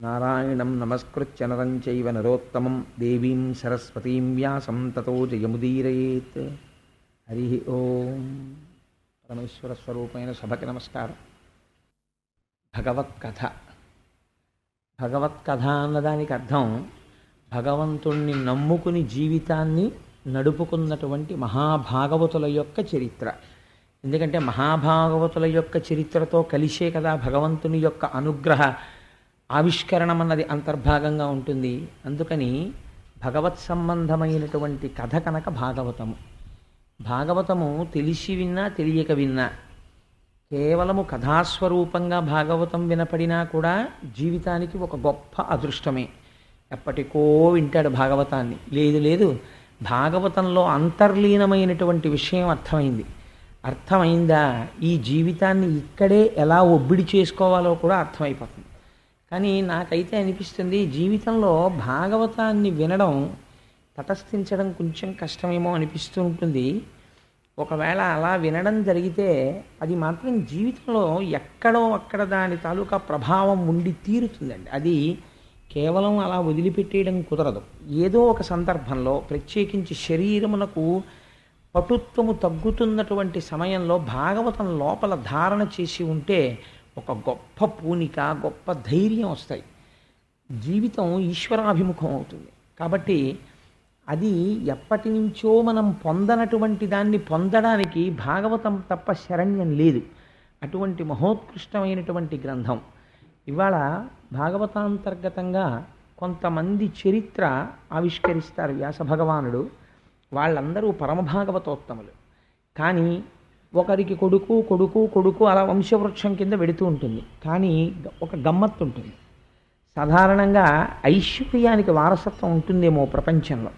నారాయణం నమస్కృత్య నరం చైవ నరోత్తమం దేవీం సరస్వతీం వ్యాసం తతో జయముదీరయేత్. హరి ఓం. పరమేశ్వర స్వరూపమైన సభకి నమస్కారం. భగవత్కథ. భగవత్కథ అన్నదానికి అర్థం భగవంతుణ్ణి నమ్ముకుని జీవితాన్ని నడుపుకున్నటువంటి మహాభాగవతుల యొక్క చరిత్ర. ఎందుకంటే మహాభాగవతుల యొక్క చరిత్రతో కలిసే కదా భగవంతుని యొక్క అనుగ్రహ ఆవిష్కరణం అన్నది అంతర్భాగంగా ఉంటుంది. అందుకని భగవత్ సంబంధమైనటువంటి కథ కనుక భాగవతము. భాగవతము తెలిసి విన్నా తెలియక విన్నా, కేవలము కథాస్వరూపంగా భాగవతం వినపడినా కూడా జీవితానికి ఒక గొప్ప అదృష్టమే. ఎప్పటికో వింటాడు భాగవతాన్ని. లేదు భాగవతంలో అంతర్లీనమైనటువంటి విషయం అర్థమైందా ఈ జీవితాన్ని ఇక్కడే ఎలా ఒబ్బిడి చేసుకోవాలో కూడా అర్థమైపోతుంది. కానీ నాకైతే అనిపిస్తుంది జీవితంలో భాగవతాన్ని వినడం తటస్థించడం కొంచెం కష్టమేమో అనిపిస్తూ ఉంటుంది. ఒకవేళ అలా వినడం జరిగితే అది మాత్రం జీవితంలో ఎక్కడో అక్కడ దాని తాలూకా ప్రభావం ఉండి తీరుతుందండి. అది కేవలం అలా వదిలిపెట్టేయడం కుదరదు. ఏదో ఒక సందర్భంలో ప్రత్యేకించి శరీరమునకు పటుత్వము తగ్గుతున్నటువంటి సమయంలో భాగవతం లోపల ధారణ చేసి ఉంటే ఒక గొప్ప పూనిక, గొప్ప ధైర్యం వస్తాయి. జీవితం ఈశ్వరాభిముఖం అవుతుంది. కాబట్టి అది ఎప్పటి నుంచో మనం పొందనటువంటి దాన్ని పొందడానికి భాగవతం తప్ప శరణ్యం లేదు. అటువంటి మహోత్కృష్టమైనటువంటి గ్రంథం. ఇవాళ భాగవతాంతర్గతంగా కొంతమంది చరిత్ర ఆవిష్కరిస్తారు వ్యాస భగవానుడు. వాళ్ళందరూ పరమభాగవతోత్తములు. కానీ ఒకరికి కొడుకు అలా వంశవృక్షం కింద వెడుతూ ఉంటుంది. కానీ ఒక గమ్మత్తు ఉంటుంది. సాధారణంగా ఐశ్వర్యానికి వారసత్వం ఉంటుందేమో ప్రపంచంలో.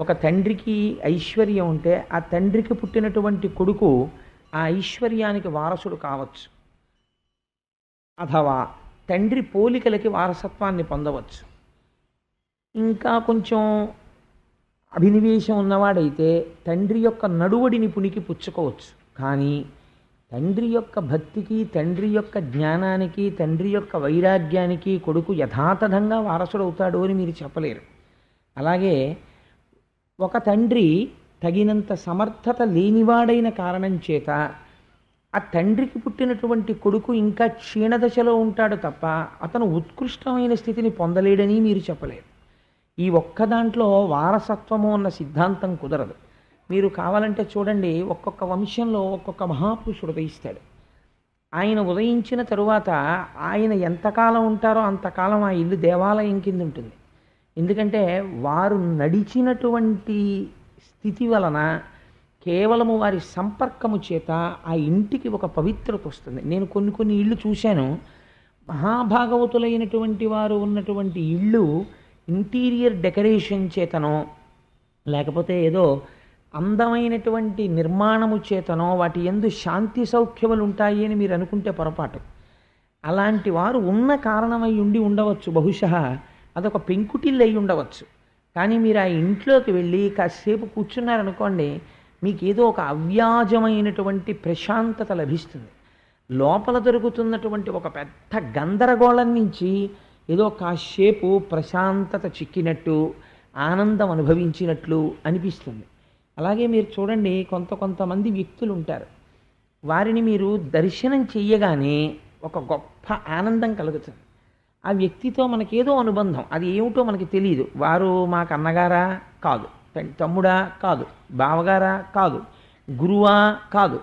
ఒక తండ్రికి ఐశ్వర్యం ఉంటే ఆ తండ్రికి పుట్టినటువంటి కొడుకు ఆ ఐశ్వర్యానికి వారసుడు కావచ్చు, అథవా తండ్రి పోలికలకి వారసత్వాన్ని పొందవచ్చు. ఇంకా కొంచెం అభినివేశం ఉన్నవాడైతే తండ్రి యొక్క నడువడిని పునికి పుచ్చుకోవచ్చు. కానీ తండ్రి యొక్క భక్తికి, తండ్రి యొక్క జ్ఞానానికి, తండ్రి యొక్క వైరాగ్యానికి కొడుకు యథాతథంగా వారసుడవుతాడు అని మీరు చెప్పలేరు. అలాగే ఒక తండ్రి తగినంత సమర్థత లేనివాడైన కారణం చేత ఆ తండ్రికి పుట్టినటువంటి కొడుకు ఇంకా క్షీణదశలో ఉంటాడు తప్ప అతను ఉత్కృష్టమైన స్థితిని పొందలేడని మీరు చెప్పలేరు. ఈ ఒక్క దాంట్లో వారసత్వము అన్న సిద్ధాంతం కుదరదు. మీరు కావాలంటే చూడండి, ఒక్కొక్క వంశంలో ఒక్కొక్క మహాపురుషుడు ఉదయిస్తాడు. ఆయన ఉదయించిన తరువాత ఆయన ఎంతకాలం ఉంటారో అంతకాలం ఆ ఇల్లు దేవాలయం కింద ఉంటుంది. ఎందుకంటే వారు నడిచినటువంటి స్థితి వలన కేవలము వారి సంపర్కము చేత ఆ ఇంటికి ఒక పవిత్రత వస్తుంది. నేను కొన్ని ఇళ్ళు చూశాను. మహాభాగవతులైనటువంటి వారు ఉన్నటువంటి ఇళ్ళు ఇంటీరియర్ డెకరేషన్ చేతనో లేకపోతే ఏదో అందమైనటువంటి నిర్మాణము చేతనో వాటి యందు శాంతి సౌఖ్యములు ఉంటాయి అని మీరు అనుకుంటే పొరపాటు. అలాంటి వారు ఉన్న కారణమై ఉండి ఉండవచ్చు. బహుశः అదొక పెంకుటిల్లు అయి ఉండవచ్చు. కానీ మీరు ఆ ఇంట్లోకి వెళ్ళి కాసేపు కూర్చున్నారనుకోండి, మీకు ఏదో ఒక అవ్యాజమైనటువంటి ప్రశాంతత లభిస్తుంది. లోపల దొరుకుతున్నటువంటి ఒక పెద్ద గందరగోళం నుంచి ఏదో కాసేపు ప్రశాంతత చిక్కినట్టు, ఆనందం అనుభవించినట్లు అనిపిస్తుంది. అలాగే మీరు చూడండి, కొంతమంది వ్యక్తులు ఉంటారు. వారిని మీరు దర్శనం చెయ్యగానే ఒక గొప్ప ఆనందం కలుగుతుంది. ఆ వ్యక్తితో మనకేదో అనుబంధం, అది ఏమిటో మనకి తెలియదు. వారు మాకు అన్నగారా కాదు, తమ్ముడా కాదు, బావగారా కాదు, గురువా కాదు.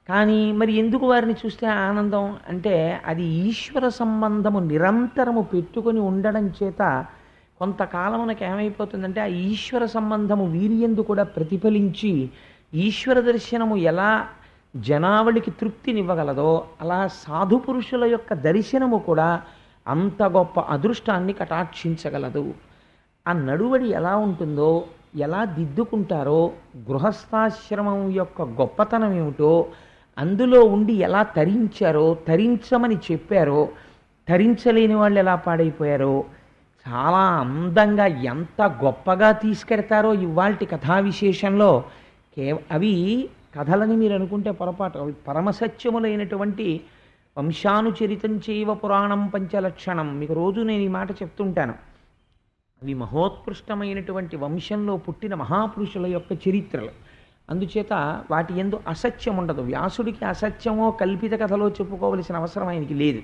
కానీ మరి ఎందుకు వారిని చూస్తే ఆనందం అంటే అది ఈశ్వర సంబంధము నిరంతరము పెట్టుకొని ఉండడం చేత కొంతకాలమునకు ఏమైపోతుందంటే ఆ ఈశ్వర సంబంధము వీరియందు కూడా ప్రతిఫలించి ఈశ్వర దర్శనము ఎలా జనావళికి తృప్తినివ్వగలదో అలా సాధు పురుషుల యొక్క దర్శనము కూడా అంత గొప్ప అదృష్టాన్ని కటాక్షించగలదు. ఆ నడువడి ఎలా ఉంటుందో, ఎలా దిద్దుకుంటారో, గృహస్థాశ్రమం యొక్క గొప్పతనం ఏమిటో, అందులో ఉండి ఎలా తరించారో, తరించమని చెప్పారో, తరించలేని వాళ్ళు ఎలా పాడైపోయారో, చాలా అందంగా ఎంత గొప్పగా తీసుకెడతారో ఇవాల్టి కథా విశేషంలో. అవి కథలని మీరు అనుకుంటే పొరపాటు. అవి పరమసత్యములైనటువంటి వంశానుచరితం చైవ పురాణం పంచలక్షణం. మీకు రోజు నేను ఈ మాట చెప్తుంటాను. అవి మహోత్కృష్టమైనటువంటి వంశంలో పుట్టిన మహాపురుషుల యొక్క చరిత్రలు. అందుచేత వాటి యందు అసత్యం ఉండదు. వ్యాసుడికి అసత్యమో కల్పిత కథలో చెప్పుకోవలసిన అవసరం ఆయనకి లేదు.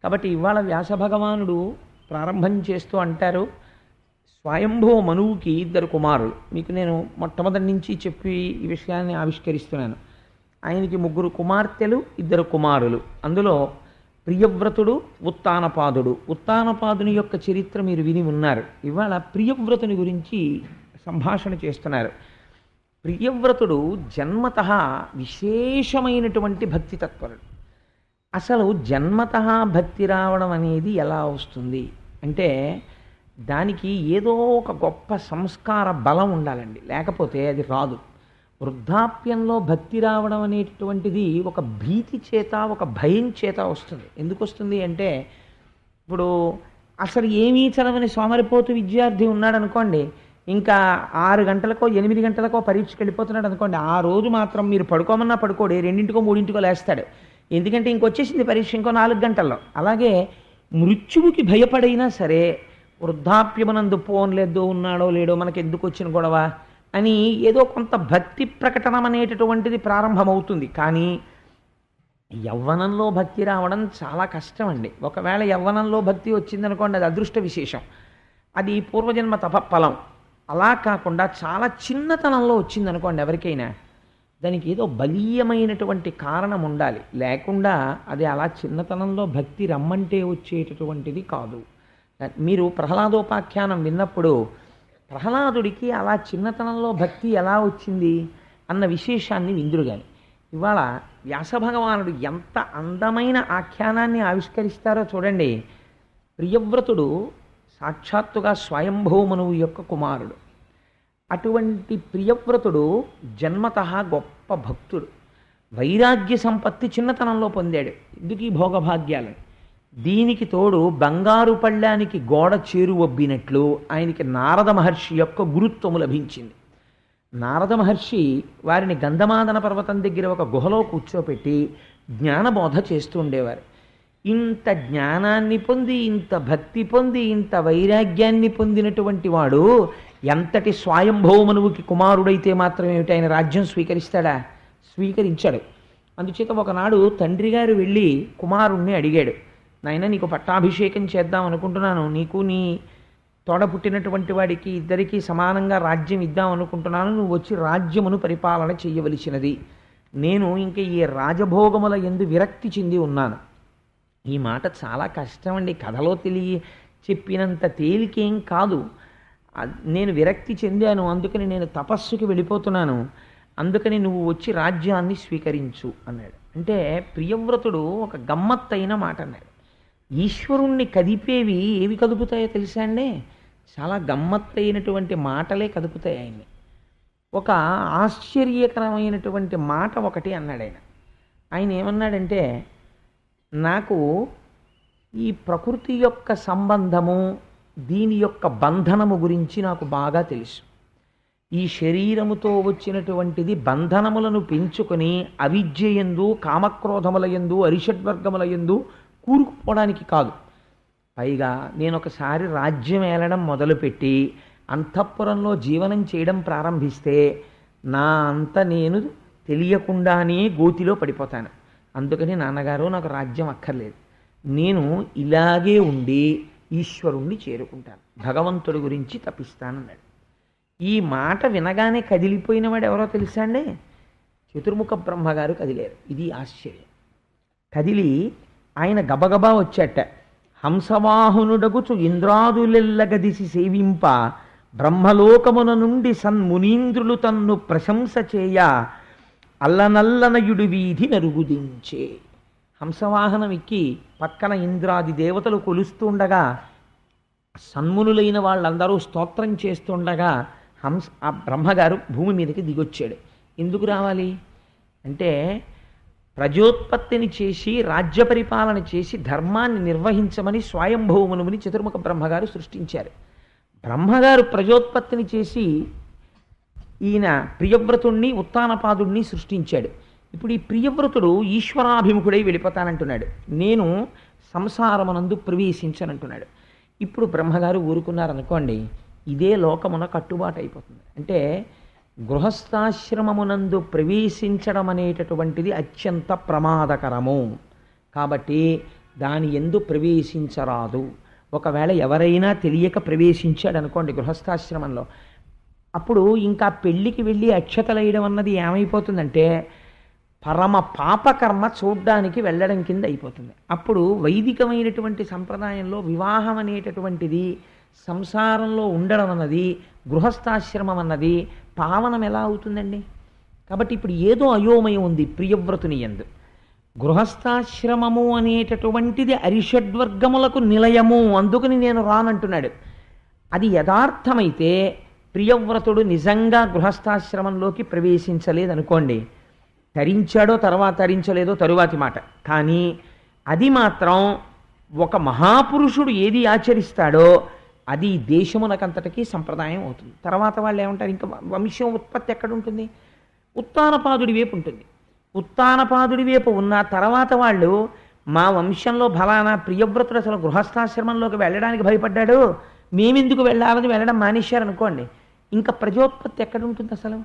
కాబట్టి ఇవాళ వ్యాస భగవానుడు ప్రారంభం చేస్తూ అంటారు, స్వయంభూ మనువుకి 2 కుమారులు. మీకు నేను మొట్టమొదటి నుంచి చెప్పి ఈ విషయాన్ని ఆవిష్కరిస్తున్నాను. ఆయనకి 3 కుమార్తెలు, 2 కుమారులు. అందులో ప్రియవ్రతుడు, ఉత్తానపాదుడు. ఉత్తానపాదుని యొక్క చరిత్ర మీరు విని ఉన్నారు. ఇవాళ ప్రియవ్రతుని గురించి సంభాషణ చేస్తున్నారు. ప్రియవ్రతుడు జన్మతః విశేషమైనటువంటి భక్తి తత్పరుడు. అసలు జన్మతః భక్తి రావడం అనేది ఎలా వస్తుంది అంటే, దానికి ఏదో ఒక గొప్ప సంస్కార బలం ఉండాలండి, లేకపోతే అది రాదు. వృద్ధాప్యంలో భక్తి రావడం అనేటటువంటిది ఒక భీతి చేత, ఒక భయం చేత వస్తుంది. ఎందుకు వస్తుంది అంటే, ఇప్పుడు అసలు ఏమీ చదవని సోమరిపోతు విద్యార్థి ఉన్నాడు అనుకోండి, ఇంకా 6 గంటలకో 8 గంటలకో పరీక్షకి వెళ్ళిపోతున్నాడు అనుకోండి, ఆ రోజు మాత్రం మీరు పడుకోమన్నా పడుకోడు, 2కో 3కో లేస్తాడు. ఎందుకంటే ఇంకొచ్చేసింది పరీక్ష ఇంకో 4 గంటల్లో. అలాగే మృత్యువుకి భయపడైనా సరే వృద్ధాప్యమనందు పోన్లేదో ఉన్నాడో లేడో మనకి ఎందుకు వచ్చిన గొడవ అని ఏదో కొంత భక్తి ప్రకటనం అనేటటువంటిది ప్రారంభమవుతుంది. కానీ యవ్వనంలో భక్తి రావడం చాలా కష్టం అండి. ఒకవేళ యవ్వనంలో భక్తి వచ్చిందనుకోండి, అది అదృష్ట విశేషం, అది పూర్వజన్మ తపఫలం. అలా కాకుండా చాలా చిన్నతనంలో వచ్చిందనుకోండి ఎవరికైనా, దానికి ఏదో బలీయమైనటువంటి కారణం ఉండాలి. లేకుండా అది అలా చిన్నతనంలో భక్తి రమ్మంటే వచ్చేటటువంటిది కాదు. మీరు ప్రహ్లాదోపాఖ్యానం విన్నప్పుడు ప్రహ్లాదుడికి అలా చిన్నతనంలో భక్తి ఎలా వచ్చింది అన్న విశేషాన్ని విందురుగాని. ఇవాళ వ్యాసభగవానుడు ఎంత అందమైన ఆఖ్యానాన్ని ఆవిష్కరిస్తారో చూడండి. ప్రియవ్రతుడు సాక్షాత్తుగా స్వయంభూమనువు యొక్క కుమారుడు. అటువంటి ప్రియవ్రతుడు జన్మతః గొప్ప భక్తుడు. వైరాగ్య సంపత్తి చిన్నతనంలో పొందాడు. ఎందుకు ఈ భోగభాగ్యాలని? దీనికి తోడు బంగారు పళ్ళానికి గోడ చేరువబ్బినట్లు ఆయనకి నారద మహర్షి యొక్క గురుత్వము లభించింది. నారద మహర్షి వారిని గంధమాదన పర్వతం దగ్గర ఒక గుహలో కూర్చోపెట్టి జ్ఞానబోధ చేస్తూ ఉండేవారు. ఇంత జ్ఞానాన్ని పొంది, ఇంత భక్తి పొంది, ఇంత వైరాగ్యాన్ని పొందినటువంటి వాడు ఎంతటి స్వయంభౌమనువుకి కుమారుడైతే మాత్రం ఏమిటి ఆయన రాజ్యం స్వీకరిస్తాడా? స్వీకరించాడు. అందుచేత ఒకనాడు తండ్రి గారు వెళ్ళి కుమారుణ్ణి అడిగాడు, నాయన నీకు పట్టాభిషేకం చేద్దాం అనుకుంటున్నాను, నీకు నీ తోడ పుట్టినటువంటి వాడికి ఇద్దరికీ సమానంగా రాజ్యం ఇద్దాం అనుకుంటున్నాను, నువ్వు వచ్చి రాజ్యమును పరిపాలన చెయ్యవలసినది. నేను ఇంక ఈ రాజభోగముల యందు విరక్తి చెంది ఉన్నాను. ఈ మాట చాలా కష్టం అండి, కథలో చెప్పినంత తేలికేం కాదు. నేను విరక్తి చెందాను, అందుకని నేను తపస్సుకి వెళ్ళిపోతున్నాను, అందుకని నువ్వు వచ్చి రాజ్యాన్ని స్వీకరించు అన్నాడు. అంటే ప్రియవ్రతుడు ఒక గమ్మత్తైన మాట అన్నాడు. ఈశ్వరుణ్ణి కదిపేవి ఏవి కదుపుతాయో తెలుసా అండి? చాలా గమ్మత్తైనటువంటి మాటలే కదుపుతాయి ఆయన్ని. ఒక ఆశ్చర్యకరమైనటువంటి మాట ఒకటి అన్నాడు ఆయన. ఆయన ఏమన్నాడంటే, నాకు ఈ ప్రకృతి యొక్క సంబంధము, దీని యొక్క బంధనము గురించి నాకు బాగా తెలుసు. ఈ శరీరముతో వచ్చినటువంటిది బంధనములను పెంచుకొని అవిద్యయందు, కామక్రోధములయందు, అరిషడ్వర్గములయందు కూరుకుపోవడానికి కాదు. పైగా నేను ఒకసారి రాజ్యం ఏలడం మొదలుపెట్టి అంతఃపురంలో జీవనం చేయడం ప్రారంభిస్తే నా అంత నేను తెలియకుండానే గోతిలో పడిపోతాను. అందుకని నాన్నగారు నాకు రాజ్యం అక్కర్లేదు, నేను ఇలాగే ఉండి ఈశ్వరుణ్ణి చేరుకుంటాను, భగవంతుడి గురించి తపిస్తానన్నాడు. ఈ మాట వినగానే కదిలిపోయిన వాడు ఎవరో తెలుసా అండి? చతుర్ముఖ బ్రహ్మగారు కదిలేరు. ఇది ఆశ్చర్యం. కదిలి ఆయన గబగబా వచ్చాట. హంసవాహనుడగుచు ఇంద్రాదులెల్లగదిసి సేవింప బ్రహ్మలోకమున నుండి సన్మునీంద్రులు తన్ను ప్రశంస చేయ అల్లనల్లనయుడు వీధి నరుగుదించే. హంసవాహనం ఎక్కి పక్కన ఇంద్రాది దేవతలు కొలుస్తుండగా, సన్మునులైన వాళ్ళందరూ స్తోత్రం చేస్తుండగా ఆ బ్రహ్మగారు భూమి మీదకి దిగొచ్చాడు. ఎందుకు రావాలి అంటే, ప్రజోత్పత్తిని చేసి రాజ్య పరిపాలన చేసి ధర్మాన్ని నిర్వహించమని స్వయంభౌమనుని చతుర్ముఖ బ్రహ్మగారు సృష్టించారు. బ్రహ్మగారు ప్రజోత్పత్తిని చేసి ఈయన ప్రియవ్రతుణ్ణి, ఉత్తానపాదుణ్ణి సృష్టించాడు. ఇప్పుడు ఈ ప్రియవ్రతుడు ఈశ్వరాభిముఖుడై వెళ్ళిపోతానంటున్నాడు, నేను సంసారమునందు ప్రవేశించనంటున్నాడు. ఇప్పుడు బ్రహ్మగారు ఊరుకున్నారనుకోండి, ఇదే లోకమున కట్టుబాటు అయిపోతుంది. అంటే గృహస్థాశ్రమమునందు ప్రవేశించడం అనేటటువంటిది అత్యంత ప్రమాదకరము కాబట్టి దాని యందు ప్రవేశించరాదు. ఒకవేళ ఎవరైనా తెలియక ప్రవేశించాడు అనుకోండి గృహస్థాశ్రమంలో, అప్పుడు ఇంకా పెళ్ళికి వెళ్ళి అక్షతలేయడం అన్నది ఏమైపోతుందంటే పరమ పాపకర్మ చూడ్డానికి వెళ్ళడం కింద అయిపోతుంది. అప్పుడు వైదికమైనటువంటి సంప్రదాయంలో వివాహం అనేటటువంటిది, సంసారంలో ఉండడం అన్నది, గృహస్థాశ్రమం అన్నది పావనం ఎలా అవుతుందండి? కాబట్టి ఇప్పుడు ఏదో అయోమయం ఉంది ప్రియవ్రతుని యందు. గృహస్థాశ్రమము అనేటటువంటిది అరిషడ్వర్గములకు నిలయము, అందుకని నేను రానంటున్నాడు. అది యథార్థమైతే ప్రియవ్రతుడు నిజంగా గృహస్థాశ్రమంలోకి ప్రవేశించలేదనుకోండి, తరించాడో తర్వాత తరించలేదో తరువాతి మాట, కానీ అది మాత్రం ఒక మహాపురుషుడు ఏది ఆచరిస్తాడో అది దేశమునకంతటికీ సంప్రదాయం అవుతుంది. తర్వాత వాళ్ళు ఏమంటారు, ఇంకా వంశం ఉత్పత్తి ఎక్కడుంటుంది? ఉత్తానపాదుడి వైపు ఉంటుంది. ఉత్తానపాదుడి వైపు ఉన్న తర్వాత వాళ్ళు మా వంశంలో ఫలానా ప్రియవ్రతుడు అసలు గృహస్థాశ్రమంలోకి వెళ్ళడానికి భయపడ్డాడు, మేమెందుకు వెళ్ళాలని వెళ్ళడం మానేశారనుకోండి, ఇంకా ప్రజోత్పత్తి ఎక్కడుంటుంది అసలు?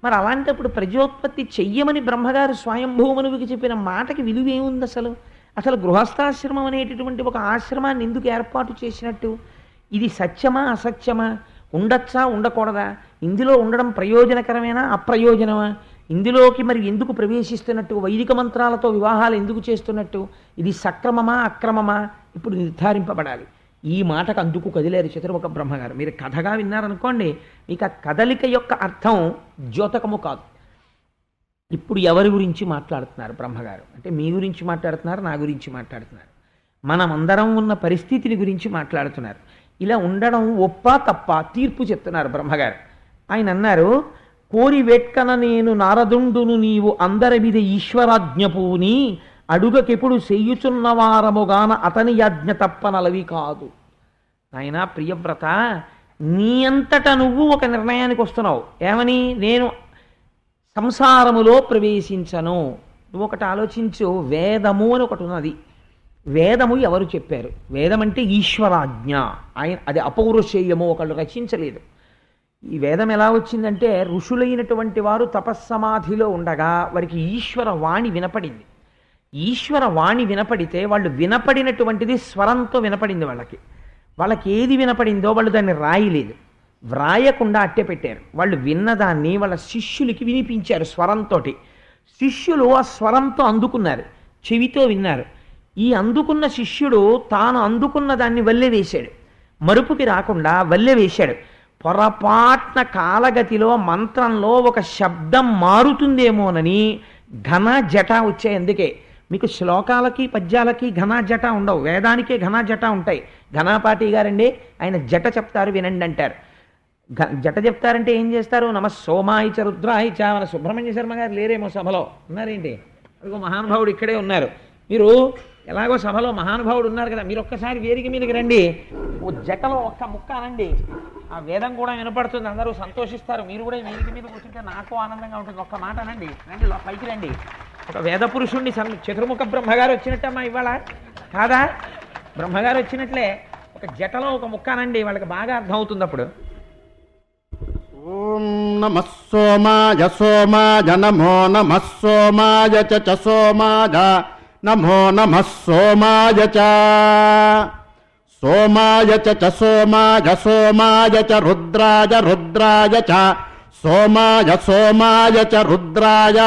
మరి అలాంటప్పుడు ప్రజోత్పత్తి చెయ్యమని బ్రహ్మగారు స్వయంభూమనువికి చెప్పిన మాటకి విలువ ఏముంది అసలు? అసలు గృహస్థాశ్రమం అనేటటువంటి ఒక ఆశ్రమాన్ని ఎందుకు ఏర్పాటు చేసినట్టు? ఇది సత్యమా అసత్యమా? ఉండొచ్చా ఉండకూడదా? ఇందులో ఉండడం ప్రయోజనకరమేనా అప్రయోజనమా? ఇందులోకి మరి ఎందుకు ప్రవేశిస్తున్నట్టు? వైదిక మంత్రాలతో వివాహాలు ఎందుకు చేస్తున్నట్టు? ఇది సక్రమమా అక్రమమా? ఇప్పుడు నిర్ధారింపబడాలి. ఈ మాటకు అందుకు కదిలేరు చతుర్ముఖ బ్రహ్మగారు. మీరు కథగా విన్నారనుకోండి, మీకు ఆ కదలిక యొక్క అర్థం ద్యోతకము కాదు. ఇప్పుడు ఎవరి గురించి మాట్లాడుతున్నారు బ్రహ్మగారు అంటే మీ గురించి మాట్లాడుతున్నారు, నా గురించి మాట్లాడుతున్నారు, మనమందరం ఉన్న పరిస్థితిని గురించి మాట్లాడుతున్నారు. ఇలా ఉండడం ఒప్పా తప్ప తీర్పు చెప్తున్నారు బ్రహ్మగారు. ఆయన అన్నారు, కోరి వెట్కన నేను నారదుండును నీవు అందరి మీద ఈశ్వరాజ్ఞపూని అడుగకెప్పుడు చెయ్యుచున్నవారముగాన అతని యాజ్ఞ తప్పనలవి కాదు. నాయనా ప్రియవ్రత, నీ అంతట నువ్వు ఒక నిర్ణయానికి వస్తున్నావు. ఏమని? నేను సంసారములో ప్రవేశించను. నువ్వు ఒకటి ఆలోచించు, వేదము అని ఒకటి ఉన్నది. వేదము ఎవరు చెప్పారు? వేదం అంటే ఈశ్వరాజ్ఞ. ఆయన అది అపౌరుషేయము, ఒకళ్ళు రచించలేదు. ఈ వేదం ఎలా వచ్చిందంటే ఋషులైనటువంటి వారు తపస్సమాధిలో ఉండగా వారికి ఈశ్వర వాణి వినపడింది. ఈశ్వర వాణి వినపడితే వాళ్ళు వినపడినటువంటిది స్వరంతో వినపడింది. వాళ్ళకి ఏది వినపడిందో వాళ్ళు దాన్ని రాయలేదు, వ్రాయకుండా అట్టే పెట్టారు. వాళ్ళు విన్నదాన్ని వాళ్ళ శిష్యులకి వినిపించారు స్వరంతో. శిష్యులు ఆ స్వరంతో అందుకున్నారు, చెవితో విన్నారు. ఈ అందుకున్న శిష్యుడు తాను అందుకున్న దాన్ని వల్లె వేశాడు, మరుపుకి రాకుండా వల్లె వేశాడు. పొరపాట్న కాలగతిలో మంత్రంలో ఒక శబ్దం మారుతుందేమోనని ఘన జట వచ్చాయి. అందుకే మీకు శ్లోకాలకి పద్యాలకి ఘన జట ఉండవు, వేదానికే ఘన జట ఉంటాయి. ఘనాపాటి గారండి ఆయన జట చెప్తారు వినండి అంటారు. జట చెప్తారంటే ఏం చేస్తారు? నమ సోమాయిచ రుద్రాయిచ. మన సుబ్రహ్మణ్య శర్మ గారు లేరేమో సభలో, ఉన్నారేంటి? అదిగో మహానుభావుడు ఇక్కడే ఉన్నారు. మీరు ఎలాగో సభలో మహానుభావుడు ఉన్నారు కదా, మీరు ఒక్కసారి వేదిక మీదకి రండి, ఓ జటలో ఒక్క ముక్క అనండి, ఆ వేదం కూడా వినపడుతుంది, అందరూ సంతోషిస్తారు. మీరు కూడా వేదిక మీద కూర్చుంటే నాకు ఆనందంగా ఉంటుంది. ఒక్క మాట అనండి, రండి పైకి రండి. ఒక వేద పురుషుణ్ణి చతుర్ముఖ బ్రహ్మగారు వచ్చినట్టమ్మా ఇవాళ, కాదా? బ్రహ్మగారు వచ్చినట్లే ఒక జటలో ఒక ముక్క అనండి, వాళ్ళకి బాగా అర్థం అవుతుంది అప్పుడు. ఓం నమః సోమాయ సోమాయ నమో నమః సోమాయ చ సోమాయ నమో నమః సోమాయ చ సోమాయ చ సోమాయ సోమాయ చ రుద్రాయ రుద్రాయ చ సోమాయ సోమాయ చ రుద్రాయ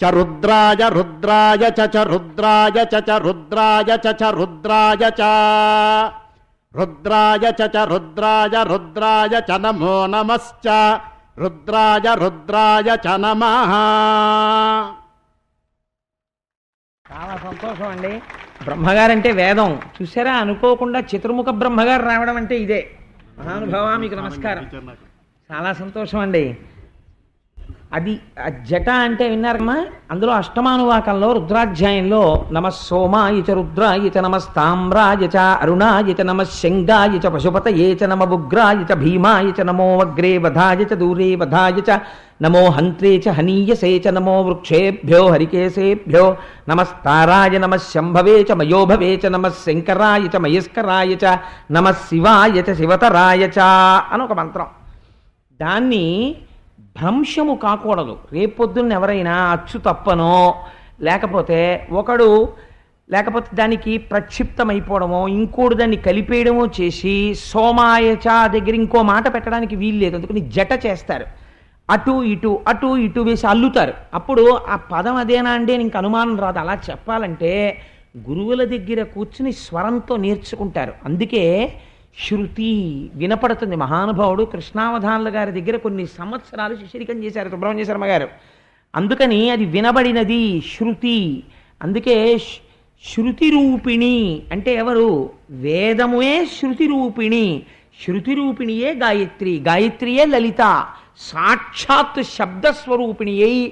చ రుద్రాయ రుద్రాయ చ రుద్రాయ చ రుద్రాయ చ రుద్రాయ చ రుద్రాయ చ రుద్రాయ రుద్రాయ చ నమో నమశ్చ రుద్రాయ రుద్రాయ చ నమః. చాలా సంతోషం అండి. బ్రహ్మగారంటే వేదం చూసారా? అనుకోకుండా చతుర్ముఖ బ్రహ్మగారు రావడం అంటే ఇదే. మహానుభావ మీకు నమస్కారం, చాలా సంతోషం అండి. అది ఆ జట అంటే విన్నారమ్మా, అందులో అష్టమానువాకంలో రుద్రాధ్యాయంలో నమ సోమాయ చ రుద్రాయ చ నమస్తామ్రాయ చ అరుణాయ చ నమ శంగాయ చ పశుపతయే చ నమ ఉగ్రాయ చ భీమాయ చ నమో అగ్రే వధాయ చ దూరే వధాయ చ నమో హంత్రే చ హనీయసే చ నమో వృక్షేభ్యో హరికేశేభ్యో నమస్తారాయ నమ శంభవే చ మయోభవే చ నమ శంకరాయ చ మయస్కరాయ చ నమ శివాయ చ శివతరాయ చ అని ఒక మంత్రం. దాన్ని భ్రంశము కాకూడదు. రేపొద్దున్న ఎవరైనా అచ్చు తప్పనో లేకపోతే దానికి ప్రక్షిప్తమైపోవడమో ఇంకోటి దాన్ని కలిపేయడమో చేసి సోమాయచ దగ్గర ఇంకో మాట పెట్టడానికి వీల్లేదు. అందుకని జట చేస్తారు, అటు ఇటు వేసి అల్లుతారు. అప్పుడు ఆ పదం అదేనా అంటే ఇంక అనుమానం రాదు. అలా చెప్పాలంటే గురువుల దగ్గర కూర్చుని స్వరంతో నేర్చుకుంటారు. అందుకే శృతి వినపడుతుంది. మహానుభావుడు కృష్ణావధానుల గారి దగ్గర కొన్ని సంవత్సరాలు శిష్యరికం చేశారు సుబ్రహ్మణ్య శర్మ గారు. అందుకని అది వినబడినది శృతి. అందుకే శృతి రూపిణి అంటే ఎవరు? వేదముయే శృతి రూపిణి. శృతి రూపిణియే గాయత్రి, గాయత్రియే లలిత. సాక్షాత్ శబ్దస్వరూపిణి అయి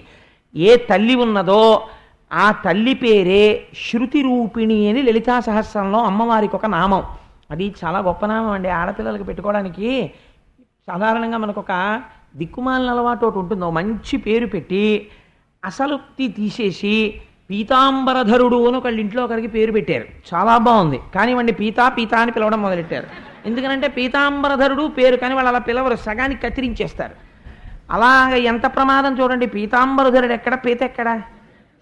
ఏ తల్లి ఉన్నదో ఆ తల్లి పేరే శృతి రూపిణి అని లలితా సహస్రంలో అమ్మవారికి ఒక నామం. అది చాలా గొప్ప నామం అండి. ఆడపిల్లలకు పెట్టుకోవడానికి సాధారణంగా మనకు ఒక దిక్కుమాలిన అలవాటు ఒకటి ఉంటుంది. మంచి పేరు పెట్టి అసలు తీసేసి పీతాంబరధరుడు అని ఒకళ్ళ ఇంట్లో ఒకరికి పేరు పెట్టారు. చాలా బాగుంది, కానివ్వండి పీతా అని పిలవడం మొదలెట్టారు. ఎందుకంటే పీతాంబరధరుడు పేరు, కానీ వాళ్ళు అలా పిలవరు, సగానికి కత్తిరించేస్తారు. అలాగ ఎంత ప్రమాదం చూడండి. పీతాంబరధరుడు ఎక్కడ, పీత ఎక్కడ?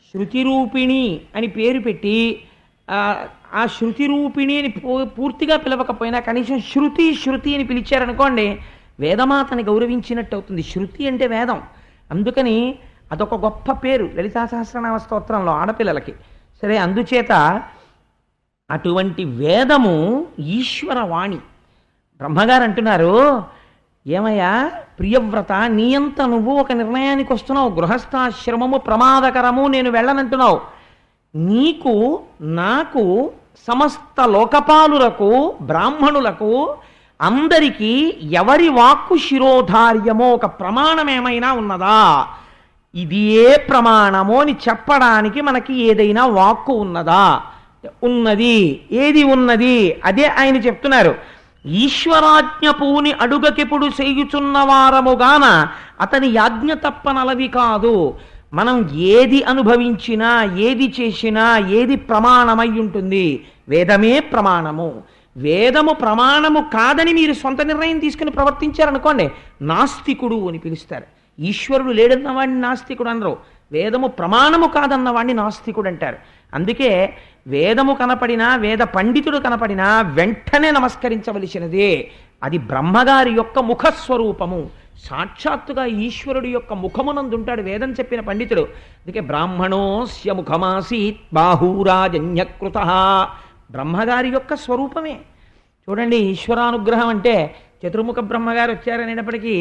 శృతి రూపిణి అని పేరు పెట్టి ఆ శృతి రూపిణి అని పూర్తిగా పిలవకపోయినా కనీసం శృతి అని పిలిచారనుకోండి, వేదమాతని గౌరవించినట్టు అవుతుంది. శృతి అంటే వేదం. అందుకని అదొక గొప్ప పేరు లలితా సహస్రనామ స్తోత్రంలో ఆడపిల్లలకి. సరే, అందుచేత అటువంటి వేదము ఈశ్వరవాణి. బ్రహ్మగారు అంటున్నారు, ఏమయ్యా ప్రియవ్రత, నీ అంత నువ్వు ఒక నిర్ణయానికి వస్తున్నావు, గృహస్థాశ్రమము ప్రమాదకరము, నేను వెళ్ళనంటున్నావు. నీకు నాకు సమస్త లోకపాలులకు బ్రాహ్మణులకు అందరికీ ఎవరి వాక్కు శిరోధార్యమో ఒక ప్రమాణం ఏమైనా ఉన్నదా? ఇది ఏ ప్రమాణమో అని చెప్పడానికి మనకి ఏదైనా వాక్కు ఉన్నదా? ఉన్నది. ఏది ఉన్నది? అదే ఆయన చెప్తున్నారు. ఈశ్వరాజ్ఞ పూని అడుగకెప్పుడు చేయుచున్న వారముగాన అతని యాజ్ఞ తప్పనలవి కాదు. మనం ఏది అనుభవించినా, ఏది చేసినా, ఏది ప్రమాణమై ఉంటుంది? వేదమే ప్రమాణము. వేదము ప్రమాణము కాదని మీరు సొంత నిర్ణయం తీసుకుని ప్రవర్తించారనుకోండి, నాస్తికుడు అని పిలుస్తారు. ఈశ్వరుడు లేడన్న వాడిని నాస్తికుడు అనరు, వేదము ప్రమాణము కాదన్నవాడిని నాస్తికుడు అంటారు. అందుకే వేదము కనపడినా, వేద పండితుడు కనపడినా వెంటనే నమస్కరించవలసినదే. అది బ్రహ్మగారి యొక్క ముఖస్వరూపము. సాక్షాత్తుగా ఈశ్వరుడు యొక్క ముఖమునందుంటాడు వేదం చెప్పిన పండితుడు. అందుకే బ్రాహ్మణోస్య ముఖమాసీత్ బాహూరాజన్యకృత. బ్రహ్మగారి యొక్క స్వరూపమే. చూడండి, ఈశ్వరానుగ్రహం అంటే చతుర్ముఖ బ్రహ్మగారు వచ్చారనేటప్పటికీ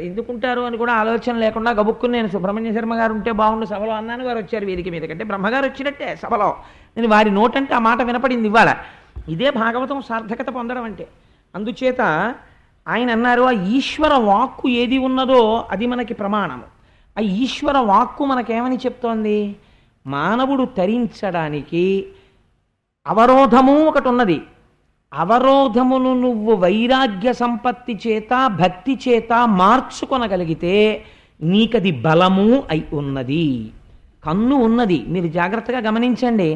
ఎందుకుంటారు అని కూడా ఆలోచన లేకుండా గబుక్కుని నేను సుబ్రహ్మణ్య శర్మ గారు ఉంటే బాగుండు సభలో అన్నాను. వారు వచ్చారు వేదిక మీద, కంటే బ్రహ్మగారు వచ్చినట్టే సభలో. నేను వారి నోటంటే ఆ మాట వినపడింది ఇవాళ. ఇదే భాగవతం సార్థకత పొందడం అంటే. అందుచేత ఆయన అన్నారు, ఆ ఈశ్వర వాక్కు ఏది ఉన్నదో అది మనకి ప్రమాణము. ఆ ఈశ్వర వాక్కు మనకేమని చెప్తోంది? మానవుడు తరించడానికి అవరోధము ఒకటి ఉన్నది. అవరోధమును నువ్వు వైరాగ్య సంపత్తి చేత, భక్తి చేత మార్చుకొనగలిగితే నీకది బలము అయి ఉన్నది. కన్ను ఉన్నది, మీరు జాగ్రత్తగా గమనించండి.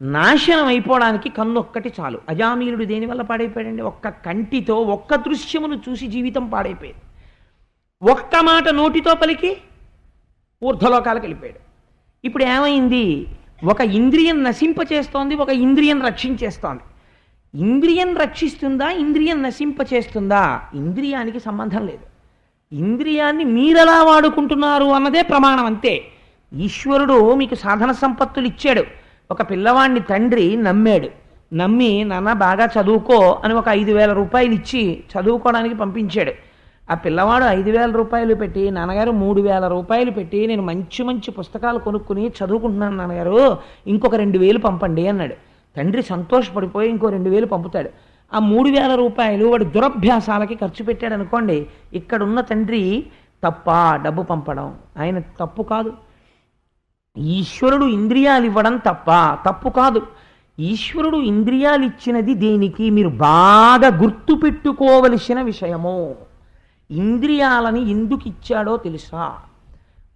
నాశనం అయిపోవడానికి కన్ను ఒక్కటి చాలు. అజామీలుడు దేనివల్ల పాడైపోయాడండి? ఒక్క కంటితో ఒక్క దృశ్యమును చూసి జీవితం పాడైపోయింది. ఒక్క మాట నోటితో పలికి ఊర్ధ్వలోకాలకు వెళ్ళిపోయాడు. ఇప్పుడు ఏమైంది? ఒక ఇంద్రియం నశింపచేస్తోంది, ఒక ఇంద్రియం రక్షించేస్తోంది. ఇంద్రియం రక్షిస్తుందా, ఇంద్రియం నశింపచేస్తుందా? ఇంద్రియానికి సంబంధం లేదు. ఇంద్రియాన్ని మీరెలా వాడుకుంటున్నారు అన్నదే ప్రమాణం, అంతే. ఈశ్వరుడు మీకు సాధన సంపత్తులు ఇచ్చాడు. ఒక పిల్లవాడిని తండ్రి నమ్మాడు. నమ్మి, నాన్న బాగా చదువుకో అని ఒక 5,000 రూపాయలు ఇచ్చి చదువుకోవడానికి పంపించాడు. ఆ పిల్లవాడు 5,000 రూపాయలు పెట్టి, నాన్నగారు 3,000 రూపాయలు పెట్టి నేను మంచి మంచి పుస్తకాలు కొనుక్కుని చదువుకుంటున్నాను నాన్నగారు, ఇంకొక 2,000 పంపండి అన్నాడు. తండ్రి సంతోషపడిపోయి ఇంకో 2,000 పంపుతాడు. ఆ 3,000 రూపాయలు వాడు దురభ్యాసాలకి ఖర్చు పెట్టాడు అనుకోండి. ఇక్కడున్న తండ్రి తప్ప డబ్బు పంపడం ఆయన తప్పు కాదు. ఈశ్వరుడు ఇంద్రియాలు ఇవ్వడం తప్పు కాదు. ఈశ్వరుడు ఇంద్రియాలు ఇచ్చినది దేనికి మీరు బాగా గుర్తుపెట్టుకోవలసిన విషయము. ఇంద్రియాలని ఎందుకు ఇచ్చాడో తెలుసా?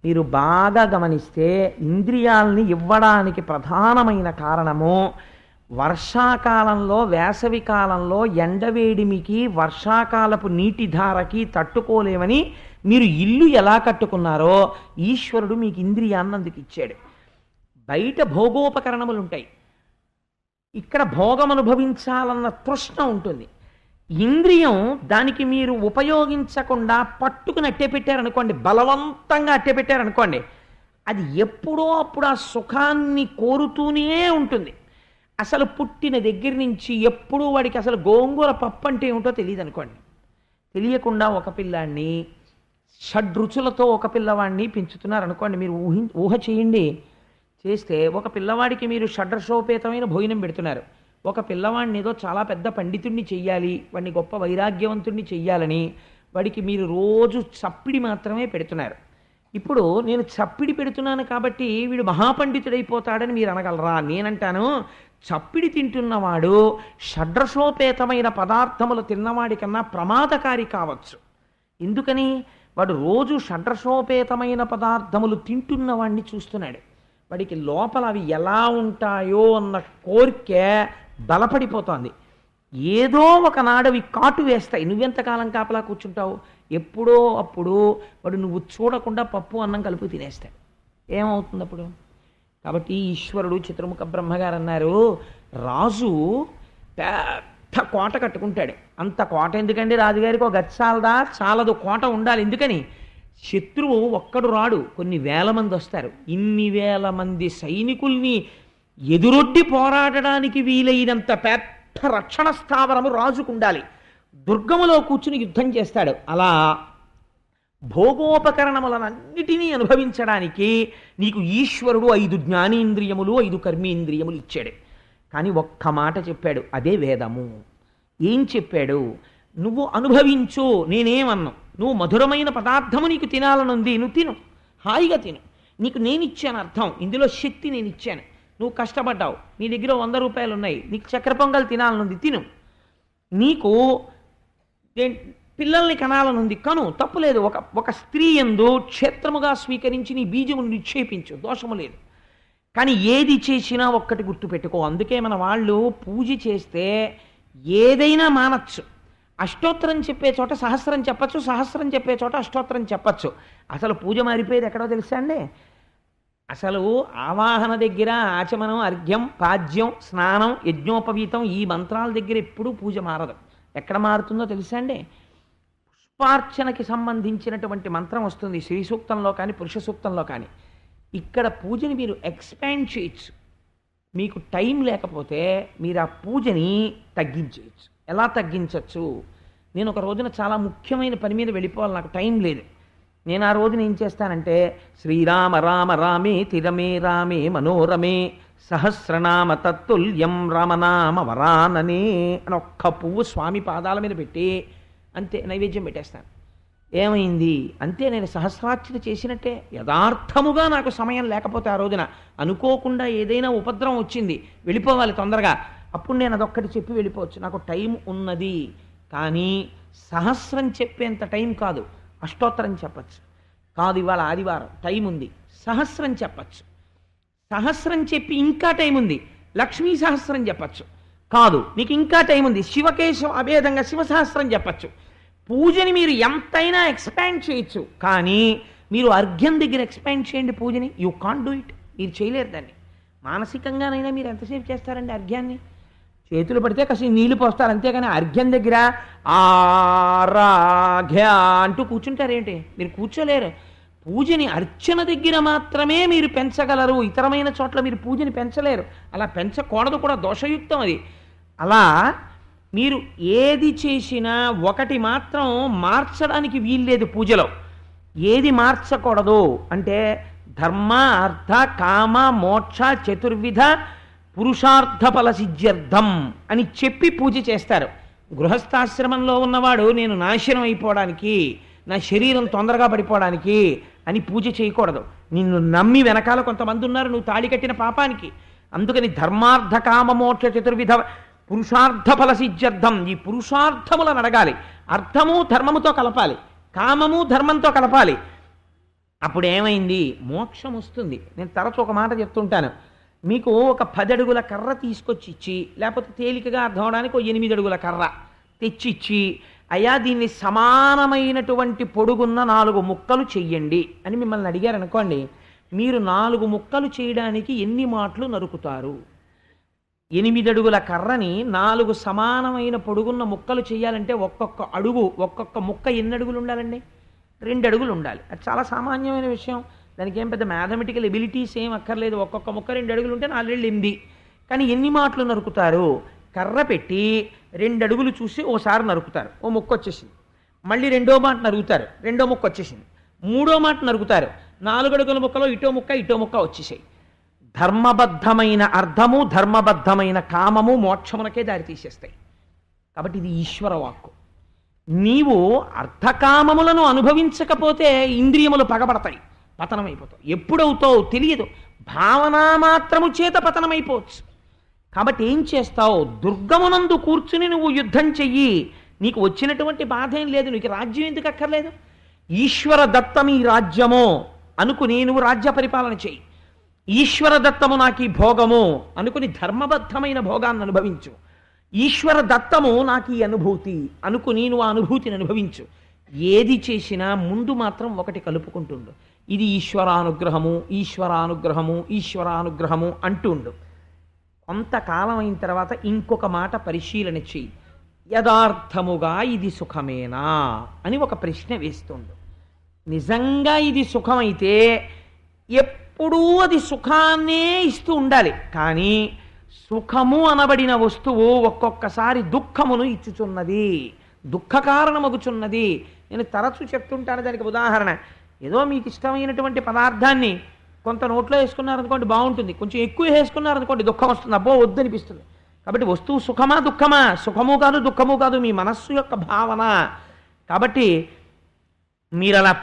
మీరు బాగా గమనిస్తే ఇంద్రియాలని ఇవ్వడానికి ప్రధానమైన కారణము వర్షాకాలంలో వేసవి కాలంలో ఎండవేడిమికి వర్షాకాలపు నీటి ధారకి తట్టుకోలేమని మీరు ఇల్లు ఎలా కట్టుకున్నారో ఈశ్వరుడు మీకు ఇంద్రియాన్ని అందుకు ఇచ్చాడు. బయట భోగోపకరణములు ఉంటాయి, ఇక్కడ భోగం అనుభవించాలన్న తృష్ణ ఉంటుంది. ఇంద్రియం దానికి మీరు ఉపయోగించకుండా పట్టుకుని అట్టే పెట్టారనుకోండి, బలవంతంగా అట్టే పెట్టారనుకోండి, అది ఎప్పుడో అప్పుడు ఆ సుఖాన్ని కోరుతూనే ఉంటుంది. అసలు పుట్టిన దగ్గర నుంచి ఎప్పుడూ వాడికి అసలు గోంగూర పప్పు అంటే ఏమిటో తెలియదు అనుకోండి. తెలియకుండా ఒక పిల్లాన్ని షడ్రుచులతో ఒక పిల్లవాడిని పెంచుతున్నారు అనుకోండి. మీరు ఊహ చేయండి. చేస్తే ఒక పిల్లవాడికి మీరు షడ్రసోపేతమైన భోజనం పెడుతున్నారు. ఒక పిల్లవాడిని ఏదో చాలా పెద్ద పండితుడిని చెయ్యాలి, వాడిని గొప్ప వైరాగ్యవంతుడిని చెయ్యాలని వాడికి మీరు రోజు చప్పిడి మాత్రమే పెడుతున్నారు. ఇప్పుడు నేను చప్పిడి పెడుతున్నాను కాబట్టి వీడు మహాపండితుడైపోతాడని మీరు అనగలరా? నేనంటాను, చప్పిడి తింటున్నవాడు షడ్రసోపేతమైన పదార్థములు తిన్నవాడి కన్నా ప్రమాదకారి కావచ్చు. ఎందుకని? వాడు రోజు షడ్రసోపేతమైన పదార్థములు తింటున్నవాడిని చూస్తున్నాడు. వాడికి లోపల అవి ఎలా ఉంటాయో అన్న కోరిక బలపడిపోతోంది. ఏదో ఒకనాడు అవి కాటు వేస్తాయి. నువ్వెంతకాలం కాపలా కూర్చుంటావు? ఎప్పుడో అప్పుడు వాడు నువ్వు చూడకుండా పప్పు అన్నం కలుపు తినేస్తాడు. ఏమవుతుంది అప్పుడు? కాబట్టి ఈశ్వరుడు చతుర్ముఖ బ్రహ్మగారు అన్నారు, రాజు పెద్ద కోట కట్టుకుంటాడు. అంత కోట ఎందుకండి రాజుగారికి? ఒక గచ్చాలదా? చాలదు, కోట ఉండాలి. ఎందుకని? శత్రువు ఒక్కడు రాడు, కొన్ని వేల మంది వస్తారు. ఇన్ని వేల మంది సైనికుల్ని ఎదురొడ్డి పోరాడడానికి వీలైనంత పెద్ద రక్షణ స్థావరము రాజుకు ఉండాలి. దుర్గములో కూర్చుని యుద్ధం చేస్తాడు. అలా భోగోపకరణములనన్నిటినీ అనుభవించడానికి నీకు ఈశ్వరుడు 5 జ్ఞానేంద్రియములు 5 కర్మేంద్రియములు ఇచ్చాడు. కానీ ఒక్క మాట చెప్పాడు, అదే వేదము. ఏం చెప్పాడు? నువ్వు అనుభవించు, నేనేమన్నా. నువ్వు మధురమైన పదార్థము నీకు తినాలనుంది, నువ్వు తిను, హాయిగా తిను. నీకు నేనిచ్చాను అర్థం, ఇందులో శక్తి నేను ఇచ్చాను. నువ్వు కష్టపడ్డావు, నీ దగ్గర 100 రూపాయలు ఉన్నాయి, నీకు చక్కెర పొంగల్ తినాలనుంది, తిను. నీకు పిల్లల్ని కనాలనుంది, కను, తప్పులేదు. ఒక స్త్రీ యందు క్షేత్రముగా స్వీకరించి నీ బీజమును నిక్షేపించు, దోషము లేదు. కానీ ఏది చేసినా ఒక్కటి గుర్తుపెట్టుకో. అందుకే మన వాళ్ళు పూజ చేస్తే ఏదైనా మానచ్చు. అష్టోత్తరం చెప్పే చోట సహస్రం చెప్పచ్చు, సహస్రం చెప్పే చోట అష్టోత్తరం చెప్పచ్చు. అసలు పూజ మారిపోయేది ఎక్కడో తెలుసా అండి? అసలు ఆవాహన దగ్గర ఆచమనం, అర్ఘ్యం, పాద్యం, స్నానం, యజ్ఞోపవీతం ఈ మంత్రాల దగ్గర ఎప్పుడూ పూజ మారదు. ఎక్కడ మారుతుందో తెలుసా అండి? పుష్పార్చనకి సంబంధించినటువంటి మంత్రం వస్తుంది శ్రీ సూక్తంలో కానీ పురుష సూక్తంలో కానీ. ఇక్కడ పూజని మీరు ఎక్స్పాండ్ చేయొచ్చు. మీకు టైం లేకపోతే మీరు ఆ పూజని తగ్గించేయచ్చు. ఎలా తగ్గించవచ్చు? నేను ఒక రోజున చాలా ముఖ్యమైన పని మీద వెళ్ళిపోవాలి, నాకు టైం లేదు. నేను ఆ రోజున ఏం చేస్తానంటే, శ్రీరామ రామ రామే తిరమే రామే మనోరమే సహస్రనామ తత్తుల్యం రామనామ వరాననే అని ఒక్క పువ్వు స్వామి పాదాల మీద పెట్టి అంతే నైవేద్యం పెట్టేస్తాను. ఏమైంది? అంతే, నేను సహస్రార్చన చేసినట్టే. యథార్థముగా నాకు సమయం లేకపోతే ఆ రోజున అనుకోకుండా ఏదైనా ఉపద్రవం వచ్చింది, వెళ్ళిపోవాలి తొందరగా, అప్పుడు నేను అదొక్కటి చెప్పి వెళ్ళిపోవచ్చు. నాకు టైం ఉన్నది. కానీ సహస్రం చెప్పేంత టైం కాదు. అష్టోత్తరం చెప్పచ్చు. కాదు, ఇవాళ ఆదివారం టైం ఉంది, సహస్రం చెప్పచ్చు. సహస్రం చెప్పి ఇంకా టైం ఉంది, లక్ష్మీ సహస్రం చెప్పచ్చు. కాదు, నీకు ఇంకా టైం ఉంది, శివకేశవ అభేదంగా శివ సహస్రం చెప్పచ్చు. పూజని మీరు ఎంతైనా ఎక్స్పాండ్ చేయొచ్చు. కానీ మీరు అర్ఘ్యం దగ్గర ఎక్స్పాండ్ చేయండి పూజని, యూ కాంట్ డూ ఇట్. మీరు చేయలేరు దాన్ని. మానసికంగానైనా మీరు ఎంతసేపు చేస్తారండి అర్ఘ్యాన్ని? చేతులు పడితే కాస్త నీళ్లు పోస్తారు, అంతేగాని అర్ఘ్యం దగ్గర ఆరాఘ్య అంటూ కూర్చుంటారేంటి? మీరు కూర్చోలేరు. పూజని అర్చన దగ్గర మాత్రమే మీరు పెంచగలరు, ఇతరమైన చోట్ల మీరు పూజని పెంచలేరు. అలా పెంచకూడదు కూడా, దోషయుక్తం అది. అలా మీరు ఏది చేసినా ఒకటి మాత్రం మార్చడానికి వీల్లేదు పూజలో. ఏది మార్చకూడదు అంటే ధర్మ అర్థ కామ మోక్ష చతుర్విధ పురుషార్థ ఫల సిద్ధ్యర్థం అని చెప్పి పూజ చేస్తారు. గృహస్థాశ్రమంలో ఉన్నవాడు నేను నాశనం అయిపోవడానికి, నా శరీరం తొందరగా పడిపోవడానికి అని పూజ చేయకూడదు. నిన్ను నమ్మి వెనకాల కొంతమంది ఉన్నారు నువ్వు తాళి కట్టిన పాపానికి. అందుకని ధర్మార్థ కామ మోక్ష చతుర్విధ పురుషార్థ ఫల సిద్ధ్యర్థం, ఈ పురుషార్థములను అడగాలి. అర్థము ధర్మముతో కలపాలి, కామము ధర్మంతో కలపాలి. అప్పుడు ఏమైంది? మోక్షం వస్తుంది. నేను తరచు ఒక మాట చెప్తుంటాను, మీకు ఒక 10 అడుగుల కర్ర తీసుకొచ్చి ఇచ్చి, లేకపోతే తేలికగా అర్థం అవడానికి ఒక 8 అడుగుల కర్ర తెచ్చిచ్చి, అయ్యా దీన్ని సమానమైనటువంటి పొడుగున్న 4 ముక్కలు చెయ్యండి అని మిమ్మల్ని అడిగారు అనుకోండి, మీరు 4 ముక్కలు చేయడానికి ఎన్ని మాటలు నరుకుతారు? 8 అడుగుల కర్రని 4 సమానమైన పొడుగున్న ముక్కలు చేయాలంటే ఒక్కొక్క అడుగు ఒక్కొక్క ముక్క ఎన్ని అడుగులు ఉండాలండి? 2 అడుగులు ఉండాలి. అది చాలా సామాన్యమైన విషయం. దానికి ఏం పెద్ద మ్యాథమెటికల్ ఎబిలిటీస్ ఏం అక్కర్లేదు. ఒక్కొక్క ముక్క 2 అడుగులు ఉంటే 4 2 8. కానీ ఎన్ని మాటలు నరుకుతారు? కర్ర పెట్టి 2 అడుగులు చూసి ఓసారి నరుకుతారు, ఓ ముక్క వచ్చేసింది. మళ్ళీ 2వ మాట నరుగుతారు, 2వ ముక్క వచ్చేసింది. 3వ మాట నరుగుతారు, 4 అడుగుల ముక్కలో ఇటో ముక్క వచ్చేసాయి. ధర్మబద్ధమైన అర్థము ధర్మబద్ధమైన కామము మోక్షమునకే దారి తీసేస్తాయి. కాబట్టి ఇది ఈశ్వర వాక్కు. నీవు అర్థకామములను అనుభవించకపోతే ఇంద్రియములు పగబడతాయి, పతనమైపోతావు. ఎప్పుడవుతావు తెలియదు. భావన మాత్రము చేత పతనమైపోవచ్చు. కాబట్టి ఏం చేస్తావు? దుర్గమునందు కూర్చుని నువ్వు యుద్ధం చెయ్యి. నీకు వచ్చినటువంటి బాధ ఏం లేదు. నీకు రాజ్యం ఎందుకు అక్కర్లేదు? ఈశ్వర దత్తమి రాజ్యము అనుకుని నువ్వు రాజ్య పరిపాలన చెయ్యి. ఈశ్వర దత్తము నాకు ఈ భోగము అనుకుని ధర్మబద్ధమైన భోగాన్ని అనుభవించు. ఈశ్వర దత్తము నాకు ఈ అనుభూతి అనుకుని నువ్వు ఆ అనుభూతిని అనుభవించు. ఏది చేసినా ముందు మాత్రం ఒకటి కలుపుకుంటుండు, ఇది ఈశ్వరానుగ్రహము ఈశ్వరానుగ్రహము ఈశ్వరానుగ్రహము అంటుండు. కొంతకాలం అయిన తర్వాత ఇంకొక మాట పరిశీలన చెయ్యి. యథార్థముగా ఇది సుఖమేనా అని ఒక ప్రశ్న వేస్తుండు. నిజంగా ఇది సుఖమైతే ఎప్పుడూ అది సుఖాన్నే ఇస్తూ ఉండాలి. కానీ సుఖము అనబడిన వస్తువు ఒక్కొక్కసారి దుఃఖమును ఇచ్చుచున్నది, దుఃఖ కారణమగుచున్నది. నేను తరచూ చెప్తుంటాను దానికి ఉదాహరణ. ఏదో మీకు ఇష్టమైనటువంటి పదార్థాన్ని కొంత నోట్లో వేసుకున్నారనుకోండి బాగుంటుంది, కొంచెం ఎక్కువ వేసుకున్నారనుకోండి దుఃఖం వస్తుంది, అబ్బో వద్దనిపిస్తుంది. కాబట్టి వస్తువు సుఖమా దుఃఖమా? సుఖము కాదు దుఃఖము కాదు, మీ మనస్సు యొక్క భావన. కాబట్టి మీరు అలా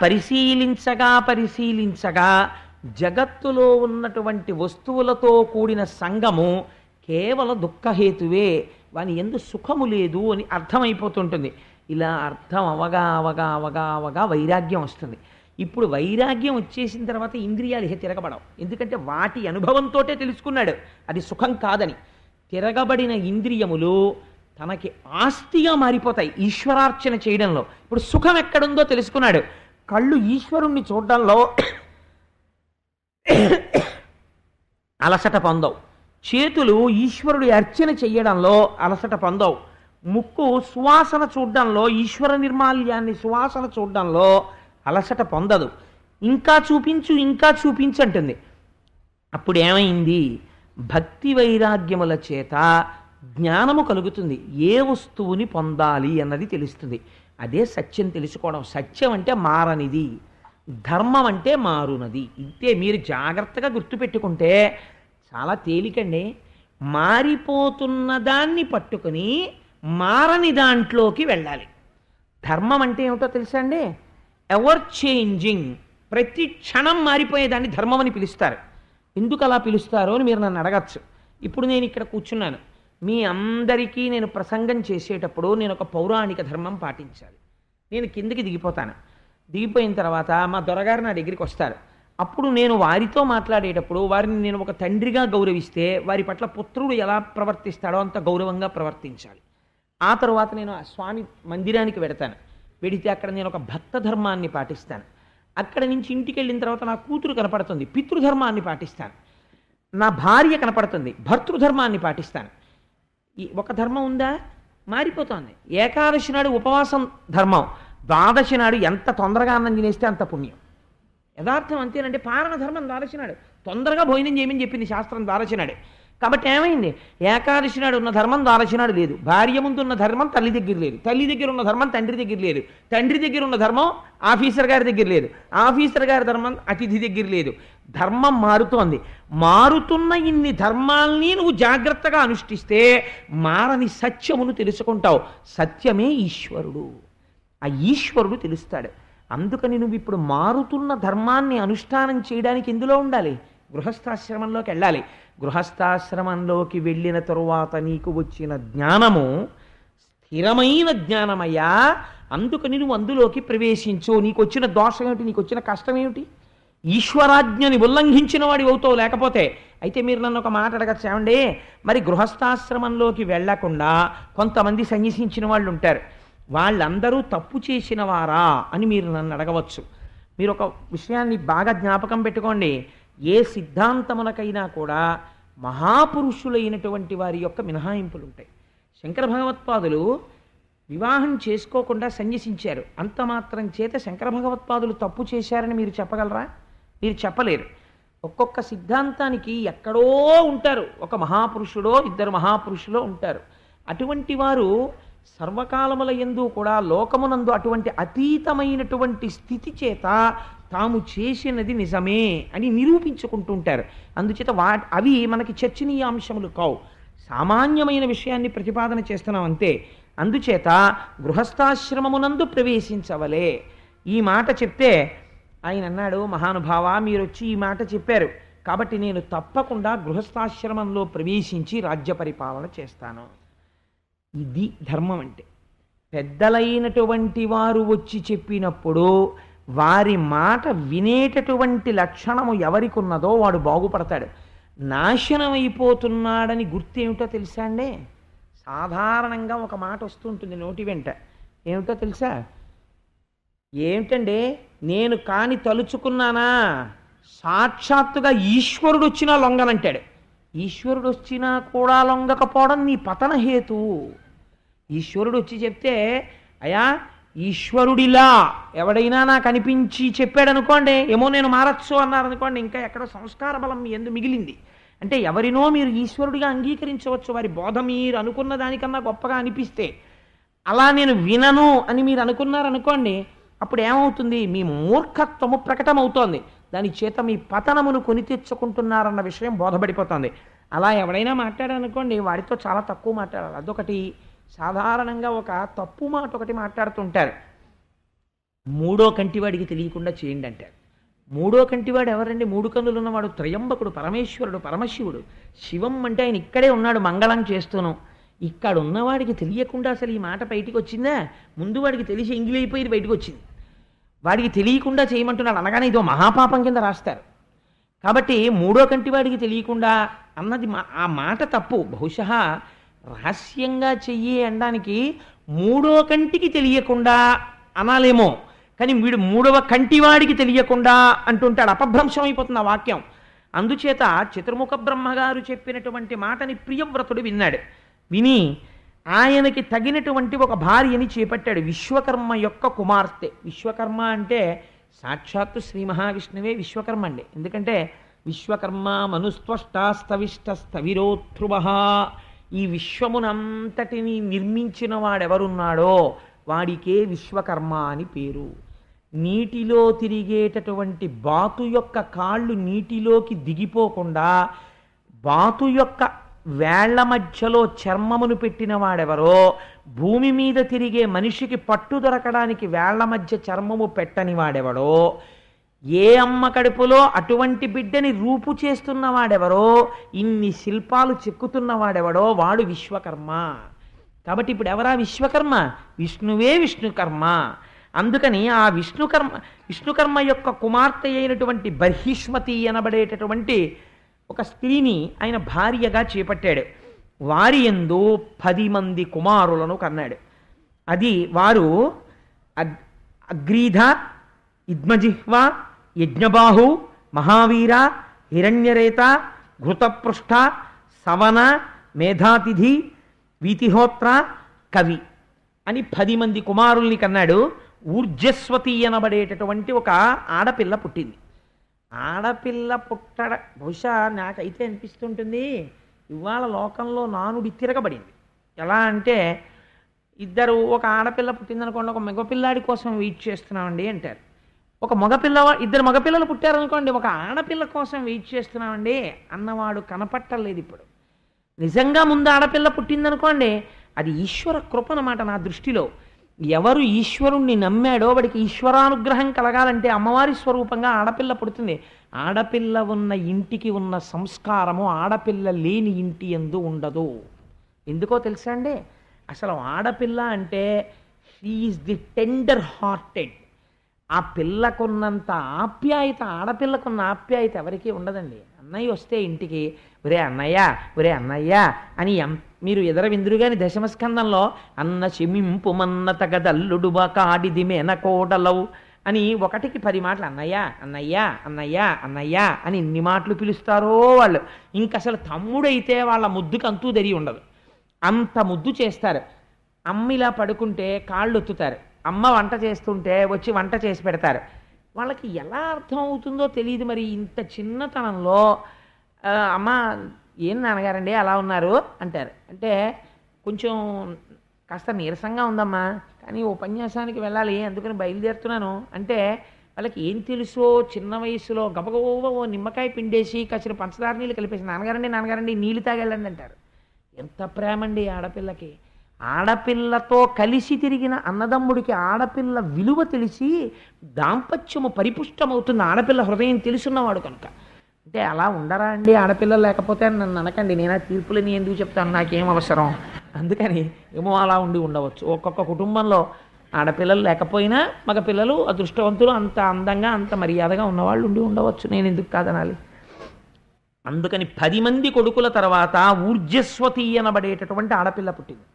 పరిశీలించగా జగత్తులో ఉన్నటువంటి వస్తువులతో కూడిన సంగము కేవలం దుఃఖహేతువే, వాని ఎందు సుఖము లేదు అని అర్థమైపోతుంటుంది. ఇలా అర్థం అవగా వైరాగ్యం వస్తుంది. ఇప్పుడు వైరాగ్యం వచ్చేసిన తర్వాత ఇంద్రియాలు తిరగబడవు. ఎందుకంటే వాటి అనుభవంతో తెలుసుకున్నాడు అది సుఖం కాదని. తిరగబడిన ఇంద్రియములు తనకి ఆస్తిగా మారిపోతాయి ఈశ్వరార్చన చేయడంలో. ఇప్పుడు సుఖం ఎక్కడుందో తెలుసుకున్నాడు. కళ్ళు ఈశ్వరుణ్ణి చూడడంలో అలసట పొందవు, చేతులు ఈశ్వరుడి అర్చన చెయ్యడంలో అలసట పొందవు, ముక్కు సువాసన చూడడంలో ఈశ్వర నిర్మాల్యాన్ని సువాసన చూడడంలో అలసట పొందదు. ఇంకా చూపించు అంటుంది. అప్పుడు ఏమైంది? భక్తి వైరాగ్యముల చేత జ్ఞానము కలుగుతుంది. ఏ వస్తువుని పొందాలి అన్నది తెలుస్తుంది. అదే సత్యం తెలుసుకోవడం. సత్యం అంటే మారనిది, ధర్మం అంటే మారునది. ఇంతే. మీరు జాగ్రత్తగా గుర్తుపెట్టుకుంటే చాలా తేలికండి. మారిపోతున్న దాన్ని పట్టుకుని మారని దాంట్లోకి వెళ్ళాలి. ధర్మం అంటే ఏమిటో తెలుసా అండి? ఎవర్ చేంజింగ్, ప్రతి క్షణం మారిపోయేదాన్ని ధర్మం అని పిలుస్తారు. ఎందుకు అలా పిలుస్తారో అని మీరు నన్ను అడగచ్చు. ఇప్పుడు నేను ఇక్కడ కూర్చున్నాను, మీ అందరికీ నేను ప్రసంగం చేసేటప్పుడు నేను ఒక పౌరాణిక ధర్మం పాటించాలి. నేను కిందకి దిగిపోతాను. దిగిపోయిన తర్వాత మా దొరగారు నా దగ్గరికి వస్తారు. అప్పుడు నేను వారితో మాట్లాడేటప్పుడు వారిని నేను ఒక తండ్రిగా గౌరవిస్తే వారి పట్ల పుత్రుడు ఎలా ప్రవర్తిస్తాడో అంత గౌరవంగా ప్రవర్తించాలి. ఆ తర్వాత నేను ఆ స్వామి మందిరానికి వెడతాను. వెడితే అక్కడ నేను ఒక భక్త ధర్మాన్ని పాటిస్తాను. అక్కడ నుంచి ఇంటికి వెళ్ళిన తర్వాత నా కూతురు కనపడుతుంది, పితృధర్మాన్ని పాటిస్తాను. నా భార్య కనపడుతుంది, భర్తృధర్మాన్ని పాటిస్తాను. ఈ ఒక ధర్మం ఉందా? మారిపోతుంది. ఏకాదశి నాడు ఉపవాసం ధర్మం, ద్వాదశి నాడు ఎంత తొందరగా అన్నం తినేస్తే అంత పుణ్యం. యథార్థం అంతేనంటే పారణ ధర్మం ద్వాదశి నాడు తొందరగా భోజనం చేయమని చెప్పింది శాస్త్రం ద్వాదశి నాడే. కాబట్టి ఏమైంది? ఏకాదశి నాడు ఉన్న ధర్మం ద్వాదశి నాడు లేదు. భార్య ముందు ఉన్న ధర్మం తల్లి దగ్గర లేదు, తల్లి దగ్గర ఉన్న ధర్మం తండ్రి దగ్గర లేదు, తండ్రి దగ్గర ఉన్న ధర్మం ఆఫీసర్ గారి దగ్గర లేదు, ఆఫీసర్ గారి ధర్మం అతిథి దగ్గర లేదు. ధర్మం మారుతోంది. మారుతున్న ఇన్ని ధర్మాల్ని నువ్వు జాగ్రత్తగా అనుష్ఠిస్తే మారని సత్యమును తెలుసుకుంటావు. సత్యమే ఈశ్వరుడు. ఆ ఈశ్వరుడు తెలుస్తాడు. అందుకని నువ్వు ఇప్పుడు మారుతున్న ధర్మాన్ని అనుష్ఠానం చేయడానికి ఎందులో ఉండాలి? గృహస్థాశ్రమంలోకి వెళ్ళాలి. గృహస్థాశ్రమంలోకి వెళ్ళిన తరువాత నీకు వచ్చిన జ్ఞానము స్థిరమైన జ్ఞానమయ్యా. అందుకని నువ్వు అందులోకి ప్రవేశించు. నీకు వచ్చిన దోషం ఏమిటి? నీకు వచ్చిన కష్టం ఏమిటి? ఈశ్వరాజ్ఞని ఉల్లంఘించిన వాడి అవుతావు. లేకపోతే అయితే మీరు నన్ను ఒక మాట అడగచ్చు, ఏమండి మరి గృహస్థాశ్రమంలోకి వెళ్లకుండా కొంతమంది సన్యసించిన వాళ్ళు ఉంటారు, వాళ్ళందరూ తప్పు చేసిన వారా అని మీరు నన్ను అడగవచ్చు. మీరు ఒక విషయాన్ని బాగా జ్ఞాపకం పెట్టుకోండి. ఏ సిద్ధాంతమునకైనా కూడా మహాపురుషులైనటువంటి వారి యొక్క మినహాయింపులు ఉంటాయి. శంకర భగవత్పాదులు వివాహం చేసుకోకుండా సన్యసించారు. అంత మాత్రం చేత శంకర భగవత్పాదులు తప్పు చేశారని మీరు చెప్పగలరా? మీరు చెప్పలేరు. ఒక్కొక్క సిద్ధాంతానికి ఎక్కడో ఉంటారు, ఒక మహాపురుషుడో ఇద్దరు మహాపురుషులో ఉంటారు. అటువంటి వారు సర్వకాలముల యందు కూడా లోకమునందు అటువంటి అతీతమైనటువంటి స్థితి చేత తాము చేసినది నిజమే అని నిరూపించుకుంటుంటారు. అందుచేత అవి మనకి చర్చనీయాంశములు కావు, సామాన్యమైన విషయాన్ని ప్రతిపాదన చేస్తున్నాం అంతే. అందుచేత గృహస్థాశ్రమమునందు ప్రవేశించవలే. ఈ మాట చెప్తే ఆయన అన్నాడు, మహానుభావ మీరు వచ్చి ఈ మాట చెప్పారు కాబట్టి నేను తప్పకుండా గృహస్థాశ్రమంలో ప్రవేశించి రాజ్య పరిపాలన చేస్తాను. ఇది ధర్మం అంటే. పెద్దలైనటువంటి వారు వచ్చి చెప్పినప్పుడు వారి మాట వినేటటువంటి లక్షణము ఎవరికి ఉన్నదో వాడు బాగుపడతాడు. నాశనం అయిపోతున్నాడని గుర్తేమిటో తెలుసా అండి? సాధారణంగా ఒక మాట వస్తుంటుంది నోటి వెంట, ఏమిటో తెలుసా? ఏమిటండి, నేను కాని తలుచుకున్నానా సాక్షాత్తుగా ఈశ్వరుడు వచ్చినా లొంగనంటాడు. ఈశ్వరుడు వచ్చినా కూడా లొంగకపోవడం నీ పతన హేతు. ఈశ్వరుడు వచ్చి చెప్తే అయా ఈశ్వరుడిలా ఎవడైనా నాకు అనిపించి చెప్పాడనుకోండి, ఏమో నేను మారచ్చు అన్నారనుకోండి, ఇంకా ఎక్కడో సంస్కార బలం మీ యందు మిగిలింది. అంటే ఎవరినో మీరు ఈశ్వరుడిగా అంగీకరించవచ్చు, వారి బోధ మీరు అనుకున్న దానికన్నా గొప్పగా అనిపిస్తే. అలా నేను వినను అని మీరు అనుకున్నారనుకోండి, అప్పుడు ఏమవుతుంది? మీ మూర్ఖత్వము ప్రకటమవుతోంది. దాని చేత మీ పతనమును కొని తెచ్చుకుంటున్నారన్న విషయం బోధపడిపోతుంది. అలా ఎవడైనా మాట్లాడారనుకోండి, వాడితో చాలా తక్కువ మాట్లాడాలి. అదొకటి. సాధారణంగా ఒక తప్పు మాట ఒకటి మాట్లాడుతుంటారు, మూడో కంటివాడికి తెలియకుండా చేయండి అంటారు. మూడో కంటివాడు ఎవరండి? మూడు కన్నులు ఉన్నవాడు త్రయంబకుడు, పరమేశ్వరుడు, పరమశివుడు. శివం అంటే ఆయన ఇక్కడే ఉన్నాడు మంగళం చేస్తూను. ఇక్కడ ఉన్నవాడికి తెలియకుండా అసలు ఈ మాట బయటికి వచ్చిందా? ముందు వాడికి తెలిసి ఎంగిలైపోయి బయటకు వచ్చింది. వాడికి తెలియకుండా చేయమంటున్నాడు అనగానే ఇదో మహాపాపం కింద రాస్తారు. కాబట్టి మూడో కంటివాడికి తెలియకుండా అన్నది ఆ మాట తప్పు. బహుశా రహస్యంగా చెయ్యి అనడానికి మూడో కంటికి తెలియకుండా అనాలేమో, కానీ వీడు మూడవ కంటివాడికి తెలియకుండా అంటుంటాడు. అపభ్రంశం అయిపోతుంది ఆ వాక్యం. అందుచేత చతుర్ముఖ బ్రహ్మగారు చెప్పినటువంటి మాటని ప్రియవ్రతుడు విన్నాడు. విని ఆయనకి తగినటువంటి ఒక భార్యని చేపట్టాడు, విశ్వకర్మ యొక్క కుమార్తె. విశ్వకర్మ అంటే సాక్షాత్తు శ్రీ మహావిష్ణువే విశ్వకర్మ అండి. ఎందుకంటే విశ్వకర్మ మనుస్త్వష్టాస్తవిష్టస్థవిరోధ్రువ, ఈ విశ్వమునంతటిని నిర్మించిన వాడెవరున్నాడో వాడికే విశ్వకర్మ అని పేరు. నీటిలో తిరిగేటటువంటి బాతు యొక్క కాళ్ళు నీటిలోకి దిగిపోకుండా బాతు యొక్క వేళ్ల మధ్యలో చర్మమును పెట్టిన వాడెవరో, భూమి మీద తిరిగే మనిషికి పట్టు దొరకడానికి వేళ్ల మధ్య చర్మము పెట్టని వాడెవడో, ఏ అమ్మ కడుపులో అటువంటి బిడ్డని రూపు చేస్తున్నవాడెవరో, ఇన్ని శిల్పాలు చెక్కుతున్నవాడెవడో వాడు విశ్వకర్మ. కాబట్టి ఇప్పుడు ఎవరా విశ్వకర్మ? విష్ణువే విష్ణుకర్మ. అందుకని ఆ విష్ణుకర్మ యొక్క కుమార్తె అయినటువంటి బర్హిష్మతి అనబడేటటువంటి ఒక స్త్రీని ఆయన భార్యగా చేపట్టాడు. వారి యందు 10 మంది కుమారులను కన్నాడు. అది వారు అగ్రీధ, ఇద్మజిహ్వ, యజ్ఞబాహు, మహావీర, హిరణ్యరేత, ఘృతపృష్ఠ, సవన, మేధాతిథి, వీతిహోత్ర, కవి అని 10 మంది కుమారుల్ని కన్నాడు. ఊర్జస్వతి అనబడేటటువంటి ఒక ఆడపిల్ల పుట్టింది. ఆడపిల్ల పుట్టడ బహుశా నాకైతే అనిపిస్తుంటుంది ఇవాళ లోకంలో నానుడి తిరగబడింది. ఎలా అంటే ఇద్దరు, ఒక ఆడపిల్ల పుట్టిందనుకోండి, ఒక మగపిల్లాడి కోసం వెయిట్ చేస్తున్నామండి అంటారు. ఒక ఇద్దరు మగపిల్లలు పుట్టారనుకోండి, ఒక ఆడపిల్ల కోసం వెయిట్ చేస్తున్నామండి అన్నవాడు కనపట్టలేదు ఇప్పుడు. నిజంగా ముందు ఆడపిల్ల పుట్టిందనుకోండి, అది ఈశ్వర కృప అన్నమాట నా దృష్టిలో. ఎవరు ఈశ్వరుణ్ణి నమ్మాడో వాడికి ఈశ్వరానుగ్రహం కలగాలంటే అమ్మవారి స్వరూపంగా ఆడపిల్ల పుడుతుంది. ఆడపిల్ల ఉన్న ఇంటికి ఉన్న సంస్కారము ఆడపిల్ల లేని ఇంటి యందు ఉండదు. ఎందుకో తెలుసా అండి? అసలు ఆడపిల్ల అంటే she is the tender hearted. ఆ పిల్లకున్నంత ఆప్యాయత, ఆడపిల్లకున్న ఆప్యాయత ఎవరికీ ఉండదండి. అన్నయ్య వస్తే ఇంటికి ఒరే అన్నయ్య, ఒరే అన్నయ్య అని మీరు ఎదర విందురుగాని దశమస్కందంలో అన్న చెమింపు మన్న తగదల్లుడుబా కాడిది మేనకోడలవు అని 1కి 10 మాటలు అన్నయ్య అన్నయ్య అన్నయ్య అన్నయ్య అని ఎన్ని మాటలు పిలుస్తారో వాళ్ళు. ఇంకసలు తమ్ముడైతే వాళ్ళ ముద్దుకు అంతూ దరి ఉండదు, అంత ముద్దు చేస్తారు. అమ్మ ఇలా పడుకుంటే కాళ్ళు ఒత్తుతారు, అమ్మ వంట చేస్తుంటే వచ్చి వంట చేసి పెడతారు. వాళ్ళకి ఎలా అర్థం అవుతుందో తెలియదు. మరి ఇంత చిన్నతనంలో అమ్మ ఏం నాన్నగారండి అలా ఉన్నారు అంటారు. అంటే కొంచెం కాస్త నీరసంగా ఉందమ్మా, కానీ ఉపన్యాసానికి వెళ్ళాలి అందుకని బయలుదేరుతున్నాను అంటే వాళ్ళకి ఏం తెలుసో చిన్న వయసులో గబగబ ఓ నిమ్మకాయ పిండేసి కాసిన పంచదార నీళ్ళు కలిపేసి నాన్నగారండి నీళ్ళు తాగెళ్ళండి అంటారు. ఎంత ప్రేమండి ఆడపిల్లకి. ఆడపిల్లతో కలిసి తిరిగిన అన్నదమ్ముడికి ఆడపిల్ల విలువ తెలిసి దాంపత్యము పరిపుష్టమవుతుంది ఆడపిల్ల హృదయం తెలుసున్నవాడు కనుక. అంటే అలా ఉండరా అండి ఆడపిల్లలు లేకపోతే నన్ను అనకండి, నేను ఆ తీర్పులని ఎందుకు చెప్తాను, నాకేం అవసరం. అందుకని ఏమో అలా ఉండవచ్చు. ఒక్కొక్క కుటుంబంలో ఆడపిల్లలు లేకపోయినా మగపిల్లలు అదృష్టవంతులు, అంత అందంగా అంత మర్యాదగా ఉన్నవాళ్ళు ఉండవచ్చు. నేను ఎందుకు కాదనాలి? అందుకని 10 మంది కొడుకుల తర్వాత ఊర్జస్వతి అనబడేటటువంటి ఆడపిల్ల పుట్టింది.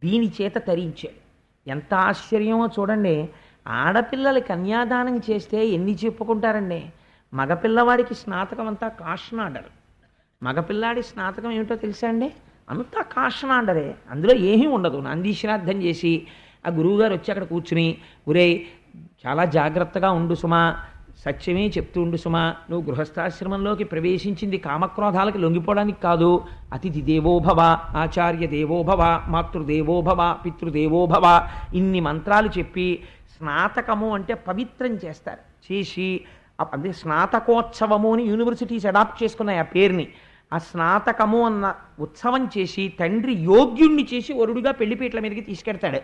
దీని చేత తరించాడు. ఎంత ఆశ్చర్యమో చూడండి. ఆడపిల్లలు కన్యాదానం చేస్తే ఎన్ని చెప్పుకుంటారండి. మగపిల్లవాడికి స్నాతకం అంతా కాషనాడరు. మగపిల్లాడి స్నాతకం ఏమిటో తెలుసా అండి? అంతా కాషనాడరే, అందులో ఏమీ ఉండదు. నందీశ్రాద్ధం చేసి ఆ గురువుగారు వచ్చి అక్కడ కూర్చుని ఒరే చాలా జాగ్రత్తగా ఉండు సుమా, సత్యమే చెప్తూ ఉండు సుమా, నువ్వు గృహస్థాశ్రమంలోకి ప్రవేశించింది కామక్రోధాలకి లొంగిపోవడానికి కాదు. అతిథి దేవోభవ, ఆచార్య దేవోభవ, మాతృదేవోభవ, పితృదేవోభవ ఇన్ని మంత్రాలు చెప్పి స్నాతకము అంటే పవిత్రం చేస్తారు. చేసి అదే స్నాతకోత్సవము అని యూనివర్సిటీస్ అడాప్ట్ చేసుకున్నాయి ఆ పేరుని. ఆ స్నాతకము అన్న ఉత్సవం చేసి తండ్రి యోగ్యుణ్ణి చేసి వరుడుగా పెళ్లిపీటల మీదకి తీసుకెడతాడు.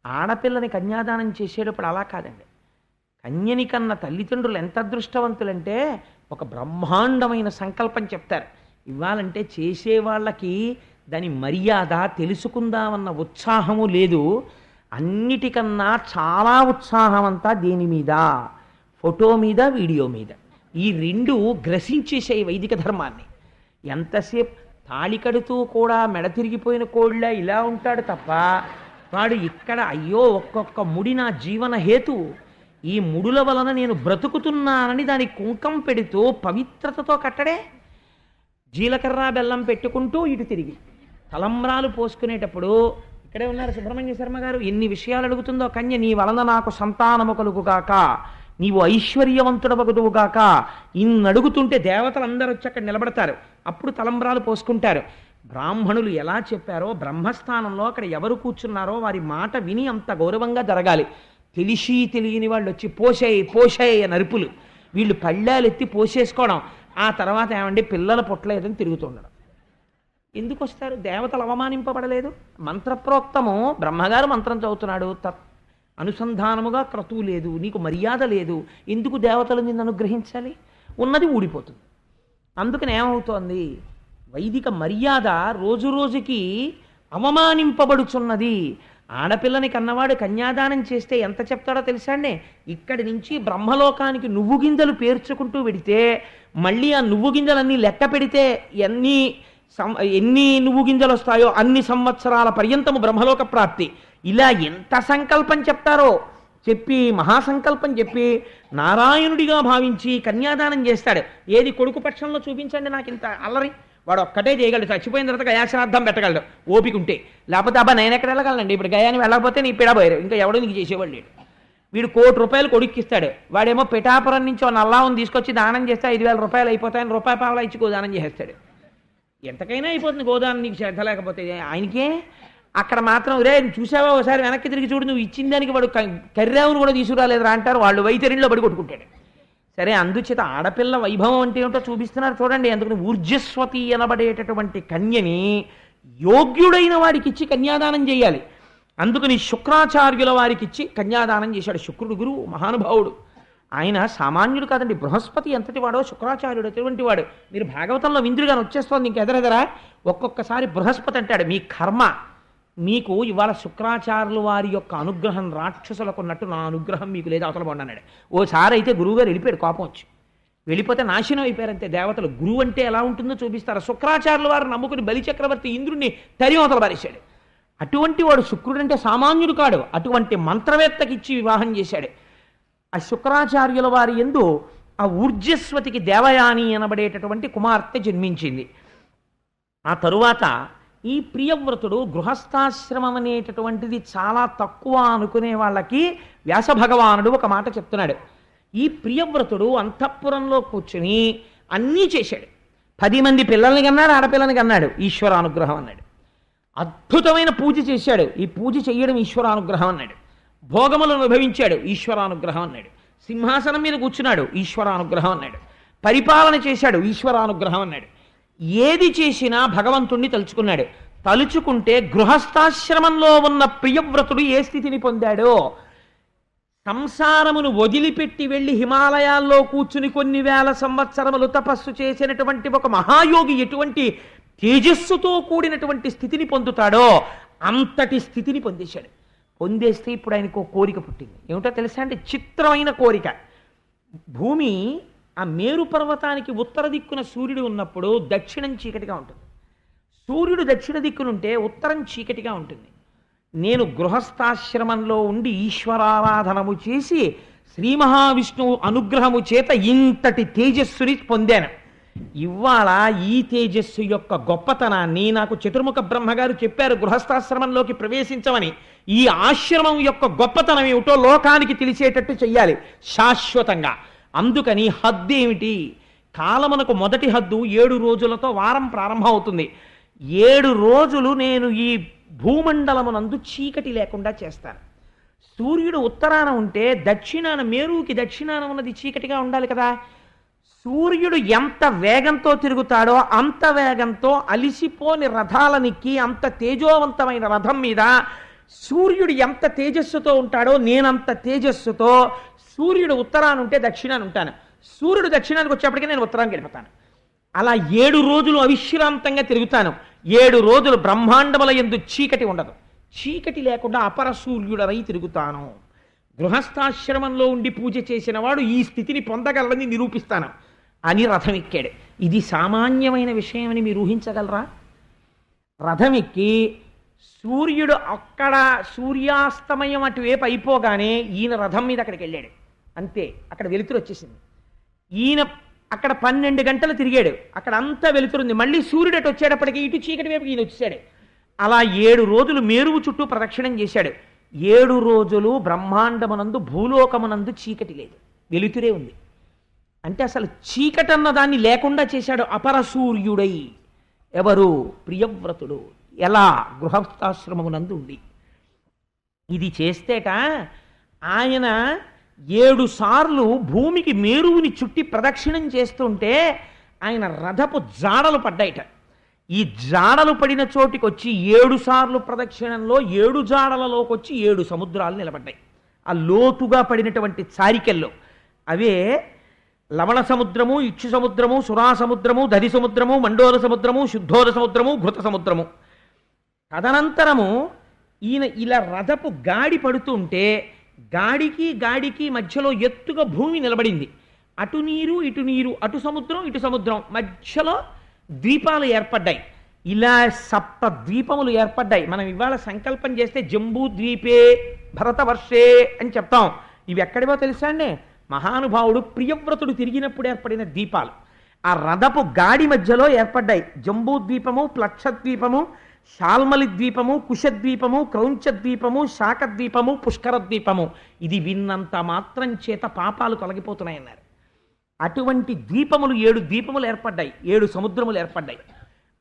ఆడపిల్లని కన్యాదానం చేసేటప్పుడు అలా కాదండి. కన్యని కన్న తల్లిదండ్రులు ఎంత అదృష్టవంతులంటే ఒక బ్రహ్మాండమైన సంకల్పం చెప్తారు. ఇవ్వాలంటే చేసేవాళ్ళకి దాని మర్యాద తెలుసుకుందామన్న ఉత్సాహము లేదు. అన్నిటికన్నా చాలా ఉత్సాహం అంతా దేని మీద? ఫోటో మీద, వీడియో మీద. ఈ 2 గ్రసించేసాయి వైదిక ధర్మాన్ని. ఎంతసేపు తాళి కడుతూ కూడా మెడ తిరిగిపోయిన కోళ్ళ ఇలా ఉంటాడు తప్ప వాడు ఇక్కడ అయ్యో ఒక్కొక్క ముడి నా జీవన హేతు, ఈ ముడుల వలన నేను బ్రతుకుతున్నానని దాని కుంకం పెడుతూ పవిత్రతతో కట్టడే. జీలకర్ర బెల్లం పెట్టుకుంటూ ఇటు తిరిగి తలంబ్రాలు పోసుకునేటప్పుడు ఇక్కడే ఉన్నారు సుబ్రహ్మణ్య శర్మ గారు, ఎన్ని విషయాలు అడుగుతుందో కన్య. నీ వలన నాకు సంతానము కలుగుగాక, నీవు ఐశ్వర్యవంతుడవగుదువుగాక, ఇన్ని అడుగుతుంటే దేవతలు అందరూ వచ్చి అక్కడ నిలబడతారు. అప్పుడు తలంబ్రాలు పోసుకుంటారు. బ్రాహ్మణులు ఎలా చెప్పారో బ్రహ్మస్థానంలో అక్కడ ఎవరు కూర్చున్నారో వారి మాట విని అంత గౌరవంగా జరగాలి. తెలిసి తెలియని వాళ్ళు వచ్చి పోసేయి నరుపులు, వీళ్ళు పళ్ళాలు ఎత్తి పోసేసుకోవడం, ఆ తర్వాత ఏమండి పిల్లల పొట్టలేదని తిరుగుతుండడం. ఎందుకు వస్తారు? దేవతలు అవమానింపబడలేదు. మంత్రప్రోక్తము బ్రహ్మగారు మంత్రం చదువుతున్నాడు, అనుసంధానముగా క్రతువు లేదు, నీకు మర్యాద లేదు, ఎందుకు దేవతలు నిన్ను అనుగ్రహించాలి? ఉన్నది ఊడిపోతుంది. అందుకని ఏమవుతోంది? వైదిక మర్యాద రోజు రోజుకి అవమానింపబడుచున్నది. ఆడపిల్లని కన్నవాడు కన్యాదానం చేస్తే ఎంత చెప్తాడో తెలుసా అండి? ఇక్కడి నుంచి బ్రహ్మలోకానికి నువ్వు గింజలు పేర్చుకుంటూ పెడితే మళ్ళీ ఆ నువ్వు గింజలన్నీ లెక్క పెడితే ఎన్ని నువ్వు గింజలు వస్తాయో అన్ని సంవత్సరాల పర్యంతము బ్రహ్మలోక ప్రాప్తి. ఇలా ఎంత సంకల్పం చెప్తారో చెప్పి మహాసంకల్పం చెప్పి నారాయణుడిగా భావించి కన్యాదానం చేస్తాడు. ఏది కొడుకు పక్షంలో చూపించండి నాకు ఇంత అల్లరి. వాడు ఒక్కటే చేయగలడు, చచ్చిపోయిన తర్వాత గయాశ్రాద్ధం పెట్టగలడు ఓపిక ఉంటే. లేకపోతే అబ్బా నేను ఎక్కడ వెళ్ళగలండి, ఇప్పుడు గయాని వెళ్ళకపోతే నీ పిడబోయారు, ఇంకా ఎవడో నీకు చేసేవాళ్ళు లేడు. వీడు ₹1,00,00,000 కొడుక్కిస్తాడు, వాడేమో పిఠాపురం నుంచి ఓ నల్లావుని తీసుకొచ్చి దానం చేస్తే ₹5,000 అయిపోతాయని ₹1 ఇచ్చి గోదానం చేసేస్తాడు. ఎంతకైనా అయిపోతుంది గోదానం, నీకు శ్రద్ధ లేకపోతే. ఆయనకే అక్కడ మాత్రం రే చూసావా ఒకసారి వెనక్కి తిరిగి చూడు, నువ్వు ఇచ్చిన దానికి వాడు కర్రావును కూడా తీసుకురాలేదురా అంటారు. వాళ్ళు వైతరిలో పడి కొట్టుకుంటాడు. సరే, అందుచేత ఆడపిల్ల వైభవం అంటే ఏమిటో చూపిస్తున్నారు చూడండి. అందుకని ఊర్జస్వతి అనబడేటటువంటి కన్యని యోగ్యుడైన వాడికి ఇచ్చి కన్యాదానం చేయాలి. అందుకని శుక్రాచార్యుల వారికి ఇచ్చి కన్యాదానం చేశాడు. శుక్రుడు గురువు, మహానుభావుడు. ఆయన సామాన్యుడు కాదండి. బృహస్పతి ఎంతటి వాడో శుక్రాచార్యుడు అటువంటి వాడు. మీరు భాగవతంలో విందులుగాని వచ్చేస్తోంది ఇంకెదరెదరా. ఒక్కొక్కసారి బృహస్పతి అంటాడు, మీ కర్మ, మీకు ఇవాళ శుక్రాచార్యుల వారి యొక్క అనుగ్రహం రాక్షసులకు ఉన్నట్టు నా అనుగ్రహం మీకు లేదు, అవతల బాగుండు అన్నాడు. ఓసారి అయితే గురువుగారు వెళ్ళిపోయాడు, కోపం వచ్చి. వెళ్ళిపోతే నాశనం అయిపోయారంతే దేవతలు. గురువు అంటే ఎలా ఉంటుందో చూపిస్తారు. శుక్రాచార్యుల వారు నమ్ముకుని బలిచక్రవర్తి ఇంద్రుడిని తరి అవతల పారేశాడు. అటువంటి వాడు శుక్రుడు అంటే సామాన్యుడు కాడు. అటువంటి మంత్రవేత్తకి ఇచ్చి వివాహం చేశాడు. ఆ శుక్రాచార్యుల వారి యందు ఆ ఊర్జస్వతికి దేవయాని అనబడేటటువంటి కుమార్తె జన్మించింది. ఆ తరువాత ఈ ప్రియవ్రతుడు గృహస్థాశ్రమం అనేటటువంటిది చాలా తక్కువ అనుకునే వాళ్ళకి వ్యాస భగవానుడు ఒక మాట చెప్తున్నాడు. ఈ ప్రియవ్రతుడు అంతఃపురంలో కూర్చుని అన్నీ చేశాడు. 10 మంది పిల్లల్ని కన్నాడు, ఆడపిల్లని కన్నాడు, ఈశ్వరానుగ్రహం అన్నాడు. అద్భుతమైన పూజ చేశాడు, ఈ పూజ చెయ్యడం ఈశ్వరానుగ్రహం అన్నాడు. భోగములను అనుభవించాడు, ఈశ్వరానుగ్రహం అన్నాడు. సింహాసనం మీద కూర్చున్నాడు, ఈశ్వరానుగ్రహం అన్నాడు. పరిపాలన చేశాడు, ఈశ్వరానుగ్రహం అన్నాడు. ఏది చేసినా భగవంతుణ్ణి తలుచుకున్నాడు. తలుచుకుంటే గృహస్థాశ్రమంలో ఉన్న ప్రియవ్రతుడు ఏ స్థితిని పొందాడో, సంసారమును వదిలిపెట్టి వెళ్ళి హిమాలయాల్లో కూర్చుని కొన్ని వేల సంవత్సరములు తపస్సు చేసినటువంటి ఒక మహాయోగి ఎటువంటి తేజస్సుతో కూడినటువంటి స్థితిని పొందుతాడో అంతటి స్థితిని పొందేశాడు. పొందేస్తే ఇప్పుడు ఆయనకు ఒక కోరిక పుట్టింది. ఏమిటో తెలుసా అంటే, చిత్రమైన కోరిక. భూమి ఆ మేరు పర్వతానికి ఉత్తర దిక్కున సూర్యుడు ఉన్నప్పుడు దక్షిణం చీకటిగా ఉంటుంది. సూర్యుడు దక్షిణ దిక్కునుంటే ఉత్తరం చీకటిగా ఉంటుంది. నేను గృహస్థాశ్రమంలో ఉండి ఈశ్వరారాధనము చేసి శ్రీ మహావిష్ణువు అనుగ్రహము చేత ఇంతటి తేజస్సుని పొందాను. ఇవాళ ఈ తేజస్సు యొక్క గొప్పతనాన్ని నాకు చతుర్ముఖ బ్రహ్మగారు చెప్పారు గృహస్థాశ్రమంలోకి ప్రవేశించమని. ఈ ఆశ్రమం యొక్క గొప్పతనం ఏమిటో లోకానికి తెలిసేటట్టు చెయ్యాలి శాశ్వతంగా. అందుకని హద్దు ఏమిటి? కాలమునకు మొదటి హద్దు 7 రోజులతో వారం ప్రారంభం అవుతుంది. 7 రోజులు నేను ఈ భూమండలమునందు చీకటి లేకుండా చేస్తాను. సూర్యుడు ఉత్తరాన ఉంటే దక్షిణాన, మేరుకి దక్షిణాన ఉన్నది చీకటిగా ఉండాలి కదా. సూర్యుడు ఎంత వేగంతో తిరుగుతాడో అంత వేగంతో అలిసిపోని రథాలనిక్కి అంత తేజోవంతమైన రథం మీద సూర్యుడు ఎంత తేజస్సుతో ఉంటాడో నేనంత తేజస్సుతో సూర్యుడు ఉత్తరాన ఉంటే దక్షిణాన్ని ఉంటాను. సూర్యుడు దక్షిణానికి వచ్చేప్పటికీ నేను ఉత్తరానికి వెళ్ళిపోతాను. అలా 7 రోజులు అవిశ్రాంతంగా తిరుగుతాను. 7 రోజులు బ్రహ్మాండముల యందు చీకటి ఉండదు. చీకటి లేకుండా అపర సూర్యుడనై తిరుగుతాను. గృహస్థాశ్రమంలో ఉండి పూజ చేసిన వాడు ఈ స్థితిని పొందగలడని నిరూపిస్తాను అని రథం ఎక్కాడు. ఇది సామాన్యమైన విషయమని మీరు ఊహించగలరా? రథం ఎక్కి సూర్యుడు అక్కడ సూర్యాస్తమయం అటువైపు అయిపోగానే ఈయన రథం మీద అక్కడికి వెళ్ళాడు. అంతే, అక్కడ వెలుతురు వచ్చేసింది. ఈయన అక్కడ 12 గంటలు తిరిగాడు. అక్కడ అంతా వెలుతురుంది. మళ్ళీ సూర్యుడు అటు వచ్చేటప్పటికి ఇటు చీకటి వైపు ఈయన వచ్చాడు. అలా 7 రోజులు మేరువు చుట్టూ ప్రదక్షిణం చేశాడు. 7 రోజులు బ్రహ్మాండమునందు భూలోకమునందు చీకటి లేదు, వెలుతురే ఉంది. అంటే అసలు చీకటన్న దాన్ని లేకుండా చేశాడు అపర సూర్యుడై. ఎవరు? ప్రియవ్రతుడు. ఎలా? గృహస్థాశ్రమమునందు ఉండి. ఇది చేస్తేట ఆయన 7 సార్లు భూమికి మేరువుని చుట్టి ప్రదక్షిణం చేస్తుంటే ఆయన రథపు జాడలు పడ్డాయిట. ఈ జాడలు పడిన చోటికి వచ్చి 7 సార్లు ప్రదక్షిణంలో 7 జాడలలోకి వచ్చి 7 సముద్రాలు నిలబడ్డాయి. ఆ లోతుగా పడినటువంటి చారికెల్లో అవే లవణ సముద్రము, ఇక్షు సముద్రము, సురా సముద్రము, దధి సముద్రము, మండోర సముద్రము, శుద్ధోర సముద్రము, ఘృత సముద్రము. తదనంతరము ఈయన ఇలా రథపు గాడి పడుతుంటే గాడికి మధ్యలో ఎత్తుగా భూమి నిలబడింది. అటు నీరు ఇటు నీరు, అటు సముద్రం ఇటు సముద్రం, మధ్యలో ద్వీపాలు ఏర్పడ్డాయి. ఇలా 7 ద్వీపములు ఏర్పడ్డాయి. మనం ఇవాళ సంకల్పం చేస్తే జంబూ ద్వీపే భరతవర్షే అని చెప్తాం. ఇవి ఎక్కడివో తెలుసా అండి? మహానుభావుడు ప్రియవ్రతుడు తిరిగినప్పుడు ఏర్పడిన ద్వీపాలు. ఆ రథపు గాడి మధ్యలో ఏర్పడ్డాయి. జంబూ ద్వీపము, ప్లక్షద్వీపము, శాల్మలి ద్వీపము, కుశద్వీపము, క్రౌంచద్వీపము, శాఖద్వీపము, పుష్కర ద్వీపము. ఇది విన్నంత మాత్రం చేత పాపాలు తొలగిపోతున్నాయన్నారు. అటువంటి ద్వీపములు 7 ద్వీపములు ఏర్పడ్డాయి, 7 సముద్రములు ఏర్పడ్డాయి.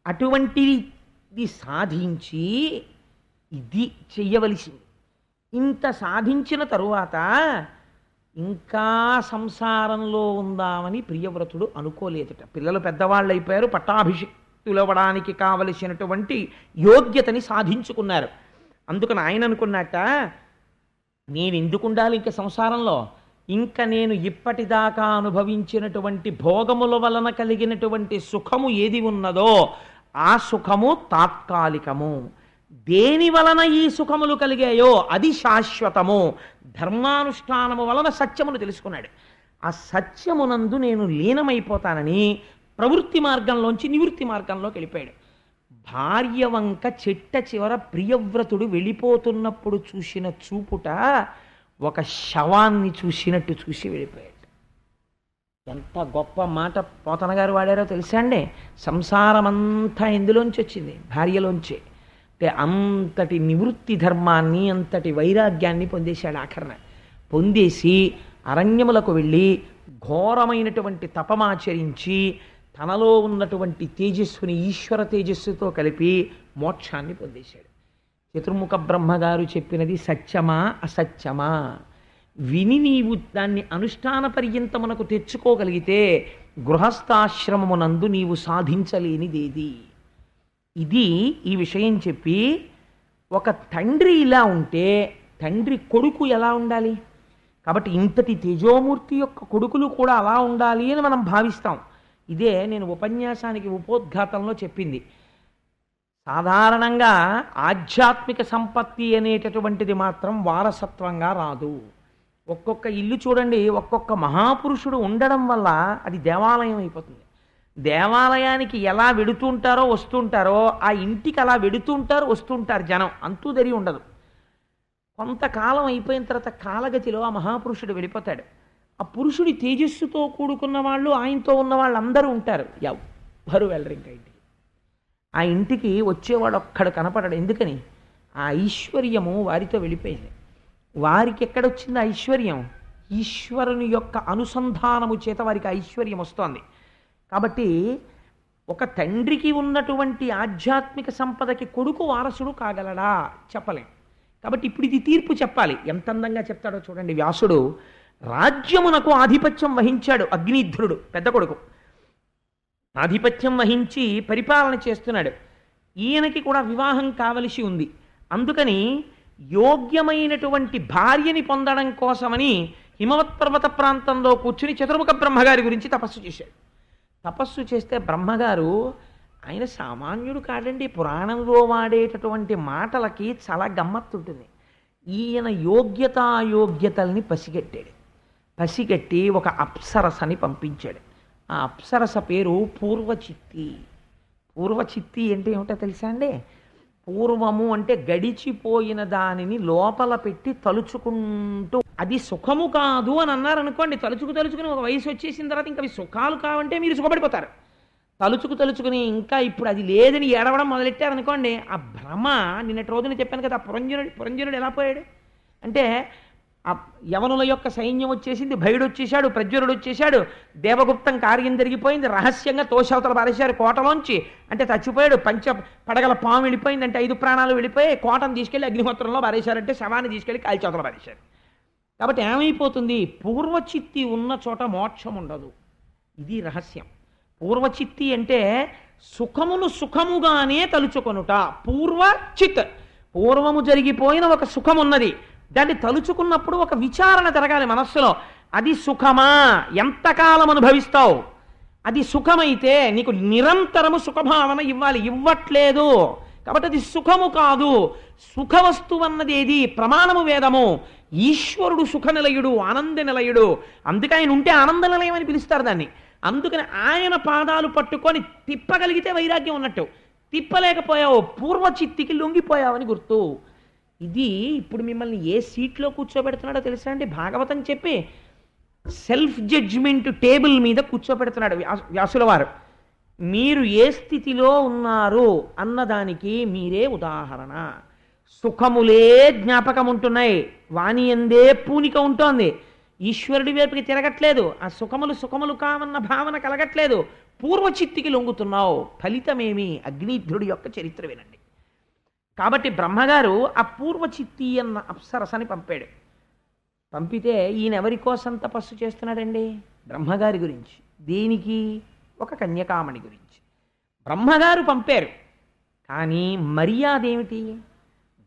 అటువంటిది సాధించి ఇది చెయ్యవలసింది. ఇంత సాధించిన తరువాత ఇంకా సంసారంలో ఉందామని ప్రియవ్రతుడు అనుకోలేదట. పిల్లలు పెద్దవాళ్ళు అయిపోయారు, పట్టాభిషిక్తులవ్వడానికి కావలసినటువంటి యోగ్యతని సాధించుకున్నారు. అందుకని ఆయన అనుకున్నట్ట, నేను ఎందుకు ఉండాలి ఇంక సంసారంలో, ఇంకా నేను ఇప్పటిదాకా అనుభవించినటువంటి భోగముల వలన కలిగినటువంటి సుఖము ఏది ఉన్నదో ఆ సుఖము తాత్కాలికము, దేని వలన ఈ సుఖములు కలిగాయో అది శాశ్వతము. ధర్మానుష్ఠానము వలన సత్యమును తెలుసుకున్నాడు. ఆ సత్యమునందు నేను లీనమైపోతానని ప్రవృత్తి మార్గంలోంచి నివృత్తి మార్గంలోకి వెళ్ళిపోయాడు. భార్య వంక చిట్ట చివర ప్రియవ్రతుడు వెళ్ళిపోతున్నప్పుడు చూసిన చూపుట ఒక శవాన్ని చూసినట్టు చూసి వెళ్ళిపోయాడు. ఎంత గొప్ప మాట పోతన గారు వాడారో తెలుసా అండి? సంసారం అంతా ఎందులోంచి వచ్చింది? భార్యలోంచి. అంటే అంతటి నివృత్తి ధర్మాన్ని, అంతటి వైరాగ్యాన్ని పొందేశాడు. ఆఖరణ పొందేసి అరణ్యములకు వెళ్ళి ఘోరమైనటువంటి తపమాచరించి తనలో ఉన్నటువంటి తేజస్సుని ఈశ్వర తేజస్సుతో కలిపి మోక్షాన్ని పొందేశాడు. చతుర్ముఖ బ్రహ్మగారు చెప్పినది సత్యమా అసత్యమా విని నీవు దాన్ని అనుష్ఠాన పర్యంతమునకు తెచ్చుకోగలిగితే గృహస్థాశ్రమమునందు నీవు సాధించలేనిదేది. ఇది ఈ విషయం చెప్పి, ఒక తండ్రి ఇలా ఉంటే తండ్రి కొడుకు ఎలా ఉండాలి? కాబట్టి ఇంతటి తేజోమూర్తి యొక్క కొడుకులు కూడా అలా ఉండాలి అని మనం భావిస్తాం. ఇదే నేను ఉపన్యాసానికి ఉపోద్ఘాతంలో చెప్పింది. సాధారణంగా ఆధ్యాత్మిక సంపత్తి అనేటటువంటిది మాత్రం వారసత్వంగా రాదు. ఒక్కొక్క ఇల్లు చూడండి, ఒక్కొక్క మహాపురుషుడు ఉండడం వల్ల అది దేవాలయం అయిపోతుంది. దేవాలయానికి ఎలా వెడుతుంటారో వస్తుంటారో ఆ ఇంటికి అలా వెడుతుంటారు వస్తుంటారు జనం, అంతూ దరి ఉండదు. కొంతకాలం అయిపోయిన తర్వాత కాలగతిలో ఆ మహాపురుషుడు వెళ్ళిపోతాడు. ఆ పురుషుడి తేజస్సుతో కూడుకున్న వాళ్ళు, ఆయనతో ఉన్న వాళ్ళందరూ ఉంటారు, ఎవ్వరు వెళ్ళరు ఇంకా ఇంటికి. ఆ ఇంటికి వచ్చేవాడు ఒక్కడు కనపడడు. ఎందుకని? ఆ ఐశ్వర్యము వారితో వెళ్ళిపోయింది. వారికి ఎక్కడొచ్చింది ఐశ్వర్యం? ఈశ్వరుని యొక్క అనుసంధానము చేత వారికి ఐశ్వర్యం వస్తోంది. కాబట్టి ఒక తండ్రికి ఉన్నటువంటి ఆధ్యాత్మిక సంపదకి కొడుకు వారసుడు కాగలడా? చెప్పలేం. కాబట్టి ఇప్పుడు ఇది తీర్పు చెప్పాలి. ఎంత అందంగా చెప్తాడో చూడండి వ్యాసుడు. రాజ్యమునకు ఆధిపత్యం వహించాడు అగ్నిధ్రుడు, పెద్ద కొడుకు. ఆధిపత్యం వహించి పరిపాలన చేస్తున్నాడు. ఈయనకి కూడా వివాహం కావలసి ఉంది. అందుకని యోగ్యమైనటువంటి భార్యని పొందడం కోసమని హిమవత్ పర్వత ప్రాంతంలో కూర్చుని చతుర్ముఖ బ్రహ్మగారి గురించి తపస్సు చేశాడు. తపస్సు చేస్తే బ్రహ్మగారు, ఆయన సామాన్యుడు కాదండి, పురాణంలో వాడేటటువంటి మాటలకి చాలా గమ్మత్తు ఉంటుంది. ఈయన యోగ్యతాయోగ్యతల్ని పసిగట్టాడు. పసిగట్టి ఒక అప్సరసని పంపించాడు. ఆ అప్సరస పేరు పూర్వచిత్తి. పూర్వచిత్తి అంటే ఏమిటో తెలుసా అండి? పూర్వము అంటే గడిచిపోయిన దానిని లోపల పెట్టి తలుచుకుంటూ, అది సుఖము కాదు అని అన్నారనుకోండి, తలుచుకుని ఒక వయసు వచ్చేసిన తర్వాత ఇంకా అవి సుఖాలు కావంటే మీరు సుఖపడిపోతారు. తలుచుకుని ఇంకా ఇప్పుడు అది లేదని ఏడవడం మొదలెట్టారనుకోండి, ఆ భ్రమ. నిన్నటి రోజున చెప్పాను కదా, పురంజనుడు ఎలా పోయాడు అంటే, ఆ యవనుల యొక్క సైన్యం వచ్చేసింది, భయుడు వచ్చేశాడు, ప్రజ్వరుడు వచ్చేశాడు, దేవగుప్తం కార్యం జరిగిపోయింది, రహస్యంగా తోషవతలు పారేశారు కోటలోంచి, అంటే చచ్చిపోయాడు. పడగల పాము వెళ్ళిపోయింది అంటే 5 ప్రాణాలు వెళ్ళిపోయి కోటను తీసుకెళ్లి అగ్నిహోత్రంలో పారేశారంటే శవాన్ని తీసుకెళ్లి కాల్చవతలు పారేశారు. కాబట్టి ఏమైపోతుంది? పూర్వచిత్తి ఉన్న చోట మోక్షం ఉండదు. ఇది రహస్యం. పూర్వచిత్తి అంటే సుఖమును సుఖముగానే తలుచుకొనుట. పూర్వచిత్, పూర్వము జరిగిపోయిన ఒక సుఖం ఉన్నది, దాన్ని తలుచుకున్నప్పుడు ఒక విచారణ జరగాలి మనస్సులో. అది సుఖమా? ఎంతకాలం అనుభవిస్తావు? అది సుఖమైతే నీకు నిరంతరము సుఖభావన ఇవ్వాలి, ఇవ్వట్లేదు కాబట్టి అది సుఖము కాదు. సుఖవస్తువు అన్నది ఏది? ప్రమాణము వేదము. ఈశ్వరుడు సుఖ నిలయుడు, ఆనంద నిలయుడు. అందుకే ఆయన ఉంటే ఆనంద నిలయం అని పిలుస్తారు దాన్ని. అందుకని ఆయన పాదాలు పట్టుకొని తిప్పగలిగితే వైరాగ్యం ఉన్నట్టు, తిప్పలేకపోయావు పూర్వచిత్తికి లొంగిపోయావని గుర్తు. ఇది ఇప్పుడు మిమ్మల్ని ఏ సీట్లో కూర్చోబెడుతున్నాడో తెలుసా అండి? భాగవతం చెప్పి సెల్ఫ్ జడ్జిమెంట్ టేబుల్ మీద కూర్చోబెడుతున్నాడు వ్యాసుల వారు. మీరు ఏ స్థితిలో ఉన్నారు అన్నదానికి మీరే ఉదాహరణ. సుఖములే జ్ఞాపకం ఉంటున్నాయి, వాణి ఎందే పూనిక ఉంటోంది, ఈశ్వరుడి వైపుకి తిరగట్లేదు, ఆ సుఖములు కావన్న భావన కలగట్లేదు, పూర్వచిత్తికి లొంగుతున్నావు. ఫలితమేమి? అగ్నిధ్రుడి యొక్క చరిత్ర వినండి. కాబట్టి బ్రహ్మగారు ఆ పూర్వచిత్తి అన్న అప్సరసని పంపాడు. పంపితే ఈయన ఎవరి కోసం తపస్సు చేస్తున్నాడండి? బ్రహ్మగారి గురించి. దేనికి? ఒక కన్యకామణి గురించి బ్రహ్మగారు పంపారు. కానీ మర్యాద ఏమిటి?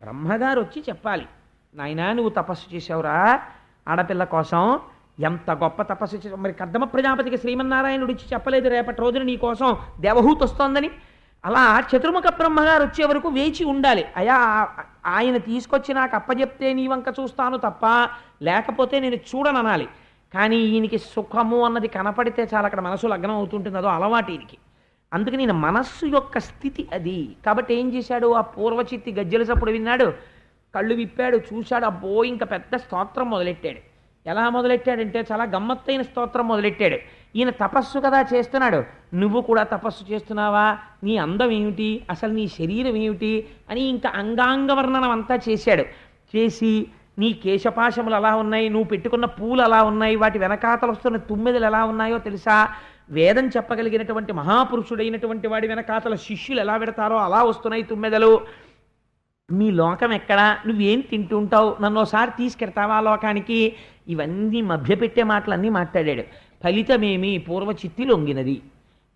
బ్రహ్మగారు వచ్చి చెప్పాలి, నాయనా నువ్వు తపస్సు చేసావురా ఆడపిల్ల కోసం, ఎంత గొప్ప తపస్సు చేసావు. మరి కర్దమ ప్రజాపతికి శ్రీమన్నారాయణుడు ఇచ్చి చెప్పలేదు రేపటి రోజున నీ కోసం దేవహూతి వస్తోందని. అలా చతుర్ముఖ బ్రహ్మగారు వచ్చే వరకు వేచి ఉండాలి. అయా ఆయన తీసుకొచ్చి నాకు అప్పచెప్తే నీ వంక చూస్తాను తప్ప లేకపోతే నేను చూడననాలి. కానీ ఈయనకి సుఖము అన్నది కనపడితే చాలా అక్కడ మనసు లగ్నం అవుతుంటుంది, అదో అలవాటు ఈయనకి. అందుకని నేను మనస్సు యొక్క స్థితి అది. కాబట్టి ఏం చేశాడు, ఆ పూర్వచిత్తి గజ్జెల సప్పుడు విన్నాడు, కళ్ళు విప్పాడు, చూశాడు, అబ్బో ఇంకా పెద్ద స్తోత్రం మొదలెట్టాడు. ఎలా మొదలెట్టాడంటే చాలా గమ్మత్తైన స్తోత్రం మొదలెట్టాడు. ఈయన తపస్సు కదా చేస్తున్నాడు, నువ్వు కూడా తపస్సు చేస్తున్నావా, నీ అందం ఏమిటి, అసలు నీ శరీరం ఏమిటి అని ఇంకా అంగాంగ వర్ణనం అంతా చేశాడు. చేసి నీ కేశపాశములు ఎలా ఉన్నాయి, నువ్వు పెట్టుకున్న పూలు ఎలా ఉన్నాయి, వాటి వెనకాతలు వస్తున్న తుమ్మెదలు ఎలా ఉన్నాయో తెలుసా, వేదం చెప్పగలిగినటువంటి మహాపురుషుడైనటువంటి వాడి వెనకాతల శిష్యులు ఎలా పెడతారో అలా వస్తున్నాయి తుమ్మెదలు. మీ లోకం ఎక్కడా, నువ్వేం తింటుంటావు, నన్ను ఒకసారి తీసుకెడతావా ఆ లోకానికి, ఇవన్నీ మభ్యపెట్టే మాటలన్నీ మాట్లాడాడు. ఫలితమేమి, పూర్వచిత్తి లొంగినది.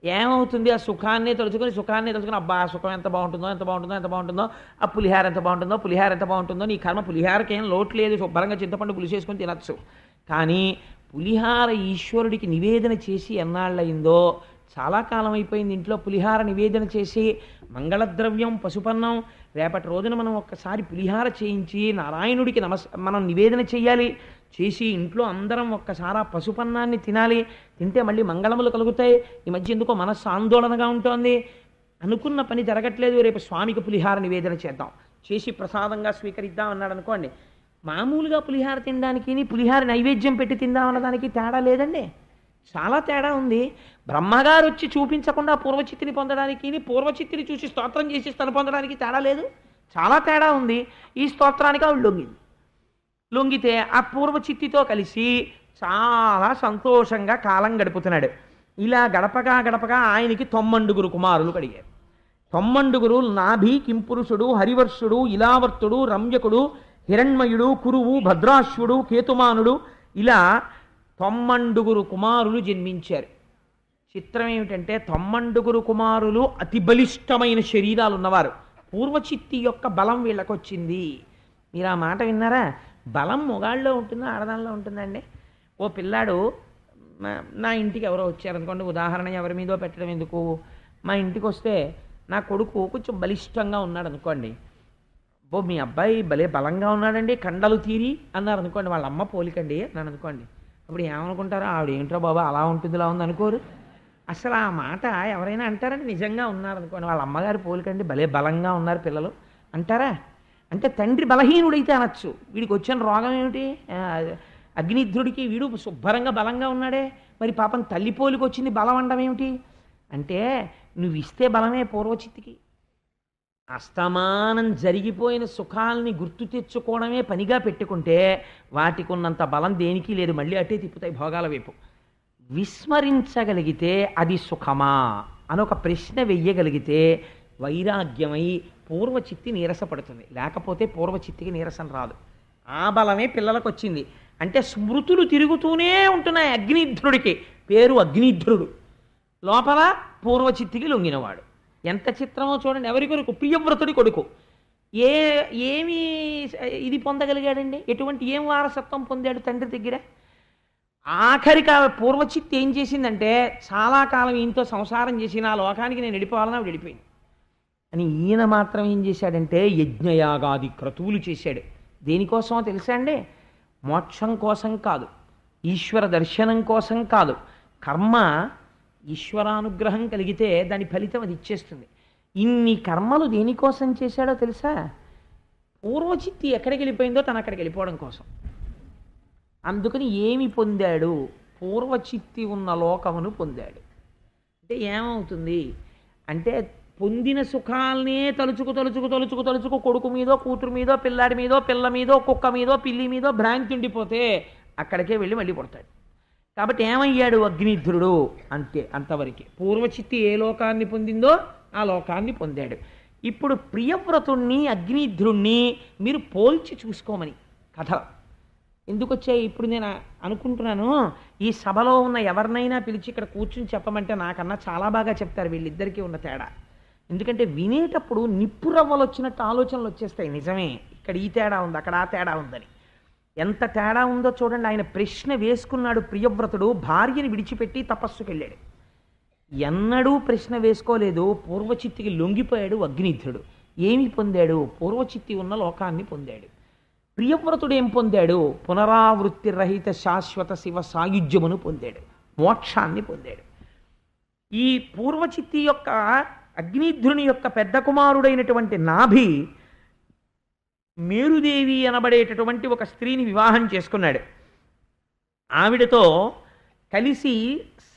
ఏమవుతుంది, ఆ సుఖాన్నే తలుచుకొని అబ్బా సుఖం ఎంత బాగుంటుందో ఎంత బాగుంటుందో ఎంత బాగుంటుందో, ఆ పులిహార ఎంత బాగుంటుందో పులిహార ఎంత బాగుంటుందో, నీ కర్మ పులిహారకి ఏం లోటు లేదు, శుభ్రంగా చింతపండు పులిసేసుకొని తినచ్చు. కానీ పులిహార ఈశ్వరుడికి నివేదన చేసి ఎన్నాళ్ళయిందో, చాలా కాలం అయిపోయింది ఇంట్లో పులిహార నివేదన చేసి, మంగళద్రవ్యం పసుపన్నం, రేపటి రోజున మనం ఒక్కసారి పులిహార చేయించి నారాయణుడికి మనం నివేదన చేయాలి. చేసి ఇంట్లో అందరం ఒక్కసారి ఆ పసుపన్నాన్ని తినాలి, తింటే మళ్ళీ మంగళములు కలుగుతాయి. ఈ మధ్య ఎందుకో మనస్సు ఆందోళనగా ఉంటుంది, అనుకున్న పని జరగట్లేదు, రేపు స్వామికి పులిహార నివేదన చేద్దాం, చేసి ప్రసాదంగా స్వీకరిద్దాం అన్నాడు అనుకోండి. మామూలుగా పులిహార తినడానికి పులిహార నైవేద్యం పెట్టి తిందాం అన్నదానికి తేడా లేదండి, చాలా తేడా ఉంది. బ్రహ్మగారు వచ్చి చూపించకుండా పూర్వచిత్తిని పొందడానికి, పూర్వచిత్తిని చూసి స్తోత్రం చేసి తను పొందడానికి తేడా లేదు, చాలా తేడా ఉంది. ఈ స్తోత్రానికి ఆవిడ లొంగితే ఆ పూర్వచిత్తితో కలిసి చాలా సంతోషంగా కాలం గడుపుతున్నాడు. ఇలా గడపగా ఆయనకి 90 కుమారులు కలిగారు. 90 నాభి, కింపురుషుడు, హరివర్షుడు, ఇలావర్తుడు, రమ్యకుడు, హిరణ్మయుడు, కురువు, భద్రాశ్వుడు, కేతుమానుడు, ఇలా 90 కుమారులు జన్మించారు. చిత్రం ఏమిటంటే 90 కుమారులు అతి బలిష్టమైన శరీరాలు ఉన్నవారు. పూర్వచిత్తి యొక్క బలం వీళ్ళకొచ్చింది. మీరు ఆ మాట విన్నారా? బలం మొగాళ్ళలో ఉంటుందా ఆడదానిలో ఉంటుందండి? ఓ పిల్లాడు, నా ఇంటికి ఎవరో వచ్చారనుకోండి, ఉదాహరణ ఎవరి మీదో పెట్టడం ఎందుకు, మా ఇంటికి వస్తే నా కొడుకు కొంచెం బలిష్టంగా ఉన్నాడు అనుకోండి, ఓ మీ అబ్బాయి భలే బలంగా ఉన్నాడండి కండలు తీరి అన్నారు అనుకోండి, వాళ్ళ అమ్మ పోలికండి అన్నాను అనుకోండి, అప్పుడు ఏమనుకుంటారో, ఆవిడ ఏంట్రా బాబా అలా ఉంటుంది ఇలా ఉంది అనుకోరు. అసలు ఆ మాట ఎవరైనా అంటారంటే నిజంగా ఉన్నారనుకోండి, వాళ్ళ అమ్మగారు పోలికండి భలే బలంగా ఉన్నారు పిల్లలు అంటారా? అంటే తండ్రి బలహీనుడైతే అనొచ్చు, వీడికి వచ్చిన రోగం ఏమిటి, అగ్నిధ్రుడికి వీడు శుభ్రంగా బలంగా ఉన్నాడే, మరి పాపం తల్లి పోలికి వచ్చింది బలం అనడం ఏమిటి అంటే, నువ్వు ఇస్తే బలమే పూర్వచిత్తికి. అస్తమానం జరిగిపోయిన సుఖాలని గుర్తు తెచ్చుకోవడమే పనిగా పెట్టుకుంటే వాటికి ఉన్నంత బలం దేనికి లేదు, మళ్ళీ అట్టే తిప్పుతాయి భోగాల వైపు. విస్మరించగలిగితే అది సుఖమా అని ఒక ప్రశ్న వెయ్యగలిగితే వైరాగ్యమై పూర్వచిత్తి నీరసపడుతుంది, లేకపోతే పూర్వచిత్తికి నీరసం రాదు. ఆ బలమే పిల్లలకు వచ్చింది. అంటే స్మృతులు తిరుగుతూనే ఉంటున్నాయి. అగ్నిధ్రుడికి పేరు అగ్నిధ్రుడు, లోపల పూర్వచిత్తికి లొంగినవాడు. ఎంత చిత్రమో చూడండి. ఎవరి కొడుకు? ప్రియవ్రతుడి కొడుకు. ఏమి ఇది పొందగలిగాడండి, ఎటువంటి ఏం వారసత్వం పొందాడు తండ్రి దగ్గర? ఆఖరికి ఆ పూర్వచిత్తి ఏం చేసిందంటే, చాలా కాలం ఈయనతో సంసారం చేసి నా లోకానికి నేను వెళ్ళిపోవాలని ఆవిడ వెళ్ళిపోయింది అని. ఈయన మాత్రం ఏం చేశాడంటే యజ్ఞయాగాది క్రతువులు చేశాడు. దేనికోసమో తెలుసా అండి? మోక్షం కోసం కాదు, ఈశ్వర దర్శనం కోసం కాదు. కర్మ ఈశ్వరానుగ్రహం కలిగితే దాని ఫలితం అది ఇచ్చేస్తుంది. ఇన్ని కర్మలు దేనికోసం చేశాడో తెలుసా? పూర్వచిత్తి ఎక్కడికి వెళ్ళిపోయిందో తను అక్కడికి వెళ్ళిపోవడం కోసం. అందుకని ఏమి పొందాడు? పూర్వచిత్తి ఉన్న లోకమును పొందాడు. అంటే ఏమవుతుంది అంటే, పొందిన సుఖాలనే తలుచుకు కొడుకు మీదో కూతురు మీదో పిల్లాడి మీదో పిల్ల మీదో కుక్క మీదో పిల్లి మీదో భ్రాంతి ఉండిపోతే అక్కడికే వెళ్ళి మళ్ళీ పుడతాడు. కాబట్టి ఏమయ్యాడు? అగ్నిధ్రుడు. అంతే, అంతవరకే. పూర్వచిత్తి ఏ లోకాన్ని పొందిందో ఆ లోకాన్ని పొందాడు. ఇప్పుడు ప్రియవ్రతుణ్ణి అగ్నిధ్రుణ్ణి మీరు పోల్చి చూసుకోమని కథ ఎందుకు వచ్చాయి? ఇప్పుడు నేను అనుకుంటున్నాను, ఈ సభలో ఉన్న ఎవరినైనా పిలిచి ఇక్కడ కూర్చుని చెప్పమంటే నాకన్నా చాలా బాగా చెప్తారు వీళ్ళిద్దరికీ ఉన్న తేడా. ఎందుకంటే వినేటప్పుడు నిప్పు రవ్వలు వచ్చినట్టు ఆలోచనలు వచ్చేస్తాయి. నిజమే, ఇక్కడ ఈ తేడా ఉంది, అక్కడ ఆ తేడా ఉందని. ఎంత తేడా ఉందో చూడండి. ఆయన ప్రశ్న వేసుకున్నాడు ప్రియవ్రతుడు, భార్యని విడిచిపెట్టి తపస్సుకి వెళ్ళాడు. ఎన్నడూ ప్రశ్న వేసుకోలేదు. పూర్వచిత్తికి లొంగిపోయాడు అగ్నిధ్రుడు. ఏమి పొందాడు? పూర్వచిత్తి ఉన్న లోకాన్ని పొందాడు. ప్రియవ్రతుడు ఏం పొందాడు? పునరావృత్తి రహిత శాశ్వత శివ సాయుధ్యమును పొందాడు, మోక్షాన్ని పొందాడు. ఈ పూర్వచిత్తి యొక్క అగ్నిధ్రుని యొక్క పెద్ద కుమారుడైనటువంటి నాభి మేరుదేవి అనబడేటటువంటి ఒక స్త్రీని వివాహం చేసుకున్నాడు. ఆవిడతో కలిసి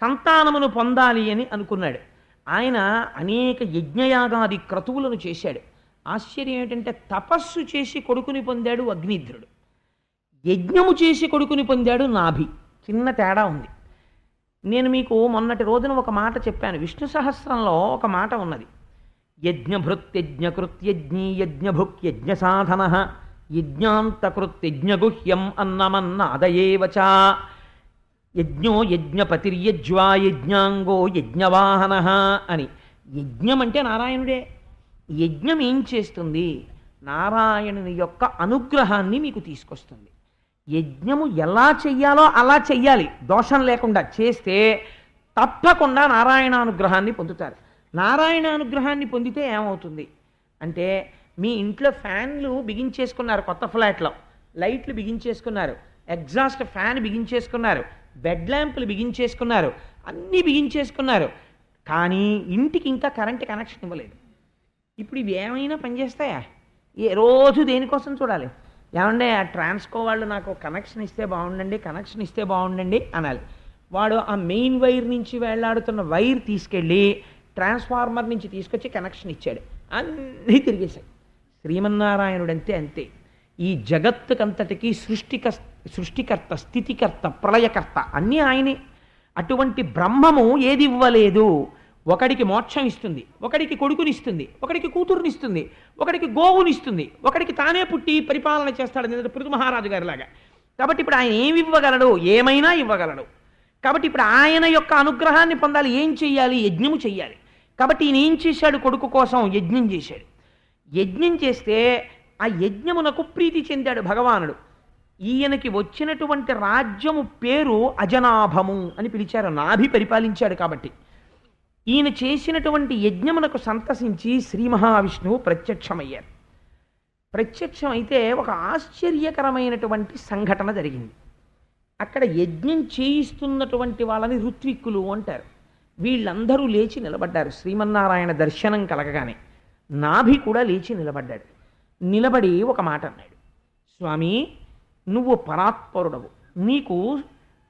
సంతానమును పొందాలి అని అనుకున్నాడు. ఆయన అనేక యజ్ఞయాగాది క్రతువులను చేశాడు. ఆశ్చర్యం ఏమిటంటే తపస్సు చేసి కొడుకుని పొందాడు అగ్నిధ్రుడు, యజ్ఞము చేసి కొడుకుని పొందాడు నాభి. చిన్న తేడా ఉంది. నేను మీకు మొన్నటి రోజున ఒక మాట చెప్పాను. విష్ణు సహస్రంలో ఒక మాట ఉన్నది. యజ్ఞభృత్యజ్ఞకృత్యజ్ఞీ యజ్ఞభుక్యజ్ఞ సాధన యజ్ఞాంతకృత్యజ్ఞగుహ్యం అన్నమన్నాదయేవచ యజ్ఞో యజ్ఞపతిర్యజ్వా యజ్ఞాంగో యజ్ఞవాహన అని. యజ్ఞం అంటే నారాయణుడే. యజ్ఞం ఏం చేస్తుంది? నారాయణుని యొక్క అనుగ్రహాన్ని మీకు తీసుకొస్తుంది. యజ్ఞము ఎలా చెయ్యాలో అలా చెయ్యాలి, దోషం లేకుండా చేస్తే తప్పకుండా నారాయణానుగ్రహాన్ని పొందుతారు. నారాయణానుగ్రహాన్ని పొందితే ఏమవుతుంది అంటే, మీ ఇంట్లో ఫ్యాన్లు బిగించేసుకున్నారు, కొత్త ఫ్లాట్లో లైట్లు బిగించేసుకున్నారు, ఎగ్జాస్ట్ ఫ్యాన్ బిగించేసుకున్నారు, బెడ్ ల్యాంపులు బిగించేసుకున్నారు, అన్నీ బిగించేసుకున్నారు, కానీ ఇంటికి ఇంకా కరెంట్ కనెక్షన్ ఇవ్వలేదు. ఇప్పుడు ఇవి ఏమైనా పనిచేస్తాయా? ఏ రోజు దేనికోసం చూడాలి? ఏమంటే ఆ ట్రాన్స్కో వాళ్ళు నాకు కనెక్షన్ ఇస్తే బాగుండండి, కనెక్షన్ ఇస్తే బాగుండండి అనాలి. వాడు ఆ మెయిన్ వైర్ నుంచి వేళ్లాడుతున్న వైర్ తీసుకెళ్ళి ట్రాన్స్ఫార్మర్ నుంచి తీసుకొచ్చి కనెక్షన్ ఇచ్చాడు. అన్నీ తిరిగేశాయి. శ్రీమన్నారాయణుడు అంతే అంతే. ఈ జగత్తుకంతటికీ సృష్టికర్త, స్థితికర్త, ప్రళయకర్త అన్నీ ఆయనే. అటువంటి బ్రహ్మము ఏది ఇవ్వలేదు. ఒకడికి మోక్షం ఇస్తుంది, ఒకడికి కొడుకునిస్తుంది, ఒకడికి కూతురునిస్తుంది, ఒకడికి గోవునిస్తుంది, ఒకడికి తానే పుట్టి పరిపాలన చేస్తాడు పృథు మహారాజు గారిలాగా. కాబట్టి ఇప్పుడు ఆయన ఏమి ఇవ్వగలడు? ఏమైనా ఇవ్వగలడు. కాబట్టి ఇప్పుడు ఆయన యొక్క అనుగ్రహాన్ని పొందాలి. ఏం చెయ్యాలి? యజ్ఞము చెయ్యాలి. కాబట్టి ఈయన ఏం చేశాడు? కొడుకు కోసం యజ్ఞం చేశాడు. యజ్ఞం చేస్తే ఆ యజ్ఞమునకు ప్రీతి చెందాడు భగవానుడు. ఈయనకి వచ్చినటువంటి రాజ్యము పేరు అజనాభము అని పిలిచారు. నాభి పరిపాలించాడు కాబట్టి. ఈయన చేసినటువంటి యజ్ఞమునకు సంతసించి శ్రీ మహావిష్ణువు ప్రత్యక్షమయ్యారు. ప్రత్యక్షమైతే ఒక ఆశ్చర్యకరమైనటువంటి సంఘటన జరిగింది. అక్కడ యజ్ఞం చేయిస్తున్నటువంటి వాళ్ళని ఋత్విక్కులు అంటారు. వీళ్ళందరూ లేచి నిలబడ్డారు శ్రీమన్నారాయణ దర్శనం కలగగానే. నాభి కూడా లేచి నిలబడ్డాడు. నిలబడి ఒక మాట అన్నాడు. స్వామి, నువ్వు పరాత్పరుడవు, నీకు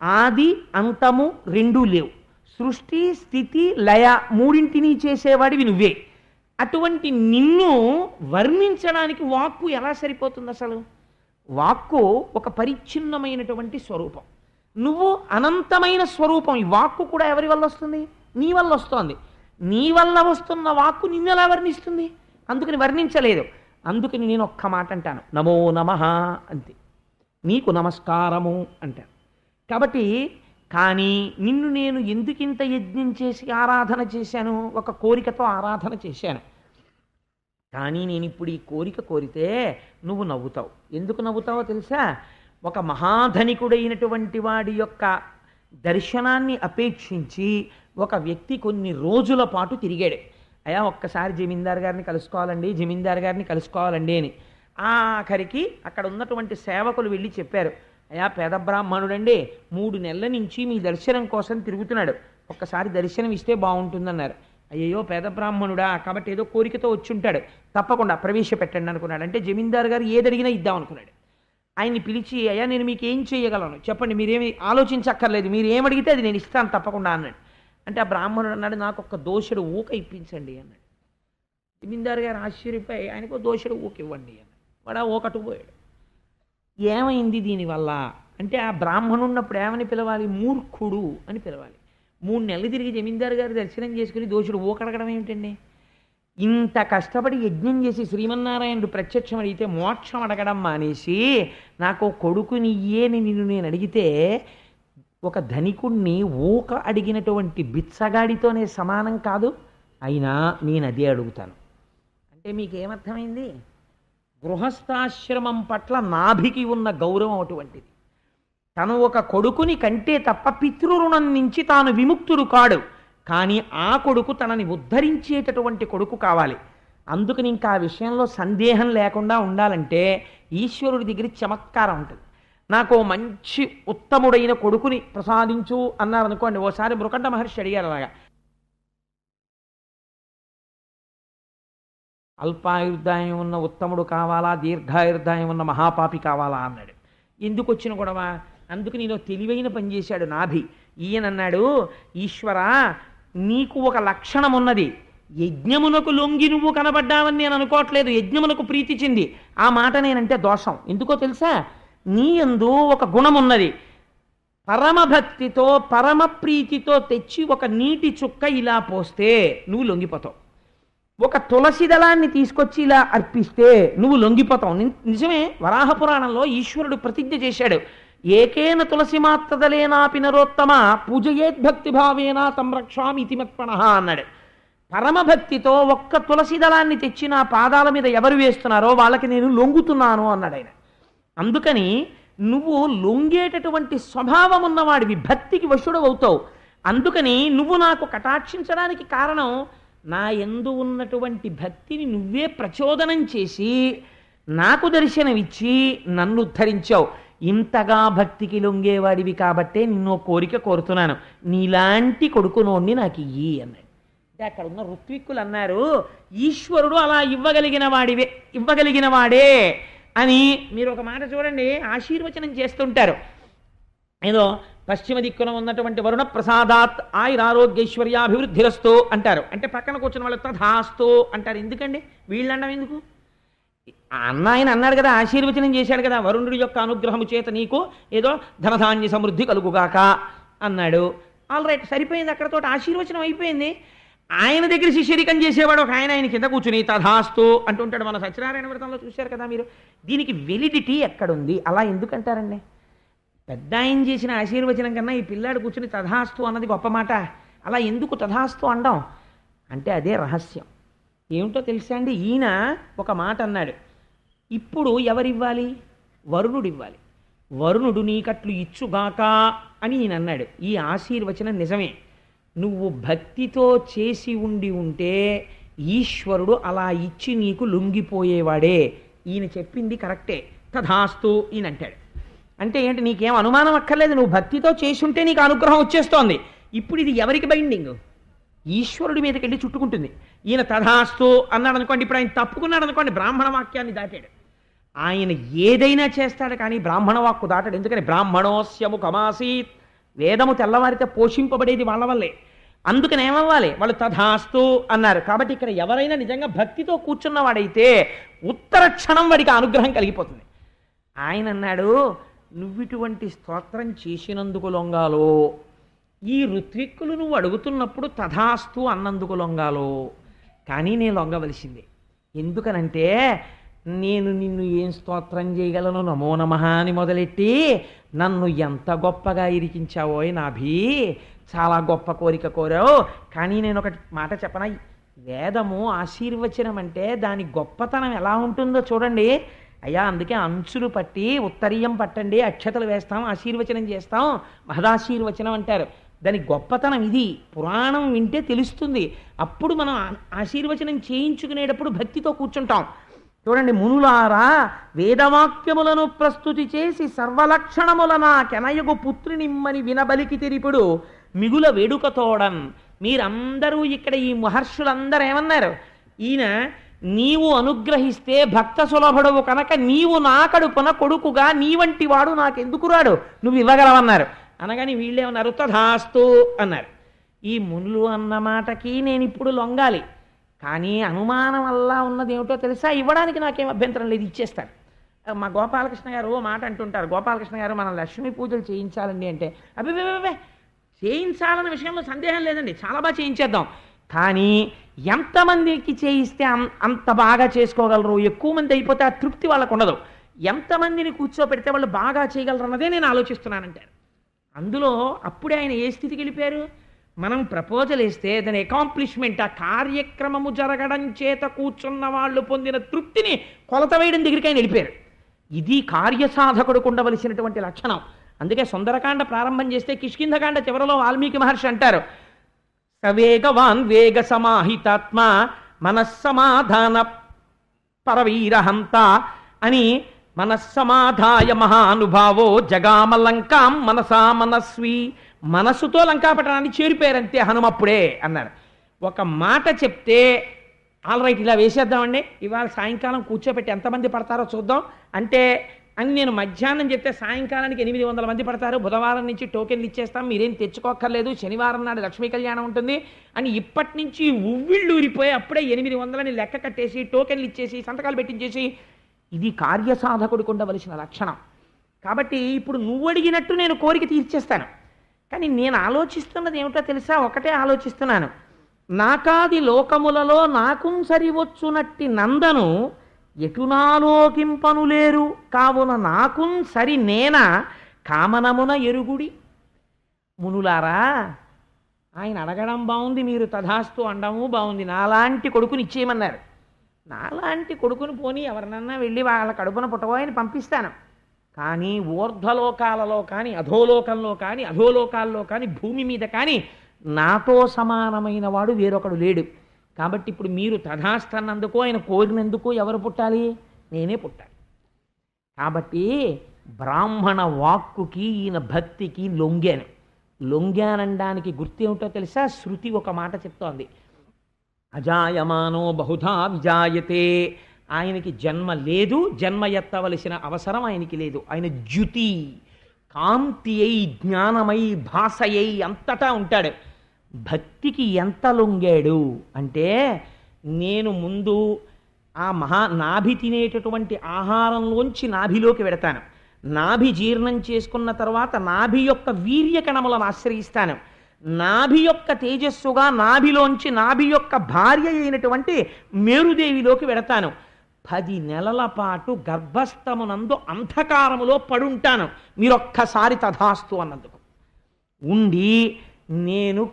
ఆది అంతము రెండూ లేవు, సృష్టి స్థితి లయ మూడింటిని చేసేవాడివి నువ్వే. అటువంటి నిన్ను వర్ణించడానికి వాక్కు ఎలా సరిపోతుంది? అసలు వాక్కు ఒక పరిచ్ఛిన్నమైనటువంటి స్వరూపం, నువ్వు అనంతమైన స్వరూపం. ఈ వాక్కు కూడా ఎవరి వల్ల వస్తుంది? నీ వల్ల వస్తోంది. నీ వల్ల వస్తున్న వాక్కు నిన్ను ఎలా వర్ణిస్తుంది? అందుకని వర్ణించలేదు. అందుకని నేను ఒక్క మాట అంటాను, నమో నమః అంతే, నీకు నమస్కారము అంటాను. కాబట్టి కానీ నిన్ను నేను ఎందుకింత యజ్ఞం చేసి ఆరాధన చేశాను? ఒక కోరికతో ఆరాధన చేశాను. కానీ నేను ఇప్పుడు ఈ కోరిక కోరితే నువ్వు నవ్వుతావు. ఎందుకు నవ్వుతావో తెలుసా? ఒక మహాధనికుడైనటువంటి వాడి యొక్క దర్శనాన్ని అపేక్షించి ఒక వ్యక్తి కొన్ని రోజుల పాటు తిరిగాడు. అయ్యా ఒక్కసారి జమీందార్ గారిని కలుసుకోవాలండి, జమీందార్ గారిని కలుసుకోవాలండి అని. ఆఖరికి అక్కడ ఉన్నటువంటి సేవకులు వెళ్ళి చెప్పారు, అయ్యా పేద బ్రాహ్మణుడండి, 3 నెలల నుంచి మీ దర్శనం కోసం తిరుగుతున్నాడు, ఒక్కసారి దర్శనం ఇస్తే బాగుంటుందన్నారు. అయ్యో పేద బ్రాహ్మణుడా, కాబట్టి ఏదో కోరికతో వచ్చి ఉంటాడు, తప్పకుండా ప్రవేశపెట్టండి అనుకున్నాడు. అంటే జమీందార్ గారు ఏదడిగినా ఇద్దాం అనుకున్నాడు. ఆయన్ని పిలిచి, అయ్యా నేను మీకు ఏం చేయగలను చెప్పండి, మీరేమి ఆలోచించక్కర్లేదు, మీరు ఏమడిగితే అది నేను ఇస్తాను తప్పకుండా అన్నాడు. అంటే ఆ బ్రాహ్మణుడు అన్నాడు, నాకు ఒక దోషుడు ఊక ఇప్పించండి అన్నాడు. జమీందార్ గారు ఆశ్చర్యపోయి ఆయనకు దోషుడు ఊక ఇవ్వండి అన్నాడు. వాడు ఊకటు పోయాడు. ఏమైంది దీనివల్ల అంటే, ఆ బ్రాహ్మణుడు ఉన్నప్పుడు ఏమని పిలవాలి? మూర్ఖుడు అని పిలవాలి. 3 నెలలు తిరిగి జమీందారు గారి దర్శనం చేసుకుని దోషుడు ఊకడగడం ఏమిటండి? ఇంత కష్టపడి యజ్ఞం చేసి శ్రీమన్నారాయణుడు ప్రత్యక్షం అడిగితే మోక్షం అడగడం మానేసి నాకు కొడుకునియ్యేని నిన్ను నేను అడిగితే ఒక ధనికుణ్ణి ఊక అడిగినటువంటి బిచ్చగాడితోనే సమానం కాదు అయినా నేను అదే అడుగుతాను. అంటే మీకేమర్థమైంది? గృహస్థాశ్రమం పట్ల నాభికి ఉన్న గౌరవం అటువంటిది. తను ఒక కొడుకుని కంటే తప్ప పితృరుణం నుంచి తాను విముక్తుడు కాడు. కానీ ఆ కొడుకు తనని ఉద్ధరించేటటువంటి కొడుకు కావాలి. అందుకని ఇంకా ఆ విషయంలో సందేహం లేకుండా ఉండాలంటే ఈశ్వరుడి దగ్గర చమత్కారం ఉంటుంది. నాకు మంచి ఉత్తముడైన కొడుకుని ప్రసాదించు అన్నారనుకోండి. ఓసారి మృకండ మహర్షి అడిగారు అలాగా, అల్పాయుర్దాయం ఉన్న ఉత్తముడు కావాలా, దీర్ఘాయుర్దాయం ఉన్న మహాపాపి కావాలా అన్నాడు. ఎందుకు వచ్చిన గొడవ? అందుకు నేను తెలివైన పని చేశాడు నాభి. ఈయనన్నాడు, ఈశ్వరా నీకు ఒక లక్షణం ఉన్నది, యజ్ఞమునకు లొంగి నువ్వు కనబడ్డావని నేను అనుకోవట్లేదు, యజ్ఞమునకు ప్రీతి చెంది. ఆ మాట నేనంటే దోషం. ఎందుకో తెలుసా? నీ యందు ఒక గుణం ఉన్నది. పరమభక్తితో పరమ ప్రీతితో తెచ్చి ఒక నీటి చుక్క ఇలా పోస్తే నువ్వు లొంగిపోతావు. ఒక తులసి దళాన్ని తీసుకొచ్చి ఇలా అర్పిస్తే నువ్వు లొంగిపోతావు. నిజమే, వరాహ పురాణంలో ఈశ్వరుడు ప్రతిజ్ఞ చేశాడు, ఏకేన తులసి మాత్రదలేనాపి నరోత్తమ పూజయేద్భక్తి భావేనా సంరక్షామి ఇతి మత్పణః అన్నాడు. పరమభక్తితో ఒక్క తులసి దళాన్ని తెచ్చి నా పాదాల మీద ఎవరు వేస్తున్నారో వాళ్ళకి నేను లొంగుతున్నాను అన్నాడు ఆయన. అందుకని నువ్వు లొంగేటటువంటి స్వభావం ఉన్నవాడివి, భక్తికి వశుడు అవుతావు. అందుకని నువ్వు నాకు కటాక్షించడానికి కారణం నా యందు ఉన్నటువంటి భక్తిని నువ్వే ప్రచోదనం చేసి నాకు దర్శనమిచ్చి నన్ను ఉద్ధరించావు. ఇంతగా భక్తికి లొంగేవాడివి కాబట్టే నిన్నో కోరిక కోరుతున్నాను, నీలాంటి కొడుకునోడిని నాకు ఇయ్యి అన్నాడు. అంటే అక్కడ ఉన్న ఋత్విక్కులు అన్నారు, ఈశ్వరుడు అలా ఇవ్వగలిగిన వాడే అని. మీరు ఒక మాట చూడండి, ఆశీర్వచనం చేస్తుంటారు. ఏదో పశ్చిమ దిక్కున ఉన్నటువంటి వరుణ ప్రసాదాత్ ఆయురారోగ్యైశ్వర్యాభివృద్ధిరస్తు అంటారు. అంటే పక్కన కూర్చున్న వాళ్ళు తథాస్తు అంటారు. ఎందుకండి వీళ్ళండం ఎందుకు? అన్న ఆయన అన్నాడు కదా, ఆశీర్వచనం చేశాడు కదా, వరుణుడి యొక్క అనుగ్రహము చేత నీకు ఏదో ధనధాన్య సమృద్ధి కలుగుగాక అన్నాడు. ఆల్ రైట్, సరిపోయింది, అక్కడతో ఆశీర్వచనం అయిపోయింది. ఆయన దగ్గర శిష్యరికం చేసేవాడు ఒక ఆయన కింద కూర్చుని తథాస్తు అంటుంటాడు. మన సత్యనారాయణ వ్రతంలో చూశారు కదా మీరు. దీనికి వెలిడిటీ ఎక్కడుంది? అలా ఎందుకంటారండి? పెద్ద ఆయన చేసిన ఆశీర్వచనం కన్నా ఈ పిల్లాడు కూర్చుని తథాస్తు అన్నది గొప్ప మాట. అలా ఎందుకు తథాస్తు అనడం? అంటే అదే రహస్యం. ఏమిటో తెలుసా అండి? ఈయన ఒక మాట అన్నాడు, ఇప్పుడు ఎవరివ్వాలి? వరుణుడు ఇవ్వాలి. వరుణుడు నీకట్లు ఇచ్చుగాక అని ఈయన అన్నాడు. ఈ ఆశీర్వచనం నిజమే. నువ్వు భక్తితో చేసి ఉంటే ఈశ్వరుడు అలా ఇచ్చి నీకు లొంగిపోయేవాడే. ఈయన చెప్పింది కరెక్టే, తథాస్తు ఈయన అంటాడు. అంటే ఏంటి? నీకేం అనుమానం అక్కర్లేదు, నువ్వు భక్తితో చేసి ఉంటే నీకు అనుగ్రహం వచ్చేస్తోంది. ఇప్పుడు ఇది ఎవరికి బైండింగ్? ఈశ్వరుడి మీదకి వెళ్ళి చుట్టుకుంటుంది. ఈయన తథాస్తు అన్నాడు అనుకోండి, ఇప్పుడు ఆయన తప్పుకున్నాడు అనుకోండి, బ్రాహ్మణ వాక్యాన్ని దాటాడు. ఆయన ఏదైనా చేస్తాడు కానీ బ్రాహ్మణ వాక్కు దాటాడు. ఎందుకని? బ్రాహ్మణోస్య ముఖమాసీత్, వేదము తెల్లవారితే పోషింపబడేది వాళ్ళ వల్లే. అందుకని ఏమవ్వాలి? వాళ్ళు తథాస్తు అన్నారు. కాబట్టి ఇక్కడ ఎవరైనా నిజంగా భక్తితో కూర్చున్నవాడైతే ఉత్తర క్షణం వాడికి అనుగ్రహం కలిగిపోతుంది. ఆయన అన్నాడు, నువ్విటువంటి స్తోత్రం చేసినందుకు లొంగాలో, ఈ ఋత్విక్కులు నువ్వు అడుగుతున్నప్పుడు తథాస్తు అన్నందుకు లొంగాలో, కానీ నేను లొంగవలసిందే. ఎందుకనంటే నేను నిన్ను ఏం స్తోత్రం చేయగలను, నమో నమః అని మొదలెట్టి నన్ను ఎంత గొప్పగా ఇరికించావోయ్ నాభి, చాలా గొప్ప కోరిక కోరావు. కానీ నేను ఒకటి మాట చెప్పనా, వేదము ఆశీర్వచనం అంటే దాని గొప్పతనం ఎలా ఉంటుందో చూడండి అయ్యా. అందుకే అంచులు పట్టి ఉత్తరీయం పట్టండి, అక్షతలు వేస్తాం, ఆశీర్వచనం చేస్తాం, మహదాశీర్వచనం అంటారు. దాని గొప్పతనం ఇది. పురాణం వింటే తెలుస్తుంది. అప్పుడు మనం ఆశీర్వచనం చేయించుకునేటప్పుడు భక్తితో కూర్చుంటాం. చూడండి, మునులారా వేదవాక్యములను ప్రస్తుతి చేసి సర్వలక్షణములన కెనయగు పుత్రినిమ్మని వినబలికి తెరిపుడు మిగుల వేడుకతోడన్. మీరందరూ ఇక్కడ ఈ మహర్షులందరూ ఏమన్నారు? ఈయన నీవు అనుగ్రహిస్తే భక్త సులభుడవు కనుక నీవు నా కడుపున కొడుకుగా నీ వంటి వాడు నాకెందుకు రాడు, నువ్వు ఇవ్వగలవన్నారు. అనగాని వీళ్ళేమన్నారు? తథాస్తు అన్నారు. ఈ మునులు అన్న మాటకి నేను ఇప్పుడు లొంగాలి. కానీ అనుమానం వల్ల ఉన్నది ఏమిటో తెలుసా? ఇవ్వడానికి నాకేం అభ్యంతరం లేదు, ఇచ్చేస్తాను. మా గోపాలకృష్ణ గారు ఓ మాట అంటుంటారు, గోపాలకృష్ణ గారు మనం లక్ష్మీ పూజలు చేయించాలండి అంటే, అబ్బే చేయించాలన్న విషయంలో సందేహం లేదండి, చాలా బాగా చేయించేద్దాం. కానీ ఎంతమందికి చేయిస్తే అంత బాగా చేసుకోగలరు, ఎక్కువ మంది అయిపోతే ఆ తృప్తి వాళ్ళకు ఉండదు. ఎంతమందిని కూర్చోపెడితే వాళ్ళు బాగా చేయగలరు అన్నదే నేను ఆలోచిస్తున్నానంటారు. అందులో అప్పుడే ఆయన ఏ స్థితికి వెళ్ళిపోయారు? మనం ప్రపోజల్ వేస్తే దాని అకాంప్లిష్మెంట్, ఆ కార్యక్రమము జరగడం చేత కూర్చున్న వాళ్ళు పొందిన తృప్తిని కొలత వేయడం దగ్గరికి ఆయన వెళ్ళిపోయారు. ఇది కార్యసాధకుడికి ఉండవలసినటువంటి లక్షణం. అందుకే సుందరకాండ ప్రారంభం చేస్తే కిష్కింధకాండ చివరలో వాల్మీకి మహర్షి అంటారు, సవేగవాన్ వేగ సమాహితాత్మ మనస్సమాధాన పరవీరహంత అని, మనస్సమాధాయ మహానుభావో జగామలంకాం మనసా మనస్వి, మనస్సుతో లంకాపట్టణాన్ని చేరిపోయారంతే హనుమప్పుడే అన్నారు. ఒక మాట చెప్తే ఆల్ రైట్ ఇలా వేసేద్దామండి, ఇవాళ సాయంకాలం కూర్చోబెట్టి ఎంతమంది పడతారో చూద్దాం అంటే అని నేను మధ్యాహ్నం చెప్తే సాయంకాలానికి 800 మంది పడతారు, బుధవారం నుంచి టోకెన్లు ఇచ్చేస్తాం, మీరేం తెచ్చుకోక్కర్లేదు, శనివారం నాడు లక్ష్మీ కళ్యాణం ఉంటుంది అని ఇప్పటి నుంచి ఉవ్విళ్ళు ఊరిపోయి అప్పుడే 800 లెక్క కట్టేసి టోకెన్లు ఇచ్చేసి సంతకాలు పెట్టించేసి, ఇది కార్యసాధకుడికి ఉండవలసిన లక్షణం. కాబట్టి ఇప్పుడు నువ్వు అడిగినట్టు నేను కోరిక తీర్చేస్తాను, కానీ నేను ఆలోచిస్తున్నది ఏమిటో తెలుసా? ఒకటే ఆలోచిస్తున్నాను, నాకాది లోకములలో నాకుం సరివచ్చునట్టి నందను ఎటునాలోకింపనులేరు, కావున నాకుం సరి నేన కామనమున ఎరుగుడి. మునులారా, ఆయన అడగడం బాగుంది, మీరు తథాస్తు అండము బాగుంది, నాలాంటి కొడుకుని ఇచ్చేయమన్నారు. నాలాంటి కొడుకుని పోని ఎవరినన్నా వెళ్ళి వాళ్ళ కడుపున పుట్టబోయని పంపిస్తాను, కానీ ఊర్ధ్వలోకాలలో కానీ అధోలోకంలో కానీ అధోలోకాల్లో కానీ భూమి మీద కానీ నాతో సమానమైన వాడు వేరొకడు లేడు. కాబట్టి ఇప్పుడు మీరు తథాస్తన్నందుకు ఆయన కోరినందుకు ఎవరు పుట్టాలి? నేనే పుట్టాలి. కాబట్టి బ్రాహ్మణ వాక్కుకి ఈయన భక్తికి లొంగానడానికి గుర్తేమిటో తెలుసా? శృతి ఒక మాట చెప్తోంది, అజాయమానో బహుధా విజాయతే. ఆయనకి జన్మ లేదు, జన్మ ఎత్తవలసిన అవసరం ఆయనకి లేదు. ఆయన ద్యుతి, కాంతి అయి, జ్ఞానమై, భాషయై అంతటా ఉంటాడు. భక్తికి ఎంత లొంగాడు అంటే, నేను ముందు ఆ నాభి తినేటటువంటి ఆహారంలోంచి నాభిలోకి వెడతాను, నాభి జీర్ణం చేసుకున్న తర్వాత నాభి యొక్క వీర్యకణములను ఆశ్రయిస్తాను, నాభి యొక్క తేజస్సుగా నాభిలోంచి నాభి యొక్క భార్య అయినటువంటి మేరుదేవిలోకి వెడతాను. 10 నెలల పాటు గర్భస్థమునందు అంధకారములో పడుంటాను, మీరొక్కసారి తథాస్తు అన్నందుకు. ఉండి నేను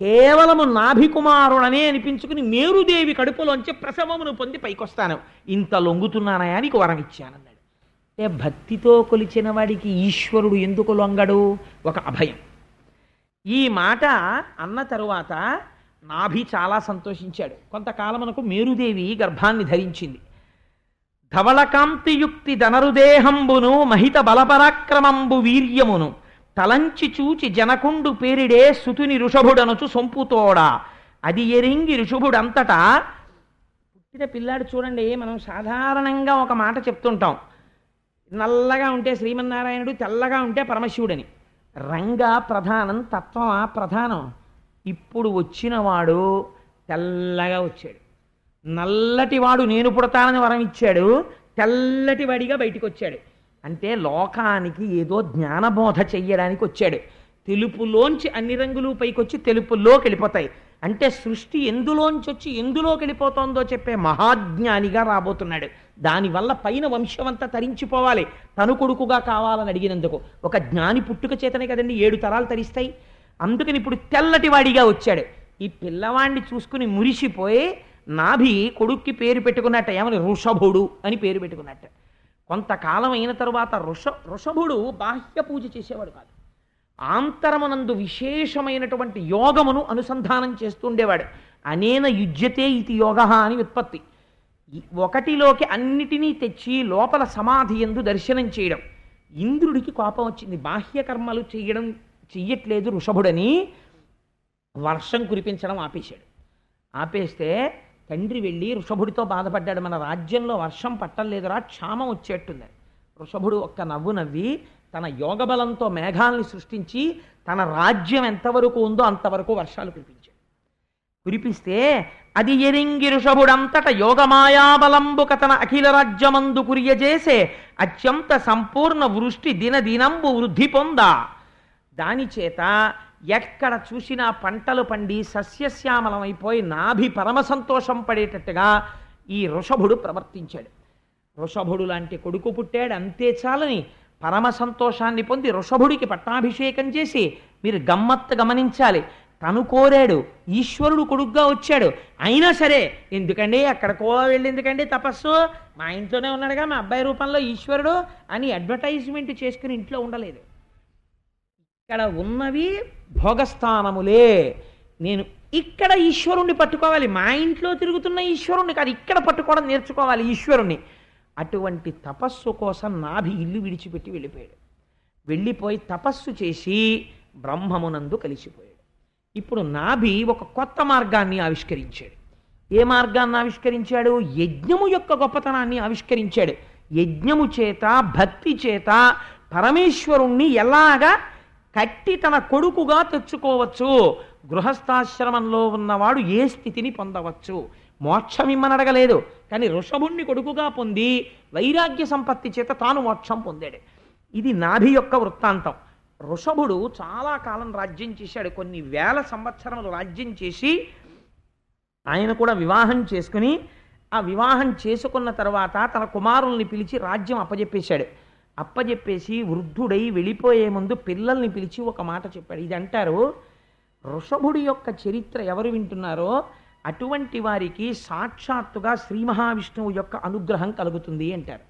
కేవలము నాభికుమారుడనే అనిపించుకుని మేరుదేవి కడుపులోంచి ప్రసవమును పొంది పైకొస్తాను. ఇంత లొంగుతున్నానయా నీకు వరం ఇచ్చానన్నాడు. భక్తితో కొలిచిన వాడికి ఈశ్వరుడు ఎందుకు లొంగడు? ఒక అభయం. ఈ మాట అన్న తరువాత నాభి చాలా సంతోషించాడు. కొంతకాలమునకు మేరుదేవి గర్భాన్ని ధరించింది. ధవళకాంతియుక్తి ధనరుదేహంబును మహిత బలపరాక్రమంబు వీర్యమును తలంచి చూచి జనకుండు పేరిడే సుతుని ఋషభుడనుచు సొంపుతోడా. అది ఎరింగి ఋషభుడంతటా పుట్టిన పిల్లాడు చూడండి, మనం సాధారణంగా ఒక మాట చెప్తుంటాం, నల్లగా ఉంటే శ్రీమన్నారాయణుడు, తెల్లగా ఉంటే పరమశివుడని. రంగా ప్రధానం, తత్వమా ప్రధానం? ఇప్పుడు వచ్చినవాడు తెల్లగా వచ్చాడు, నల్లటివాడు నేను పుడతానని వరం ఇచ్చాడు, తెల్లటివాడిగా బయటికి వచ్చాడు. అంటే లోకానికి ఏదో జ్ఞానబోధ చెయ్యడానికి వచ్చాడు. తెలుపులోంచి అన్ని రంగులు పైకొచ్చి తెలుపులోకి వెళ్ళిపోతాయి. అంటే సృష్టి ఎందులోంచి వచ్చి ఎందులోకి వెళ్ళిపోతుందో చెప్పే మహాజ్ఞానిగా రాబోతున్నాడు. దానివల్ల పైన వంశమంతా తరించిపోవాలి, తను కొడుకుగా కావాలని అడిగినందుకు. ఒక జ్ఞాని పుట్టుక చేతనే కదండి 7 తరాలు తరిస్తాయి. అందుకని ఇప్పుడు తెల్లటివాడిగా వచ్చాడు. ఈ పిల్లవాడిని చూసుకుని మురిసిపోయి నాభి కొడుక్కి పేరు పెట్టుకున్నట్ట, ఏమని? ఋషభుడు అని పేరు పెట్టుకున్నట్ట. కొంతకాలం అయిన తరువాత ఋషభుడు బాహ్య పూజ చేసేవాడు కాదు, ఆంతరమునందు విశేషమైనటువంటి యోగమును అనుసంధానం చేస్తుండేవాడు. అనేన యుజ్యతే ఇది యోగ అని ఉత్పత్తి. ఒకటిలోకి అన్నిటినీ తెచ్చి లోపల సమాధి యందు దర్శనం చేయడం. ఇంద్రుడికి కోపం వచ్చింది, బాహ్య కర్మలు చెయ్యట్లేదు ఋషభుడని వర్షం కురిపించడం ఆపేశాడు. ఆపేస్తే తండ్రి వెళ్ళి ఋషభుడితో బాధపడ్డాడు, మన రాజ్యంలో వర్షం పట్టలేదురా, క్షామం వచ్చేట్టుందని. ఋషభుడు ఒక్క నవ్వు నవ్వి తన యోగబలంతో మేఘాలని సృష్టించి తన రాజ్యం ఎంతవరకు ఉందో అంతవరకు వర్షాలు కురిపించాడు. కురిపిస్తే అది ఎరింగి ఋషభుడంతట యోగమాయాబలంబు కథన అఖిల రాజ్యమందు కురియజేసే అత్యంత సంపూర్ణ వృష్టి దినదినంబు వృద్ధి పొందా. దానిచేత ఎక్కడ చూసినా పంటలు పండి సస్యశ్యామలమైపోయి నాభి పరమ సంతోషం పడేటట్టుగా ఈ ఋషభుడు ప్రవర్తించాడు. ఋషభుడు లాంటి కొడుకు పుట్టాడు, అంతే చాలని పరమ సంతోషాన్ని పొంది ఋషభుడికి పట్టాభిషేకం చేసి, మీరు గమ్మత్తు గమనించాలి, తను కోరాడు, ఈశ్వరుడు కొడుగ్గా వచ్చాడు. అయినా సరే ఎందుకండి అక్కడికో వెళ్ళి ఎందుకండి తపస్సు, మా ఇంట్లోనే ఉన్నాడుగా మా అబ్బాయి రూపంలో ఈశ్వరుడు అని అడ్వర్టైజ్మెంట్ చేసుకుని ఇంట్లో ఉండలేదు. ఇక్కడ ఉన్నవి భోగస్థానములే. నేను ఇక్కడ ఈశ్వరుణ్ణి పట్టుకోవాలి, మా ఇంట్లో తిరుగుతున్న ఈశ్వరుణ్ణి కాదు, ఇక్కడ పట్టుకోవడం నేర్చుకోవాలి ఈశ్వరుణ్ణి. అటువంటి తపస్సు కోసం నాభి ఇల్లు విడిచిపెట్టి వెళ్ళిపోయాడు. వెళ్ళిపోయి తపస్సు చేసి బ్రహ్మమునందు కలిసిపోయాడు. ఇప్పుడు నాభి ఒక కొత్త మార్గాన్ని ఆవిష్కరించాడు. ఏ మార్గాన్ని ఆవిష్కరించాడు? యజ్ఞము యొక్క గొప్పతనాన్ని ఆవిష్కరించాడు. యజ్ఞము చేత భక్తి చేత పరమేశ్వరుణ్ణి ఎలాగా కట్టి తన కొడుకుగా తెచ్చుకోవచ్చు, గృహస్థాశ్రమంలో ఉన్నవాడు ఏ స్థితిని పొందవచ్చు. మోక్షం ఇమ్మని అడగలేదు, కానీ ఋషభుణ్ణి కొడుకుగా పొంది వైరాగ్య సంపత్తి చేత తాను మోక్షం పొందాడు. ఇది నాభి యొక్క వృత్తాంతం. ఋషభుడు చాలా కాలం రాజ్యం చేశాడు, కొన్ని వేల సంవత్సరములు రాజ్యం చేసి ఆయన కూడా వివాహం చేసుకుని, ఆ వివాహం చేసుకున్న తర్వాత తన కుమారుల్ని పిలిచి రాజ్యం అప్పజెప్పేశాడు. అప్పజెప్పేసి వృద్ధుడై వెళ్ళిపోయే ముందు పిల్లల్ని పిలిచి ఒక మాట చెప్పాడు. ఇది అంటారు, ఋషభుడి యొక్క చరిత్ర ఎవరు వింటున్నారో అటువంటి వారికి సాక్షాత్తుగా శ్రీ మహావిష్ణువు యొక్క అనుగ్రహం కలుగుతుంది అంటారు.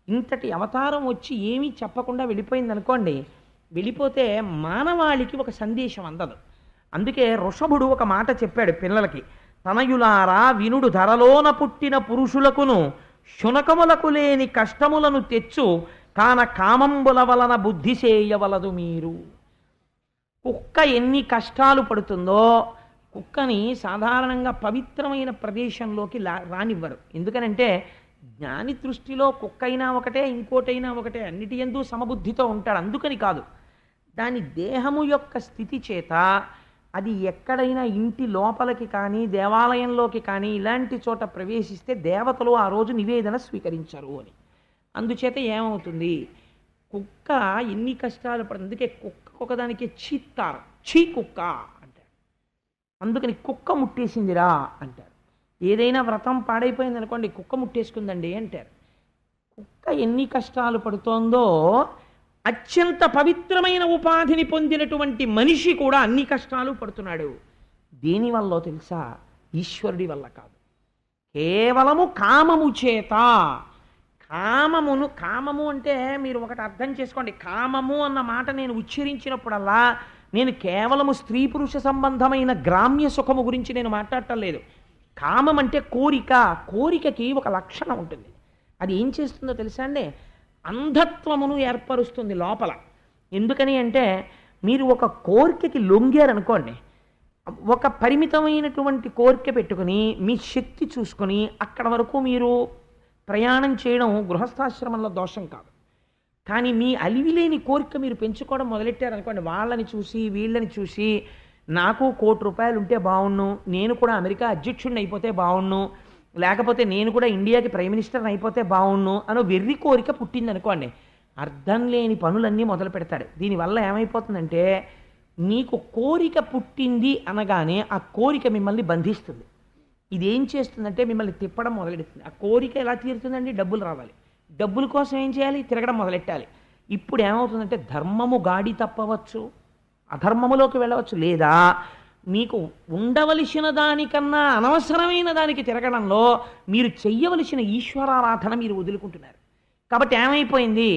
ఇంతటి అవతారం వచ్చి ఏమీ చెప్పకుండా వెళ్ళిపోయింది అనుకోండి, వెళ్ళిపోతే మానవాళికి ఒక సందేశం అందదు. అందుకే ఋషభుడు ఒక మాట చెప్పాడు పిల్లలకి, తనయులారా వినుడు ధరలోన పుట్టిన పురుషులకును శునకములకు లేని కష్టములను తెచ్చు కాన కామంబుల వలన బుద్ధి చేయవలదు మీరు. కుక్క ఎన్ని కష్టాలు పడుతుందో కుక్కని సాధారణంగా పవిత్రమైన ప్రదేశంలోకి రానివ్వరు. ఎందుకనంటే జ్ఞాని దృష్టిలో కుక్క అయినా ఒకటే, ఇంకోటైనా ఒకటే, అన్నిటి యందు సమబుద్ధితో ఉంటాడు. అందుకని కాదు, దాని దేహము యొక్క స్థితి చేత అది ఎక్కడైనా ఇంటి లోపలికి కానీ దేవాలయంలోకి కానీ ఇలాంటి చోట ప్రవేశిస్తే దేవతలు ఆ రోజు నివేదన స్వీకరించరు అని. అందుచేత ఏమవుతుంది, కుక్క ఎన్ని కష్టాలు పడుతుంది. అందుకే కుక్క ఒకదానికి చీత్తారు, చీ కుక్క అంటారు. అందుకని కుక్క ముట్టేసిందిరా అంటారు. ఏదైనా వ్రతం పాడైపోయింది అనుకోండి, కుక్క ముట్టేసుకుందండి అంటారు. కుక్క ఎన్ని కష్టాలు పడుతోందో అత్యంత పవిత్రమైన ఉపాధిని పొందినటువంటి మనిషి కూడా అన్ని కష్టాలు పడుతున్నాడు. దేనివల్ల తెలుసా? ఈశ్వరుడి వల్ల కాదు, కేవలము కామము చేత. కామము అంటే మీరు ఒకటి అర్థం చేసుకోండి, కామము అన్న మాట నేను ఉచ్చరించినప్పుడల్లా నేను కేవలము స్త్రీ పురుష సంబంధమైన గ్రామ్య సుఖము గురించి నేను మాట్లాడటం లేదు. కామం అంటే కోరిక. కోరికకి ఒక లక్షణం ఉంటుంది. అది ఏం చేస్తుందో తెలుసా అండి? అంధత్వమును ఏర్పరుస్తుంది లోపల. ఎందుకని అంటే మీరు ఒక కోరికకి లొంగారనుకోండి, ఒక పరిమితమైనటువంటి కోరిక పెట్టుకుని మీ శక్తి చూసుకొని అక్కడ వరకు మీరు ప్రయాణం చేయడం గృహస్థాశ్రమంలో దోషం కాదు. కానీ మీ అలివిలేని కోరిక మీరు పెంచుకోవడం మొదలెట్టారనుకోండి, వాళ్ళని చూసి వీళ్ళని చూసి నాకు ₹1,00,00,000 ఉంటే బాగుండు, నేను కూడా అమెరికా అధ్యక్షుడిని అయిపోతే బాగుండు, లేకపోతే నేను కూడా ఇండియాకి ప్రైమ్ మినిస్టర్ని అయిపోతే బాగుండు అనో వెర్రి కోరిక పుట్టిందనుకోండి, అర్థం లేని పనులన్నీ మొదలు పెడతాడు. దీనివల్ల ఏమైపోతుందంటే నీకు కోరిక పుట్టింది అనగానే ఆ కోరిక మిమ్మల్ని బంధిస్తుంది. ఇదేం చేస్తుందంటే మిమ్మల్ని తిప్పడం మొదలెడుతుంది. ఆ కోరిక ఎలా తీరుతుందండి? డబ్బులు రావాలి. డబ్బుల కోసం ఏం చేయాలి? తిరగడం మొదలెట్టాలి. ఇప్పుడు ఏమవుతుందంటే ధర్మము గాడి తప్పవచ్చు, అధర్మములోకి వెళ్ళవచ్చు, లేదా మీకు ఉండవలసిన దానికన్నా అనవసరమైన దానికి తిరగడంలో మీరు చెయ్యవలసిన ఈశ్వరారాధన మీరు వదులుకుంటున్నారు. కాబట్టి ఏమైపోయింది?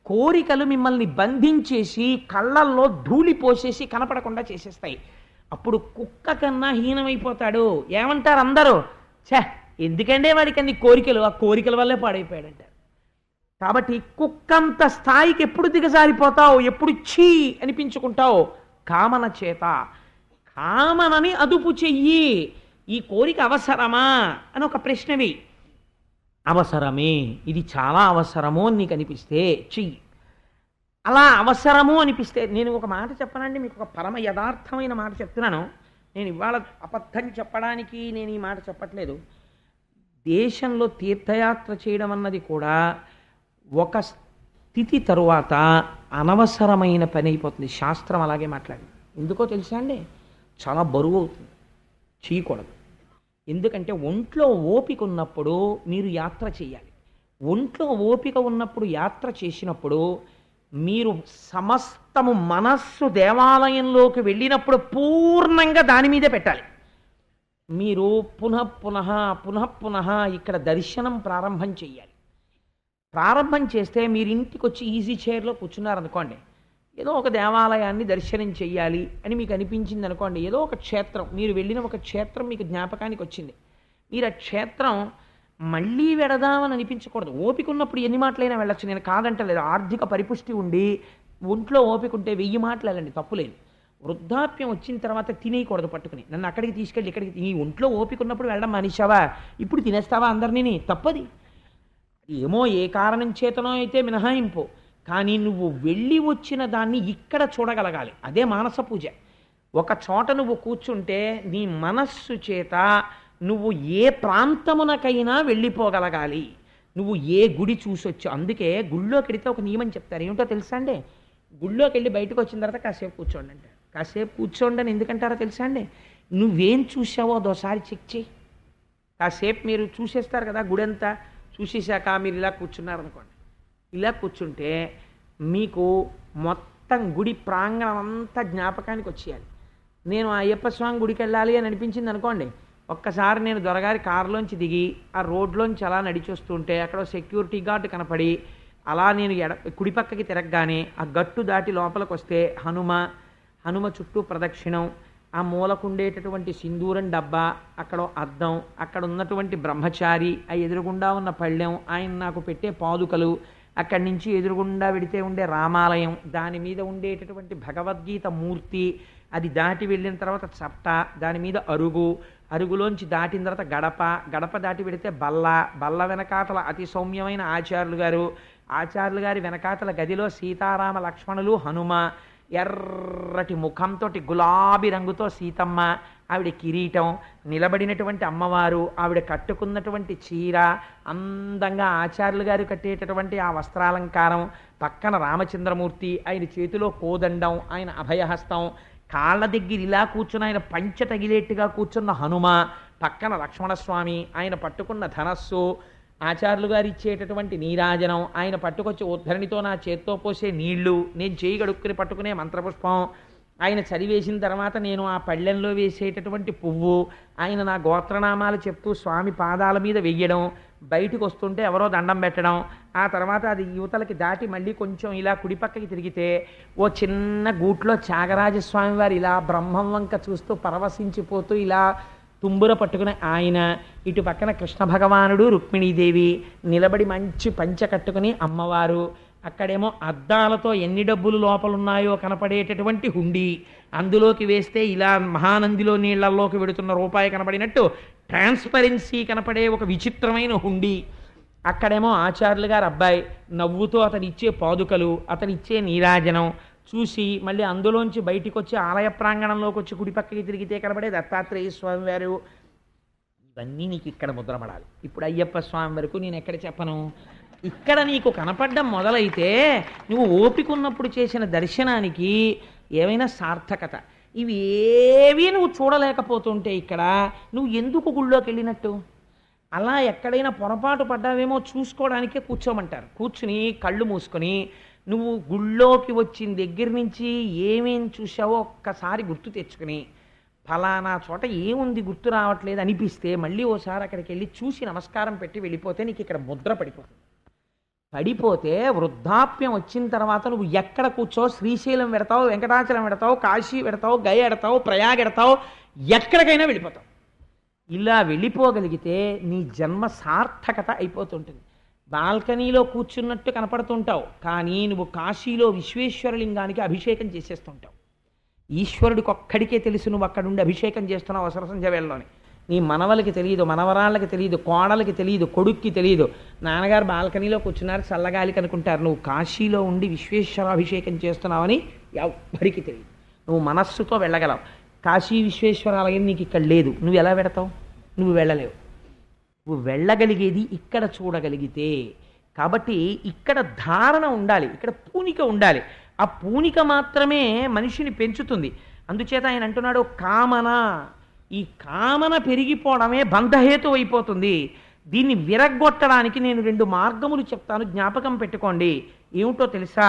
కోరికలు మిమ్మల్ని బంధించేసి కళ్ళల్లో ధూళి పోసేసి కనపడకుండా చేసేస్తాయి. అప్పుడు కుక్క కన్నా హీనమైపోతాడు. ఏమంటారు అందరూ? ఎందుకంటే వాడికి అన్ని కోరికలు, ఆ కోరికల వల్లే పాడైపోయాడంటారు. కాబట్టి కుక్కంత స్థాయికి ఎప్పుడు దిగజారిపోతావు, ఎప్పుడు ఛీ అనిపించుకుంటావు? కామన చేత. కామనని అదుపు చెయ్యి. ఈ కోరిక అవసరమా అని ఒక ప్రశ్నవి. అవసరమే, ఇది చాలా అవసరము అని నీకు అనిపిస్తే చెయ్యి. అలా అవసరము అనిపిస్తే, నేను ఒక మాట చెప్పనండి, మీకు ఒక పరమ యథార్థమైన మాట చెప్తున్నాను. నేను ఇవాళ అబద్ధం చెప్పడానికి నేను ఈ మాట చెప్పట్లేదు. దేశంలో తీర్థయాత్ర చేయడం అన్నది కూడా ఒక స్థితి తరువాత అనవసరమైన పని అయిపోతుంది. శాస్త్రం అలాగే మాట్లాడింది. ఎందుకో తెలుసా అండి? చాలా బరువు అవుతుంది, చేయకూడదు. ఎందుకంటే ఒంట్లో ఓపిక ఉన్నప్పుడు మీరు యాత్ర చేయాలి. ఒంట్లో ఓపిక ఉన్నప్పుడు యాత్ర చేసినప్పుడు మీరు సమస్తము మనస్సు దేవాలయంలోకి వెళ్ళినప్పుడు పూర్ణంగా దాని మీదే పెట్టాలి. మీరు పునః ఇక్కడ దర్శనం ప్రారంభం చేయాలి. ప్రారంభం చేస్తే మీరు ఇంటికి వచ్చి ఈజీ చైర్లో కూర్చున్నారనుకోండి, ఏదో ఒక దేవాలయాన్ని దర్శనం చెయ్యాలి అని మీకు అనిపించింది అనుకోండి, ఏదో ఒక క్షేత్రం, మీరు వెళ్ళిన ఒక క్షేత్రం మీకు జ్ఞాపకానికి వచ్చింది. మీరు ఆ క్షేత్రం మళ్ళీ వెడదామని అనిపించకూడదు. ఓపిక ఉన్నప్పుడు ఎన్ని మాటలైనా వెళ్ళచ్చు, నేను కాదంటలేదు. ఆర్థిక పరిపుష్టి ఉండి ఒంట్లో ఓపిక ఉంటే 1000 మాటలు వెళ్ళండి, తప్పులేదు. వృద్ధాప్యం వచ్చిన తర్వాత తినేయకూడదు పట్టుకుని, నన్ను అక్కడికి తీసుకెళ్ళి ఇక్కడికి. నీ ఒంట్లో ఓపిక ఉన్నప్పుడు వెళ్ళడం మానేశావా, ఇప్పుడు తినేస్తావా అందరినీ, తప్పది. ఏమో ఏ కారణం చేతనో అయితే మినహాయింపు, కానీ నువ్వు వెళ్ళి వచ్చిన దాన్ని ఇక్కడ చూడగలగాలి. అదే మానస పూజ. ఒక చోట నువ్వు కూర్చుంటే నీ మనస్సు చేత నువ్వు ఏ ప్రాంతమునకైనా వెళ్ళిపోగలగాలి. నువ్వు ఏ గుడి చూసొచ్చు. అందుకే గుళ్ళోకి వెళితే ఒక నియమం చెప్తారు, ఏమిటో తెలుసా అండి? గుళ్ళోకి వెళ్ళి బయటకు వచ్చిన తర్వాత కాసేపు కూర్చోండి అంటారు. కాసేపు కూర్చోండి అని ఎందుకంటారో తెలుసా అండి? నువ్వేం చూసావో అదోసారి చెక్ చేయి. కాసేపు మీరు చూసేస్తారు కదా, గుడి అంతా చూసేశాక మీరు ఇలా కూర్చున్నారనుకోండి, ఇలా కూర్చుంటే మీకు మొత్తం గుడి ప్రాంగణం అంతా జ్ఞాపకానికి వచ్చేయాలి. నేను అయ్యప్ప స్వామి గుడికి వెళ్ళాలి అని అనిపించింది అనుకోండి, ఒక్కసారి నేను దొరగారి కారులోంచి దిగి ఆ రోడ్లోంచి అలా నడిచొస్తుంటే అక్కడ సెక్యూరిటీ గార్డు కనపడి అలా నేను కుడి పక్కకి తిరగగానే ఆ గట్టు దాటి లోపలికి వస్తే హనుమ చుట్టూ ప్రదక్షిణం, ఆ మూలకుండేటటువంటి సింధూరం డబ్బా, అక్కడ అద్దం, అక్కడ ఉన్నటువంటి బ్రహ్మచారి, ఆ ఎదురుగుండా ఉన్న పళ్ళెం, ఆయన నాకు పెట్టే పాదుకలు, అక్కడి నుంచి ఎదురుగుండా వెడితే ఉండే రామాలయం, దాని మీద ఉండేటటువంటి భగవద్గీత మూర్తి, అది దాటి వెళ్ళిన తర్వాత చట్ట, దాని మీద అరుగులోంచి దాటిన తర్వాత గడప దాటి వెడితే బల్ల వెనకాతల అతి సౌమ్యమైన ఆచార్యులు గారి వెనకాతల గదిలో సీతారామ లక్ష్మణులు, హనుమ, ఎర్రటి ముఖంతో గులాబీ రంగుతో సీతమ్మ, ఆవిడ కిరీటం, నిలబడినటువంటి అమ్మవారు, ఆవిడ కట్టుకున్నటువంటి చీర, అందంగా ఆచార్యులు గారు కట్టేటటువంటి ఆ వస్త్రాలంకారం, పక్కన రామచంద్రమూర్తి, ఆయన చేతిలో కోదండం, ఆయన అభయహస్తం, కాళ్ళ దగ్గర ఇలా కూర్చున్న ఆయన పంచ తగిలేట్టుగా కూర్చున్న హనుమ, పక్కన లక్ష్మణస్వామి, ఆయన పట్టుకున్న ధనస్సు, ఆచార్యులు గారు ఇచ్చేటటువంటి నీరాజనం, ఆయన పట్టుకొచ్చి ఉద్ధరణితో నా చేత్తో పోసే నీళ్లు, నేను చేయి గడుక్కుని పట్టుకునే మంత్రపుష్పం, ఆయన చదివేసిన తర్వాత నేను ఆ పళ్ళెంలో వేసేటటువంటి పువ్వు, ఆయన నా గోత్రనామాలు చెప్తూ స్వామి పాదాల మీద వెయ్యడం, బయటకు వస్తుంటే ఎవరో దండం పెట్టడం, ఆ తర్వాత అది యువతలకి దాటి మళ్ళీ కొంచెం ఇలా కుడిపక్కకి తిరిగితే ఓ చిన్న గూట్లో త్యాగరాజస్వామి వారు ఇలా బ్రహ్మం వంక చూస్తూ పరవశించిపోతూ ఇలా తుంబుర పట్టుకుని ఆయన, ఇటు పక్కన కృష్ణ భగవానుడు, రుక్మిణీదేవి నిలబడి మంచి పంచ కట్టుకుని అమ్మవారు, అక్కడేమో అద్దాలతో ఎన్ని డబ్బులు లోపలున్నాయో కనపడేటటువంటి హుండీ, అందులోకి వేస్తే ఇలా మహానందిలో నీళ్లలోకి వెడుతున్న రూపాయి కనపడినట్టు ట్రాన్స్పరెన్సీ కనపడే ఒక విచిత్రమైన హుండీ, అక్కడేమో ఆచార్యులు గారు అబ్బాయి నవ్వుతో అతను ఇచ్చే పాదుకలు, అతను ఇచ్చే నీరాజనం చూసి మళ్ళీ అందులోంచి బయటికి వచ్చి ఆలయ ప్రాంగణంలోకి వచ్చి కుడిపక్కకి తిరిగితే కనబడే దత్తాత్రేయ స్వామి వారు, ఇవన్నీ నీకు ఇక్కడ ముద్రపడాలి. ఇప్పుడు అయ్యప్ప స్వామి వరకు నేను ఎక్కడ చెప్పను, ఇక్కడ నీకు కనపడడం మొదలైతే నువ్వు ఓపిక ఉన్నప్పుడు చేసిన దర్శనానికి ఏమైనా సార్థకత. ఇవి ఏవి నువ్వు చూడలేకపోతుంటే ఇక్కడ నువ్వు ఎందుకు గుళ్ళోకి వెళ్ళినట్టు? అలా ఎక్కడైనా పొరపాటు పడ్డావేమో చూసుకోవడానికే కూర్చోమంటారు. కూర్చుని కళ్ళు మూసుకొని నువ్వు గుళ్ళోకి వచ్చిన దగ్గర నుంచి ఏమేం చూసావో ఒక్కసారి గుర్తు తెచ్చుకుని, ఫలానా చోట ఏముంది గుర్తు రావట్లేదు అనిపిస్తే మళ్ళీ ఓసారి అక్కడికి వెళ్ళి చూసి నమస్కారం పెట్టి వెళ్ళిపోతే నీకు ఇక్కడ ముద్ర పడిపోతే వృద్ధాప్యం వచ్చిన తర్వాత నువ్వు ఎక్కడ కూర్చో, శ్రీశైలం పెడతావు, వెంకటాచలం పెడతావు, కాశీ పెడతావు, గయ ఎడతావు, ప్రయాగ్ ఎడతావు, ఎక్కడికైనా వెళ్ళిపోతావు. ఇలా వెళ్ళిపోగలిగితే నీ జన్మ సార్థకత అయిపోతుంటుంది. బాల్కనీలో కూర్చున్నట్టు కనపడుతుంటావు, కానీ నువ్వు కాశీలో విశ్వేశ్వరలింగానికి అభిషేకం చేసేస్తుంటావు. ఈశ్వరుడికి ఒక్కడికే తెలుసు నువ్వు అక్కడుండి అభిషేకం చేస్తున్నావు అవసర సంధ్య వేళలోని. నీ మనవలకి తెలియదు, మనవరాళ్ళకి తెలియదు, కోడలకి తెలియదు, కొడుక్కి తెలియదు. నాన్నగారు బాల్కనీలో కూర్చున్నారు చల్లగాలికి అనుకుంటారు. నువ్వు కాశీలో ఉండి విశ్వేశ్వర అభిషేకం చేస్తున్నావని ఎవ్వరికి తెలియదు. నువ్వు మనస్సుతో వెళ్ళగలవు. కాశీ విశ్వేశ్వరాలయం నీకు ఇక్కడ లేదు, నువ్వు ఎలా పెడతావు? నువ్వు వెళ్ళలేవు. నువ్వు వెళ్ళగలిగేది ఇక్కడ చూడగలిగితే. కాబట్టి ఇక్కడ ధారణ ఉండాలి, ఇక్కడ పూనిక ఉండాలి. ఆ పూనిక మాత్రమే మనిషిని పెంచుతుంది. అందుచేత ఆయన అంటున్నాడు కామన. ఈ కామన పెరిగిపోవడమే బంధహేతు అయిపోతుంది. దీన్ని విరగ్గొట్టడానికి నేను 2 మార్గములు చెప్తాను, జ్ఞాపకం పెట్టుకోండి. ఏమిటో తెలుసా?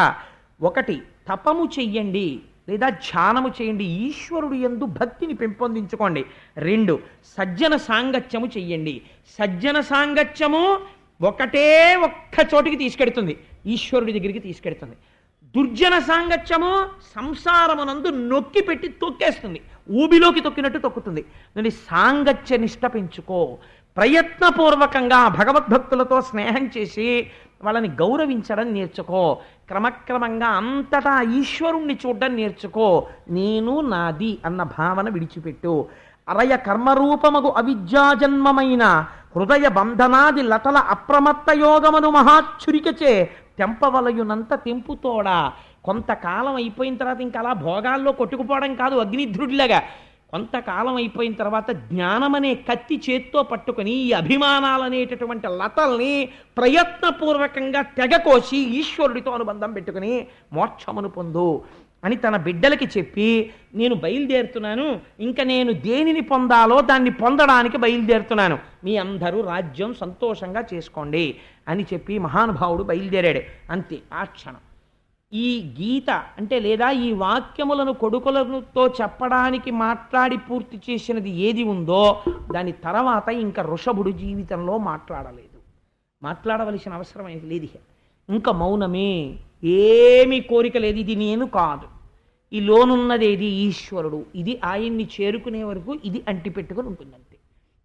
ఒకటి తపము చెయ్యండి లేదా ధ్యానము చేయండి, ఈశ్వరుడు యందు భక్తిని పెంపొందించుకోండి. 2 సజ్జన సాంగత్యము చెయ్యండి. సజ్జన సాంగత్యము ఒక్క చోటికి తీసుకెడుతుంది, ఈశ్వరుడి దగ్గరికి తీసుకెడుతుంది. దుర్జన సాంగత్యము సంసారమునందు నొక్కి పెట్టి తొక్కేస్తుంది, ఊబిలోకి తొక్కినట్టు తొక్కుతుంది. దాన్ని సాంగత్య నిష్ట పెంచుకో. ప్రయత్నపూర్వకంగా భగవద్భక్తులతో స్నేహం చేసి వాళ్ళని గౌరవించడం నేర్చుకో. క్రమక్రమంగా అంతటా ఈశ్వరుణ్ణి చూడడం నేర్చుకో. నేను నాది అన్న భావన విడిచిపెట్టు. అరయ కర్మరూపమగు అవిద్యాజన్మమైన హృదయ బంధనాది లతల అప్రమత్త యోగమును మహాచురికచే తెంపవలయునంత తెంపుతోడా. కొంతకాలం అయిపోయిన తర్వాత ఇంకా అలా భోగాల్లో కొట్టుకుపోవడం కాదు, అగ్నిధ్రుడిలాగా కొంతకాలం అయిపోయిన తర్వాత జ్ఞానమనే కత్తి చేత్తో పట్టుకుని ఈ అభిమానాలనేటటువంటి లతల్ని ప్రయత్నపూర్వకంగా తెగకోసి ఈశ్వరుడితో అనుబంధం పెట్టుకుని మోక్షమును పొందు అని తన బిడ్డలకి చెప్పి, నేను బయలుదేరుతున్నాను, ఇంకా నేను దేనిని పొందాలో దాన్ని పొందడానికి బయలుదేరుతున్నాను, మీ అందరూ రాజ్యం సంతోషంగా చేసుకోండి అని చెప్పి మహానుభావుడు బయలుదేరాడు. అంతే, ఆ క్షణం ఈ గీత అంటే లేదా ఈ వాక్యములను కొడుకులతో చెప్పడానికి మాట్లాడి పూర్తి చేసినది ఏది ఉందో దాని తర్వాత ఇంకా వృషభుడు జీవితంలో మాట్లాడవలసిన అవసరం లేదు. ఇంకా మౌనమే, ఏమీ కోరిక లేదు, ఇది నేను కాదు, ఈ లోనున్నది ఏది ఈశ్వరుడు, ఇది ఆయన్ని చేరుకునే వరకు ఇది అంటిపెట్టుకుని ఉంటుంది అంతే.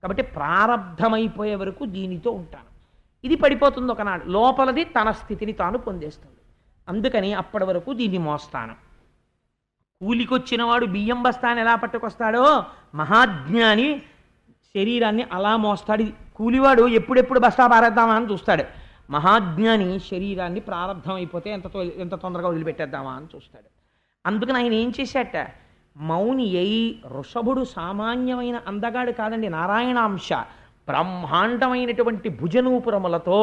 కాబట్టి ప్రారబ్ధమైపోయే వరకు దీనితో ఉంటాను, ఇది పడిపోతుంది ఒకనాడు, లోపలది తన స్థితిని తాను పొందేస్తుంది. అందుకని అప్పటి వరకు దీన్ని మోస్తాను. కూలికొచ్చినవాడు బియ్యం బస్తాన్ని ఎలా పట్టుకొస్తాడో మహాజ్ఞాని శరీరాన్ని అలా మోస్తాడు. కూలివాడు ఎప్పుడెప్పుడు బస్తా పారేద్దామా అని చూస్తాడు, మహాజ్ఞాని శరీరాన్ని ప్రారంధం అయిపోతే ఎంత తొందరగా వదిలిపెట్టేద్దామా అని చూస్తాడు. అందుకని ఆయన ఏం చేశాట, మౌని అయి వృషభుడు సామాన్యమైన అందగాడు కాదండి, నారాయణాంశ, బ్రహ్మాండమైనటువంటి భుజనూపురములతో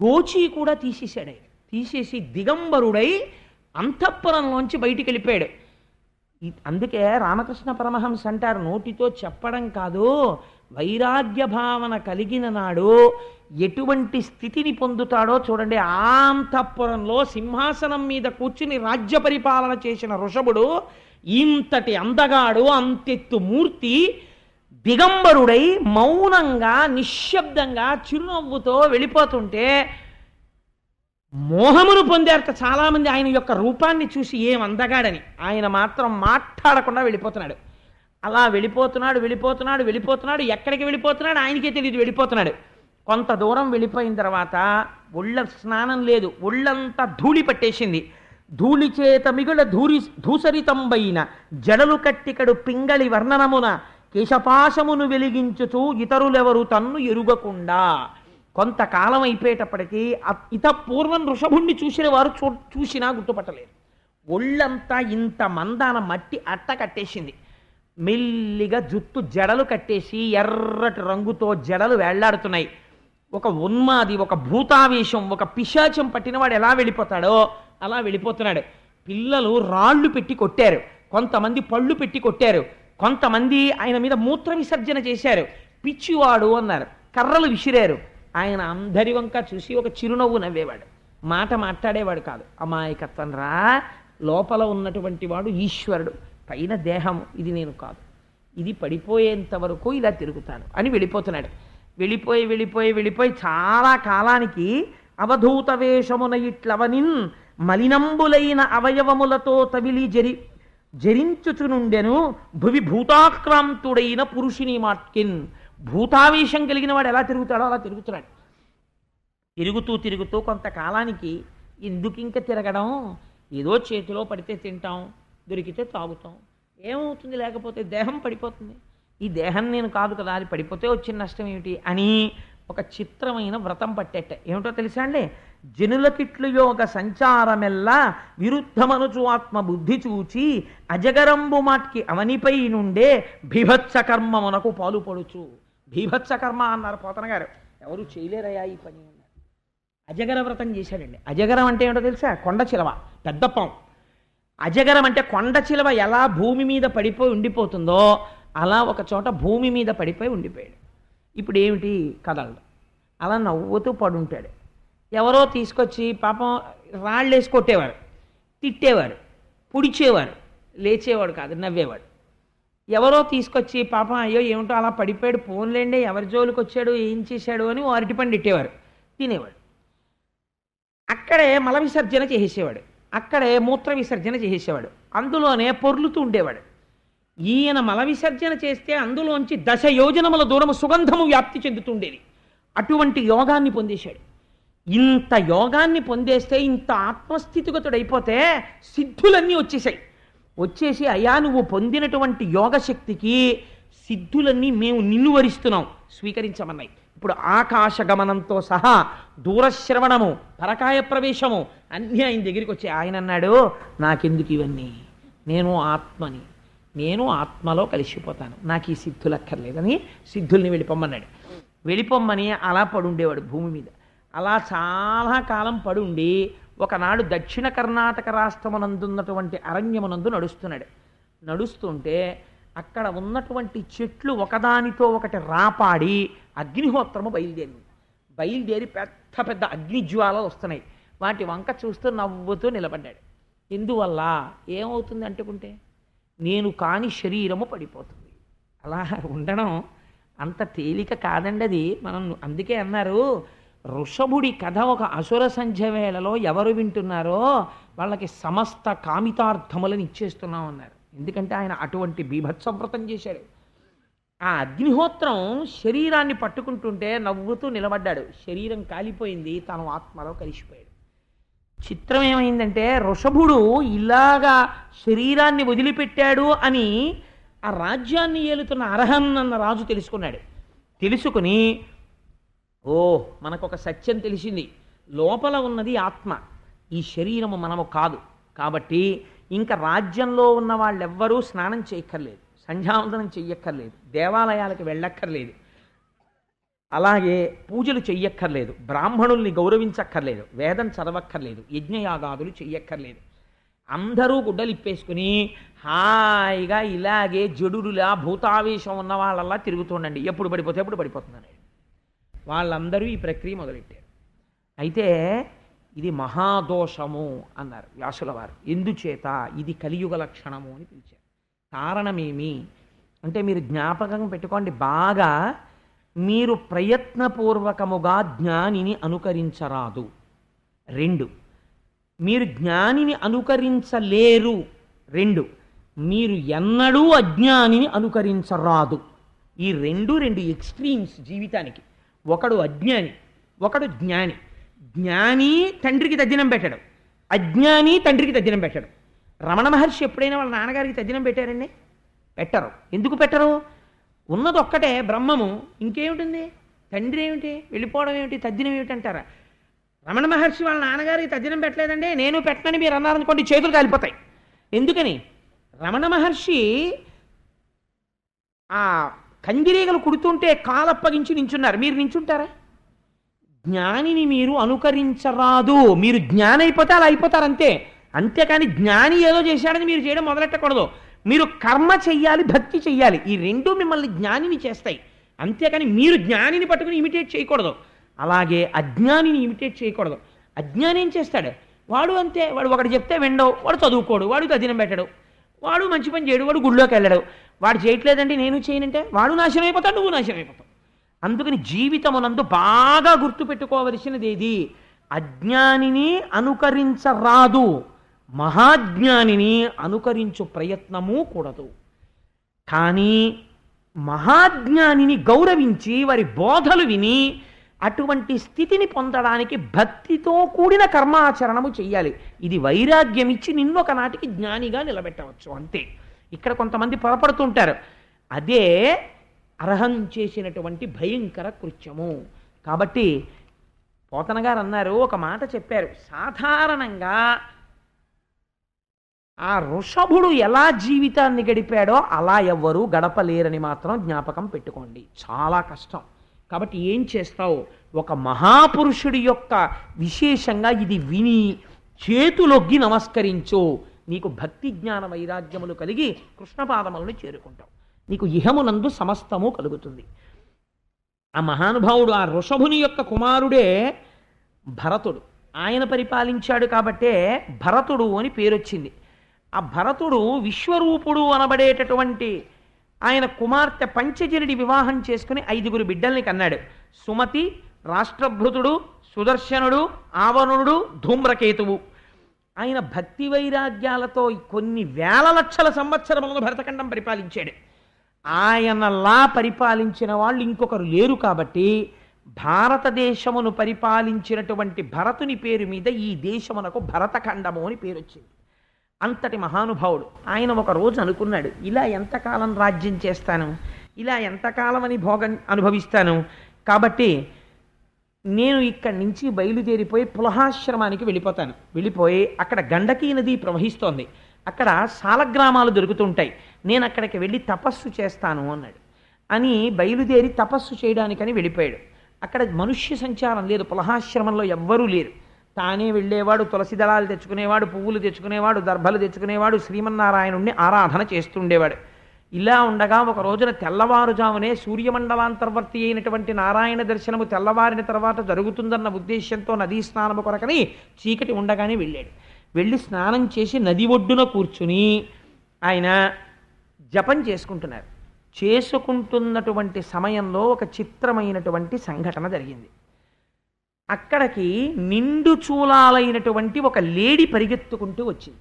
గోచి కూడా తీసేశాడు. తీసేసి దిగంబరుడై అంతఃపురంలోంచి బయటికి వెళ్ళిపోయాడు. అందుకే రామకృష్ణ పరమహంస అంటారు, నోటితో చెప్పడం కాదు, వైరాగ్య భావన కలిగిన నాడు ఎటువంటి స్థితిని పొందుతాడో చూడండి. ఆ అంతఃపురంలో సింహాసనం మీద కూర్చుని రాజ్య పరిపాలన చేసిన వృషభుడు ఇంతటి అందగాడు, అంతెత్తు మూర్తి దిగంబరుడై మౌనంగా నిశ్శబ్దంగా చిరునవ్వుతో వెళ్ళిపోతుంటే మోహమును పొందారట చాలామంది. ఆయన యొక్క రూపాన్ని చూసి ఏం అందగాడని ఆయన మాత్రం మాట్లాడకుండా వెళ్ళిపోతున్నాడు. అలా వెళ్ళిపోతున్నాడు. ఎక్కడికి వెళ్ళిపోతున్నాడు ఆయనకే తెలియదు, వెళ్ళిపోతున్నాడు. కొంత దూరం వెళ్ళిపోయిన తర్వాత ఒళ్ళ స్నానం లేదు, ఒళ్ళంతా ధూళి పట్టేసింది. ధూళి చేత మిగుల ధూసరితంబైన జడలు కట్టికడు పింగళి వర్ణనమున కేశపాశమును వెలిగించుచూ ఇతరులెవరు తన్ను ఎరుగకుండా. కొంతకాలం అయిపోయేటప్పటికీ పూర్వం వృషభుణ్ణి చూసిన వారు చూసినా గుర్తుపట్టలేరు. ఒళ్ళంతా ఇంత మందాన మట్టి అట్ట కట్టేసింది. మెల్లిగా జుత్తు జడలు కట్టేసి ఎర్రటి రంగుతో జడలు వేళ్లాడుతున్నాయి. ఒక ఉన్మాది, ఒక భూతావేశం, ఒక పిశాచం పట్టినవాడు ఎలా వెళ్ళిపోతాడో అలా వెళ్ళిపోతున్నాడు. పిల్లలు రాళ్ళు పెట్టి కొట్టారు, కొంతమంది పళ్ళు పెట్టి కొట్టారు, కొంతమంది ఆయన మీద మూత్ర విసర్జన చేశారు. పిచ్చివాడు అన్నారు, కర్రలు విసిరారు. ఆయన అందరి వంక చూసి ఒక చిరునవ్వు నవ్వేవాడు, మాట మాట్లాడేవాడు కాదు. అమాయకత్వం రా, లోపల ఉన్నటువంటి వాడు ఈశ్వరుడు, పైన దేహము, ఇది నేను కాదు, ఇది పడిపోయేంత వరకు ఇలా తిరుగుతాను అని వెళ్ళిపోతున్నాడు. వెళ్ళిపోయి చాలా కాలానికి అవధూత వేషమున ఇట్లవనిన్ మలినంబులైన అవయవములతో తవిలి జరించుచునుండెను భువి భూతాక్రాంతుడైన పురుషిని మాట్కిన్. భూతావేశం కలిగిన వాడు ఎలా తిరుగుతాడో అలా తిరుగుతున్నాడు. తిరుగుతూ కొంతకాలానికి ఎందుకు ఇంకా తిరగడం, ఏదో చేతిలో పడితే తింటాం, దొరికితే తాగుతాం, ఏమవుతుంది, లేకపోతే దేహం పడిపోతుంది, ఈ దేహం నేను కాదు కదా, అది పడిపోతే వచ్చిన నష్టం ఏమిటి అని ఒక చిత్రమైన వ్రతం పట్టేట. ఏమిటో తెలుసా అండి, జనులకిట్లు యోగ సంచారమెల్లా విరుద్ధమనుచు ఆత్మ బుద్ధి చూచి అజగరంబు మాట్కి అవనిపై నుండే బీభత్స కర్మమునకు పాలుపడుచు. బీభత్స కర్మ అన్నారు పోతన గారు, ఎవరు చేయలేరయా ఈ పని అన్నారు. అజగర వ్రతం చేశాడండి. అజగరం అంటే ఏమిటో తెలుసా, కొండ చిలవ, పెద్ద పాము. అజగరం అంటే కొండ చిలవ ఎలా భూమి మీద పడిపోయి ఉండిపోతుందో అలా ఒక చోట భూమి మీద పడిపోయి ఉండిపోయాడు. ఇప్పుడు ఏమిటి కదలడు, అలా నవ్వుతూ పడుంటాడు. ఎవరో తీసుకొచ్చి పాపం రాళ్ళేసి కొట్టేవారు, తిట్టేవారు, పుడిచేవారు, లేచేవాడు కాదు, నవ్వేవాడు. ఎవరో తీసుకొచ్చి పాపం అయ్యో ఏమిటో అలా పడిపోయాడు, పోన్లేండి ఎవరి జోలికి వచ్చాడు ఏం చేశాడు అని ఓ అరటిపండు ఇట్టేవారు, తినేవాడు. అక్కడే మల విసర్జన చేసేవాడు, అక్కడే మూత్ర విసర్జన చేసేవాడు, అందులోనే పొర్లుతూ ఉండేవాడు. ఈయన మల విసర్జన చేస్తే అందులోంచి 10 యోజనముల దూరము సుగంధము వ్యాప్తి చెందుతుండేది. అటువంటి యోగాన్ని పొందేశాడు. ఇంత యోగాన్ని పొందేస్తే, ఇంత ఆత్మస్థితిగతుడైపోతే సిద్ధులన్నీ వచ్చేసాయి. వచ్చేసి అయ్యా నువ్వు పొందినటువంటి యోగశక్తికి సిద్ధులన్నీ మేము నిన్ను వరిస్తున్నాం, స్వీకరించమన్నాయి. ఇప్పుడు ఆకాశగమనంతో సహా దూరశ్రవణము, పరకాయ ప్రవేశము అన్నీ ఆయన దగ్గరికి వచ్చి ఆయన అన్నాడు, నాకెందుకు ఇవన్నీ, నేను ఆత్మని, నేను ఆత్మలో కలిసిపోతాను, నాకు ఈ సిద్ధులు అక్కర్లేదని సిద్ధుల్ని వెళ్ళిపోమ్మన్నాడు. వెళ్ళిపోమ్మని అలా పడుండేవాడు భూమి మీద. అలా చాలా కాలం పడుండి ఒకనాడు దక్షిణ కర్ణాటక రాష్ట్రమునందున్నటువంటి అరణ్యమునందు నడుస్తున్నాడు. నడుస్తుంటే అక్కడ ఉన్నటువంటి చెట్లు ఒకదానితో ఒకటి రాపాడి అగ్నిహోత్రము బయలుదేరి పెద్ద పెద్ద అగ్నిజ్వాలలు వస్తున్నాయి. వాటి వంక చూస్తూ నవ్వుతూ నిలబడ్డాడు. ఎందువల్ల ఏమవుతుంది అంటుకుంటే, నేను కాని శరీరము పడిపోతుంది. అలా ఉండడం అంత తేలిక కాదండి అది. మనం అందుకే అన్నారు, ఋషభుడి కథ ఒక అసుర సంధ్య వేళలో ఎవరు వింటున్నారో వాళ్ళకి సమస్త కామితార్థములను ఇచ్చేస్తున్నాం అన్నారు. ఎందుకంటే ఆయన అటువంటి బీభత్సవ్రతం చేశాడు. ఆ అగ్నిహోత్రం శరీరాన్ని పట్టుకుంటుంటే నవ్వుతూ నిలబడ్డాడు. శరీరం కాలిపోయింది, తను ఆత్మలో కలిసిపోయాడు. చిత్రం ఏమైందంటే, ఋషభుడు ఇలాగా శరీరాన్ని వదిలిపెట్టాడు అని ఆ రాజ్యాన్ని ఏలుతున్న అర్హన్ అన్న రాజు తెలుసుకున్నాడు. తెలుసుకుని, ఓ మనకొక సత్యం తెలిసింది, లోపల ఉన్నది ఆత్మ, ఈ శరీరము మనము కాదు. కాబట్టి ఇంకా రాజ్యంలో ఉన్న వాళ్ళెవ్వరూ స్నానం చేయక్కర్లేదు, సంధ్యావందనం చెయ్యక్కర్లేదు, దేవాలయాలకు వెళ్ళక్కర్లేదు, అలాగే పూజలు చెయ్యక్కర్లేదు, బ్రాహ్మణుల్ని గౌరవించక్కర్లేదు, వేదం చదవక్కర్లేదు, యజ్ఞయాగాదులు చెయ్యక్కర్లేదు. అందరూ గుడ్డలు ఇప్పేసుకుని హాయిగా ఇలాగే జడులులా భూతావేశం ఉన్న వాళ్ళల్లా తిరుగుతుండండి, ఎప్పుడు పడిపోతుందని వాళ్ళందరూ ఈ ప్రక్రియ మొదలెట్టారు. అయితే ఇది మహాదోషము అన్నారు వ్యాసుల వారు. ఎందుచేత? ఇది కలియుగ లక్షణము అని పిలిచారు. కారణమేమి అంటే, మీరు జ్ఞాపకం పెట్టుకోండి బాగా, మీరు ప్రయత్నపూర్వకముగా జ్ఞానిని అనుకరించరాదు. 2, మీరు జ్ఞానిని అనుకరించలేరు. 2, మీరు ఎన్నడూ అజ్ఞానిని అనుకరించరాదు. ఈ రెండు ఎక్స్ట్రీమ్స్ జీవితానికి. ఒకడు అజ్ఞాని, ఒకడు జ్ఞాని. జ్ఞాని తండ్రికి తద్దినం పెట్టడం, అజ్ఞాని తండ్రికి తద్దినం పెట్టడం. రమణ మహర్షి ఎప్పుడైనా వాళ్ళ నాన్నగారికి తద్దినం పెట్టారండి? పెట్టరు. ఎందుకు పెట్టరు? ఉన్నది ఒక్కటే బ్రహ్మము, ఇంకేమిటింది? తండ్రి ఏమిటి, వెళ్ళిపోవడం ఏమిటి, తద్దినం ఏమిటి అంటారా? రమణ మహర్షి వాళ్ళ నాన్నగారికి తద్దినం పెట్టలేదండి, నేను పెట్టనని మీరు అన్నారనుకోండి, చేతులు కాలిపోతాయి. ఎందుకని? రమణ మహర్షి ఆ కందిరీగలు కుడుతుంటే కాలప్పగించి నించున్నారు, మీరు నించుంటారా? జ్ఞానిని మీరు అనుకరించరాదు. మీరు జ్ఞాని అయిపోతే అలా అయిపోతారంతే. అంతేకాని జ్ఞాని ఏదో చేశాడని మీరు చేయడం మొదలెట్టకూడదు. మీరు కర్మ చెయ్యాలి, భక్తి చెయ్యాలి. ఈ రెండు మిమ్మల్ని జ్ఞానిని చేస్తాయి. అంతేకాని మీరు జ్ఞానిని పట్టుకుని ఇమిటేట్ చేయకూడదు. అలాగే అజ్ఞానిని ఇమిటేట్ చేయకూడదు. అజ్ఞాని ఏం చేస్తాడు? వాడు అంతే, వాడు ఒకటి చెప్తే వినడు, వాడు చదువుకోడు, వాడు తదినం పెట్టడు, వాడు మంచి పని చేయడు, వాడు గుళ్ళోకి వెళ్ళడు. వాడు చేయట్లేదండి నేను చేయనంటే వాడు నాశనం అయిపోతాడు, నువ్వు నాశనం అయిపోతావు. అందుకని జీవితమునందు బాగా గుర్తుపెట్టుకోవలసినది ఏది? అజ్ఞానిని అనుకరించరాదు, మహాజ్ఞానిని అనుకరించు ప్రయత్నము కూడదు. కానీ మహాజ్ఞానిని గౌరవించి వారి బోధలు విని అటువంటి స్థితిని పొందడానికి భక్తితో కూడిన కర్మాచరణము చెయ్యాలి. ఇది వైరాగ్యం ఇచ్చి నిన్నొకనాటికి జ్ఞానిగా నిలబెట్టవచ్చు అంతే. ఇక్కడ కొంతమంది పొరపడుతుంటారు. అదే అర్హం చేసినటువంటి భయంకర కృత్యము. కాబట్టి పోతన గారు అన్నారు, ఒక మాట చెప్పారు, సాధారణంగా ఆ ఋషభుడు ఎలా జీవితాన్ని గడిపాడో అలా ఎవ్వరూ గడపలేరని మాత్రం జ్ఞాపకం పెట్టుకోండి. చాలా కష్టం. కాబట్టి ఏం చేస్తావు? ఒక మహాపురుషుడి యొక్క విశేషంగా ఇది విని చేతులొగ్గి నమస్కరించు. నీకు భక్తి జ్ఞాన వైరాగ్యములు కలిగి కృష్ణపాదములను చేరుకుంటావు. నీకు ఇహమునందు సమస్తము కలుగుతుంది. ఆ మహానుభావుడు, ఆ ఋషభుని యొక్క కుమారుడే భరతుడు. ఆయన పరిపాలించాడు కాబట్టే భరతుడు అని పేరొచ్చింది. ఆ భరతుడు విశ్వరూపుడు అనబడేటటువంటి ఆయన కుమార్తె పంచజనుడి వివాహం చేసుకుని 5 బిడ్డల్ని కన్నాడు. సుమతి, రాష్ట్రభృతుడు, సుదర్శనుడు, ఆవరుణుడు, ధూమ్రకేతువు. ఆయన భక్తి వైరాగ్యాలతో కొన్ని వేల లక్షల సంవత్సరములను భరతఖండం పరిపాలించాడు. ఆయనలా పరిపాలించిన వాళ్ళు ఇంకొకరు లేరు కాబట్టి భారతదేశమును పరిపాలించినటువంటి భరతుని పేరు మీద ఈ దేశమునకు భరతఖండము అని పేరు వచ్చింది. అంతటి మహానుభావుడు. ఆయన ఒక రోజు అనుకున్నాడు, ఇలా ఎంతకాలం రాజ్యం చేస్తాను, ఇలా ఎంతకాలం అని భోగం అనుభవిస్తాను, కాబట్టి నేను ఇక్కడి నుంచి బయలుదేరిపోయి పులహాశ్రమానికి వెళ్ళిపోతాను. వెళ్ళిపోయి అక్కడ గండకీ నది ప్రవహిస్తోంది, అక్కడ సాలగ్రామాలు దొరుకుతుంటాయి, నేను అక్కడికి వెళ్ళి తపస్సు చేస్తాను అన్నాడు. అని బయలుదేరి తపస్సు చేయడానికని వెళ్ళిపోయాడు. అక్కడ మనుష్య సంచారం లేదు, పులహాశ్రమంలో ఎవ్వరూ లేరు. తానే వెళ్ళేవాడు, తులసి దళాలు తెచ్చుకునేవాడు, పువ్వులు తెచ్చుకునేవాడు, దర్భలు తెచ్చుకునేవాడు, శ్రీమన్నారాయణుణ్ణి ఆరాధన చేస్తుండేవాడు. ఇలా ఉండగా ఒక రోజున తెల్లవారుజామునే సూర్యమండలాంతర్వర్తి అయినటువంటి నారాయణ దర్శనము తెల్లవారిన తర్వాత జరుగుతుందన్న ఉద్దేశంతో నదీ స్నానము కొరకని చీకటి ఉండగానే వెళ్ళాడు. వెళ్ళి స్నానం చేసి నది ఒడ్డున కూర్చుని ఆయన జపం చేసుకుంటున్నారు. చేసుకుంటున్నటువంటి సమయంలో ఒక చిత్రమైనటువంటి సంఘటన జరిగింది. అక్కడికి నిండు చూలాలైనటువంటి ఒక లేడి పరిగెత్తుకుంటూ వచ్చింది.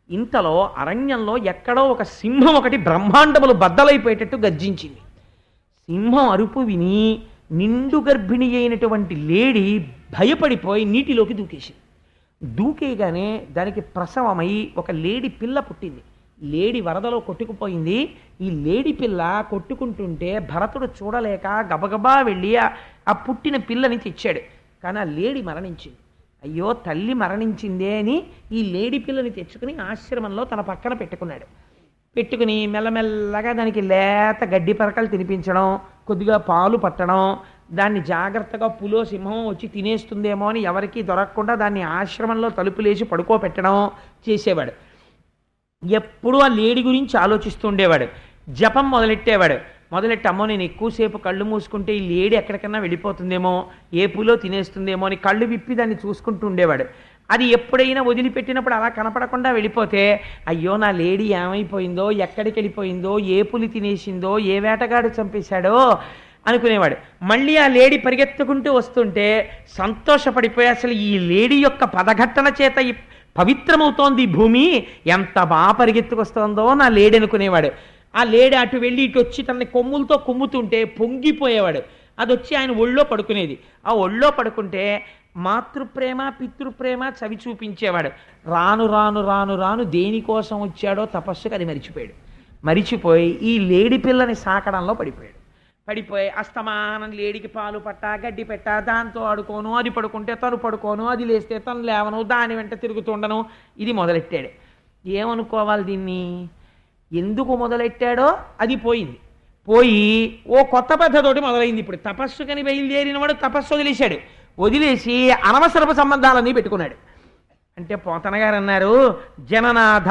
ఇంతలో అరణ్యంలో ఎక్కడో ఒక సింహం ఒకటి బ్రహ్మాండములు బద్దలైపోయేటట్టు గర్జించింది. సింహం అరుపు విని నిండు గర్భిణి అయినటువంటి లేడి భయపడిపోయి నీటిలోకి దూకేసింది. దూకేయగానే దానికి ప్రసవమై ఒక లేడి పిల్ల పుట్టింది. లేడి వరదలో కొట్టుకుపోయింది. ఈ లేడి పిల్ల కొట్టుకుంటుంటే భరతుడు చూడలేక గబగబా వెళ్ళి ఆ పుట్టిన పిల్లని తెచ్చాడు. కానీ ఆ లేడి మరణించింది. అయ్యో తల్లి మరణించిందే అని ఈ లేడి పిల్లని తెచ్చుకుని ఆశ్రమంలో తన పక్కన పెట్టుకున్నాడు. పెట్టుకుని మెల్లమెల్లగా దానికి లేత గడ్డి పరకలు తినిపించడం, కొద్దిగా పాలు పట్టడం, దాన్ని జాగ్రత్తగా పులో సింహం వచ్చి తినేస్తుందేమో అని ఎవరికీ దొరకకుండా దాన్ని ఆశ్రమంలో తలుపులేసి పడుకోబెట్టడం చేసేవాడు. ఎప్పుడూ ఆ లేడి గురించి ఆలోచిస్తుండేవాడు. జపం మొదలెట్టేవాడు. మొదలెట్టి అమ్మో నేను ఎక్కువసేపు కళ్ళు మూసుకుంటే ఈ లేడి ఎక్కడికన్నా వెళ్ళిపోతుందేమో, ఏ పూలో తినేస్తుందేమో అని కళ్ళు విప్పి దాన్ని చూసుకుంటూ ఉండేవాడు. అది ఎప్పుడైనా వదిలిపెట్టినప్పుడు అలా కనపడకుండా వెళ్ళిపోతే అయ్యో నా లేడీ ఏమైపోయిందో, ఎక్కడికి వెళ్ళిపోయిందో, ఏ పులి తినేసిందో, ఏ వేటగాడు చంపేశాడో అనుకునేవాడు. మళ్ళీ ఆ లేడీ పరిగెత్తుకుంటూ వస్తుంటే సంతోషపడిపోయి అసలు ఈ లేడీ యొక్క పదఘట్టన చేత ఈ పవిత్రమవుతోంది భూమి, ఎంత బాగా పరిగెత్తుకొస్తోందో నా లేడీ అనుకునేవాడు. ఆ లేడీ అటు వెళ్ళి ఇటు వచ్చి తనని కొమ్ములతో కుమ్ముతుంటే పొంగిపోయేవాడు. అది వచ్చి ఆయన ఒళ్ళో పడుకునేది. ఆ ఒళ్ళో పడుకుంటే మాతృప్రేమ పితృప్రేమ చవి చూపించేవాడు. రాను రాను రాను రాను దేనికోసం వచ్చాడో తపస్సుకు అది మరిచిపోయాడు. మరిచిపోయి ఈ లేడి పిల్లని సాకడంలో పడిపోయాడు. పడిపోయి అస్తమానం లేడికి పాలు పట్ట, గడ్డి పెట్ట, దాంతో ఆడుకోను, అది పడుకుంటే తను పడుకోను, అది లేస్తే తను లేవను, దాని వెంట తిరుగుతుండను, ఇది మొదలెట్టాడు. ఏమనుకోవాలి దీన్ని? ఎందుకు మొదలెట్టాడో అది పోయింది. పోయి ఓ కొత్త పద్ధతోటి మొదలైంది. ఇప్పుడు తపస్సుకని బయలుదేరిన వాడు తపస్సు వదిలేశాడు. వదిలేసి అనవసరపు సంబంధాలన్నీ పెట్టుకున్నాడు. అంటే పోతన గారు అన్నారు, జననాథ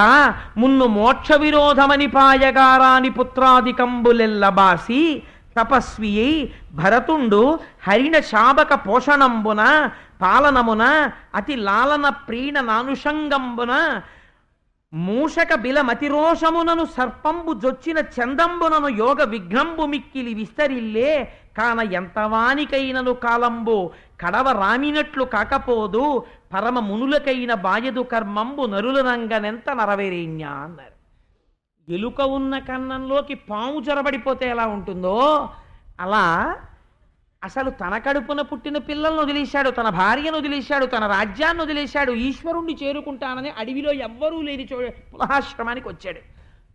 మున్ను మోక్ష విరోధమని పాయగారాని పుత్రాదికంబులెల్లబాసి తపస్వి భరతుండు హరిణ శాబక పోషణంబున పాలనమున అతి లాలన ప్రీణ నానుషంగంబున మూషక బిలమతిరోషమునను సర్పంబు జొచ్చిన చందంబునను యోగ విఘ్నంబు మిక్కిలి విస్తరిల్లే కాన ఎంతవానికైనను కాలంబు కడవ రామినట్లు కాకపోదు పరమ మునులకైన బాయదు కర్మంబు నరులనంగనెంత నరవేరేణ్య అన్నారు. ఎలుక ఉన్న కన్నంలోకి పాము జొరబడిపోతే ఎలా ఉంటుందో అలా అసలు తన కడుపున పుట్టిన పిల్లలను వదిలేశాడు, తన భార్యను వదిలేశాడు, తన రాజ్యాన్ని వదిలేశాడు, ఈశ్వరుణ్ణి చేరుకుంటానని అడవిలో ఎవ్వరూ లేని పులహాశ్రమానికి వచ్చాడు.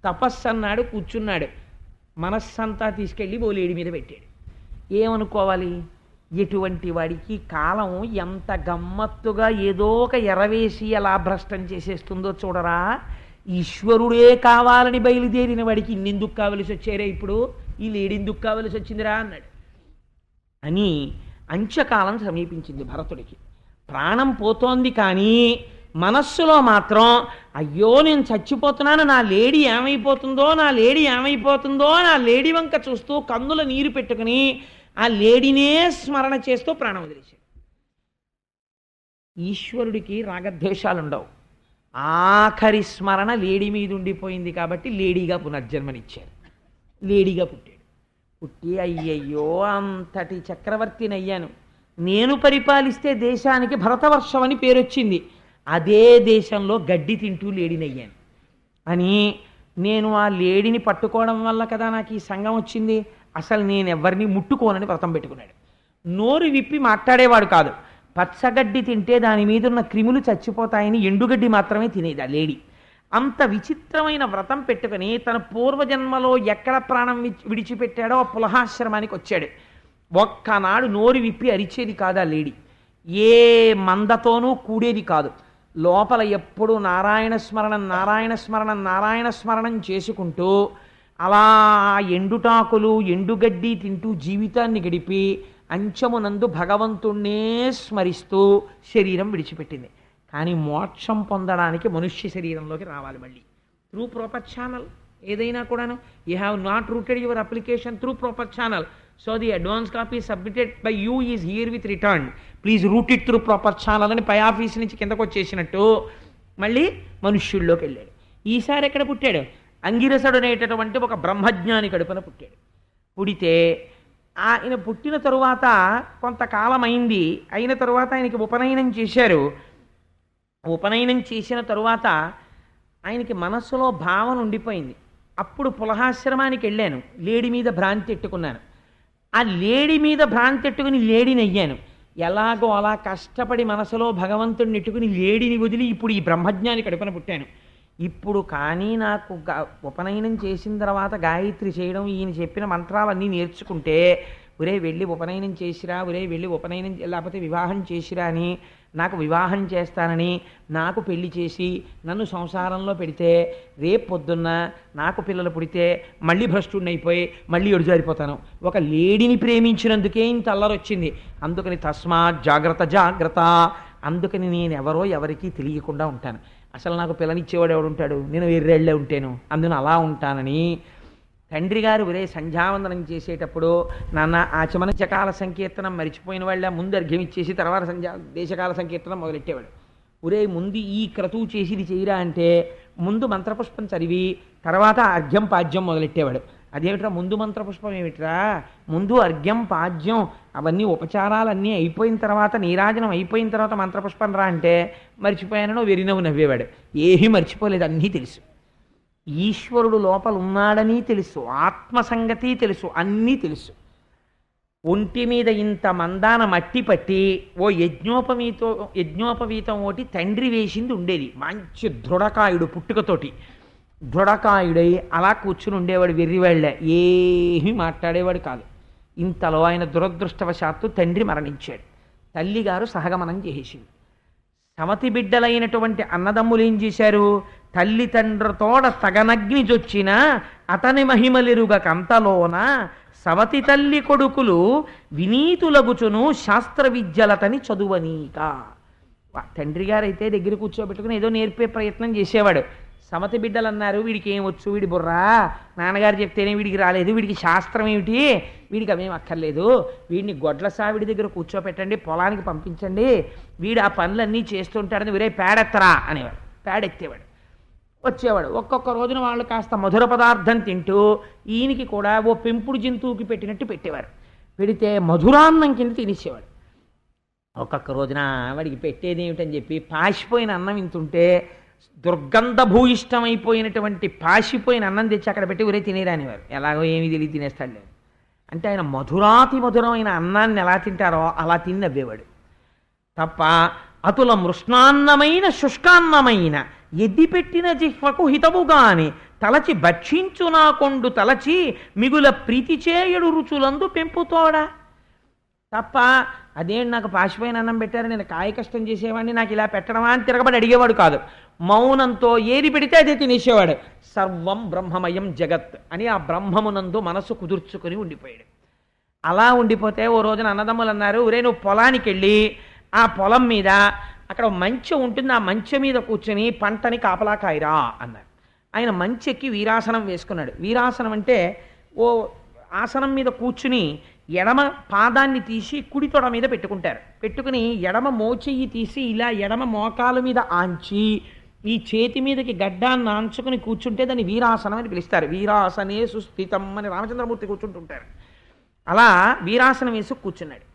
తపస్సు అన్నాడు, కూర్చున్నాడు. మనస్సంతా తీసుకెళ్ళి ఓ లేడి మీద పెట్టాడు. ఏమనుకోవాలి? ఎటువంటి వాడికి కాలం ఎంత గమ్మత్తుగా ఏదో ఒక ఎరవేసి అలా భ్రష్టం చేసేస్తుందో చూడరా. ఈశ్వరుడే కావాలని బయలుదేరిన వాడికి ఇన్నెందుకు కావలసి వచ్చారే, ఇప్పుడు ఈ లేడెందుకు కావలసి వచ్చిందిరా అన్నాడు. అని అంత్యకాలం సమీపించింది భరతుడికి. ప్రాణం పోతోంది కానీ మనస్సులో మాత్రం అయ్యో నేను చచ్చిపోతున్నాను, నా లేడీ ఏమైపోతుందో, నా లేడీ ఏమైపోతుందో, నా లేడీ వంక చూస్తూ కన్నుల నీరు పెట్టుకుని ఆ లేడీనే స్మరణ చేస్తూ ప్రాణం వదిలేశాడు. ఈశ్వరుడికి రాగద్వేషాలు ఉండవు. ఆఖరి స్మరణ లేడీ మీద ఉండిపోయింది కాబట్టి లేడీగా పునర్జన్మనిచ్చారు. లేడీగా పుట్టాడు. పుట్టి అయ్యయ్యో అంతటి చక్రవర్తిని అయ్యాను, నేను పరిపాలిస్తే దేశానికి భరతవర్షం అని పేరు వచ్చింది, అదే దేశంలో గడ్డి తింటూ లేడీనయ్యాను అని నేను ఆ లేడీని పట్టుకోవడం వల్ల కదా నాకు ఈ సంఘం వచ్చింది, అసలు నేను ఎవరిని ముట్టుకోనని వ్రతం పెట్టుకున్నాడు. నోరు విప్పి మాట్లాడేవాడు కాదు. పచ్చగడ్డి తింటే దాని మీద ఉన్న క్రిములు చచ్చిపోతాయని ఎండుగడ్డి మాత్రమే తినేది ఆ లేడీ. అంత విచిత్రమైన వ్రతం పెట్టుకుని తన పూర్వజన్మలో ఎక్కడ ప్రాణం విడిచిపెట్టాడో ఆ పులహాశ్రమానికి వచ్చాడు. ఒక్కనాడు నోరు విప్పి అరిచేది కాదు ఆ లేడీ, ఏ మందతోనూ కూడేది కాదు. లోపల ఎప్పుడూ నారాయణ స్మరణం నారాయణ స్మరణం నారాయణ స్మరణం చేసుకుంటూ అలా ఎండుటాకులు ఎండుగడ్డి తింటూ జీవితాన్ని గడిపి అంచమునందు భగవంతుణ్ణే స్మరిస్తూ శరీరం విడిచిపెట్టింది. కానీ మోక్షం పొందడానికి మనుష్య శరీరంలోకి రావాలి మళ్ళీ త్రూ ప్రాపర్ ఛానల్. ఏదైనా కూడాను you have not routed your application through proper channel, so the advance copy submitted by you is here with return, please route it through proper channel అని పై ఆఫీస్ నుంచి కిందకు వచ్చేసినట్టు మళ్ళీ మనుష్యుల్లోకి వెళ్ళాడు. ఈసారి ఎక్కడ పుట్టాడు? అంగిరసుడు అనేటటువంటి ఒక బ్రహ్మజ్ఞాని కడుపున పుట్టాడు. పుడితే ఆయన పుట్టిన తరువాత కొంతకాలం అయింది. అయిన తరువాత ఆయనకి ఉపనయనం చేశారు. ఉపనయనం చేసిన తరువాత ఆయనకి మనస్సులో భావన ఉండిపోయింది. అప్పుడు పులహాశ్రమానికి వెళ్ళాను, లేడీ మీద భ్రాంతి ఎట్టుకున్నాను. ఆ లేడీ మీద భ్రాంతి ఎట్టుకుని లేడీని అయ్యాను. ఎలాగో అలా కష్టపడి మనసులో భగవంతుడిని ఎట్టుకుని లేడీని వదిలి ఇప్పుడు ఈ బ్రహ్మజ్ఞాని కడుపున పుట్టాను. ఇప్పుడు కానీ నాకు ఉపనయనం చేసిన తర్వాత గాయత్రి చేయడం, ఈయన చెప్పిన మంత్రాలన్నీ నేర్చుకుంటే, ఒరే వెళ్ళి ఉపనయనం చేసిరా, ఒరే వెళ్ళి ఉపనయనం లేకపోతే వివాహం చేసిరా అని, నాకు వివాహం చేస్తానని నాకు పెళ్లి చేసి నన్ను సంసారంలో పెడితే రేపు పొద్దున్న నాకు పిల్లలు పుడితే మళ్ళీ భ్రష్టుడిని అయిపోయి మళ్ళీ ఎడుజారిపోతాను. ఒక లేడీని ప్రేమించినందుకే ఇంత అల్లరొచ్చింది. అందుకని తస్మాత్ జాగ్రత్త జాగ్రత్త. అందుకని నేను ఎవరో ఎవరికీ తెలియకుండా ఉంటాను. అసలు నాకు పిల్లనిచ్చేవాడు ఎవడు ఉంటాడు, నేను ఎర్రెళ్ళే ఉంటాను, అందున అలా ఉంటానని తండ్రి గారు ఒరే సంధ్యావందనం చేసేటప్పుడు నాన్న ఆచమన చకాల సంకీర్తనం మరిచిపోయిన వాళ్ళ ముందు అర్ఘ్యం ఇచ్చేసి తర్వాత దేశకాల సంకీర్తనం మొదలెట్టేవాడు. ఒరే ముందు ఈ క్రతువు చేసి ఇది చేయరా అంటే ముందు మంత్రపుష్పం చదివి తర్వాత అర్ఘ్యం పాద్యం మొదలెట్టేవాడు. అదేమిట్రా ముందు మంత్రపుష్పం ఏమిట్రా, ముందు అర్ఘ్యం పాద్యం అవన్నీ ఉపచారాలన్నీ అయిపోయిన తర్వాత నీరాజనం అయిపోయిన తర్వాత మంత్రపుష్పం రా అంటే మర్చిపోయానో వెరినవు నవ్వేవాడు. ఏమీ మర్చిపోలేదు, అన్నీ తెలుసు. ఈశ్వరుడు లోపల ఉన్నాడని తెలుసు, ఆత్మసంగతి తెలుసు, అన్నీ తెలుసు. ఒంటి మీద ఇంత మందాన మట్టి పట్టి ఓ యజ్ఞోపవీతం ఒకటి తండ్రి వేసింది ఉండేది. మంచి దృఢకాయుడు, పుట్టుకతోటి దృఢకాయుడై అలా కూర్చుని ఉండేవాడు. వెర్రివాళ్ళ ఏమీ మాట్లాడేవాడు కాదు. ఇంతలో ఆయన దురదృష్టవశాత్తు తండ్రి మరణించాడు. తల్లిగారు సహగమనం చేసేసింది. సమతి బిడ్డలైనటువంటి అన్నదమ్ములు ఏం చేశారు? తల్లిదండ్రుతోడ తగనగ్ని జొచ్చిన అతని మహిమలిరుగకంతలోన సవతి తల్లి కొడుకులు వినీతులగుచును శాస్త్ర విద్యలతని చదువనీక. తండ్రి గారైతే దగ్గర కూర్చోబెట్టుకుని ఏదో నేర్పే ప్రయత్నం చేసేవాడు. సమతి బిడ్డలు అన్నారు, వీడికి ఏం వచ్చు, వీడి బుర్రా, నాన్నగారు చెప్తేనే వీడికి రాలేదు, వీడికి శాస్త్రం ఏమిటి, వీడికి అవేం అక్కర్లేదు, వీడిని గొడ్ల సావిడి దగ్గర కూర్చోపెట్టండి, పొలానికి పంపించండి, వీడు ఆ పనులన్నీ చేస్తుంటాడని వీరే పేడెత్తరా అనేవాడు. పేడెత్తేవాడు. వచ్చేవాడు. ఒక్కొక్క రోజున వాళ్ళు కాస్త మధుర పదార్థం తింటూ ఈయనకి కూడా ఓ పెంపుడు జంతువుకి పెట్టినట్టు పెట్టేవారు. పెడితే మధురాన్నం కింద తినేసేవాడు. ఒక్కొక్క రోజున వాడికి పెట్టేది ఏమిటని చెప్పి పాసిపోయిన అన్నం ఇంతుంటే దుర్గంధ భూయిష్టమైపోయినటువంటి పాసిపోయిన అన్నం తెచ్చి అక్కడ పెట్టి ఊరే తినేరానివారు. ఎలాగో ఏమీ తెలియ తినేస్తాడు లేదు అంటే ఆయన మధురాతి మధురమైన అన్నాన్ని ఎలా తింటారో అలా తిని నవ్వేవాడు తప్ప అతుల మృష్ణాన్నమైన శుష్కాన్నమైన ఎద్ది పెట్టిన జిహ్వకు హితముగాని తలచి భక్షించు నా కొండు తలచి మిగుల ప్రీతి చేయడు రుచులందు పెంపుతోడా. తప్ప అదేంటి నాకు పాసిపోయిన అన్నం పెట్టారు, నేను కాయ కష్టం చేసేవాడిని, నాకు ఇలా పెట్టడమా అని తిరగబడి అడిగేవాడు కాదు. మౌనంతో ఏది పెడితే అదే తినేసేవాడు. సర్వం బ్రహ్మమయం జగత్ అని ఆ బ్రహ్మమునందు మనసు కుదుర్చుకొని ఉండిపోయాడు. అలా ఉండిపోతే ఓ రోజున అన్నదమ్ములు అన్నారు, ఒరే నువ్వు పొలానికి వెళ్ళి ఆ పొలం మీద అక్కడ మంచె ఉంటుంది, ఆ మంచె మీద కూర్చొని పంటని కాపలా కాయరా అన్నారు. ఆయన మంచెక్కి వీరాసనం వేసుకున్నాడు. వీరాసనం అంటే ఓ ఆసనం మీద కూర్చుని ఎడమ పాదాన్ని తీసి కుడి తొడ మీద పెట్టుకుంటారు. పెట్టుకుని ఎడమ మోచెయ్యి తీసి ఇలా ఎడమ మోకాలు మీద ఆంచి ఈ చేతి మీదకి గడ్డాన్ని ఆంచుకుని కూర్చుంటే దాన్ని వీరాసనం అని పిలుస్తారు. వీరాసనే సుస్థితం అని రామచంద్రమూర్తి కూర్చుంటుంటారు. అలా వీరాసనం వేసి కూర్చున్నాడు.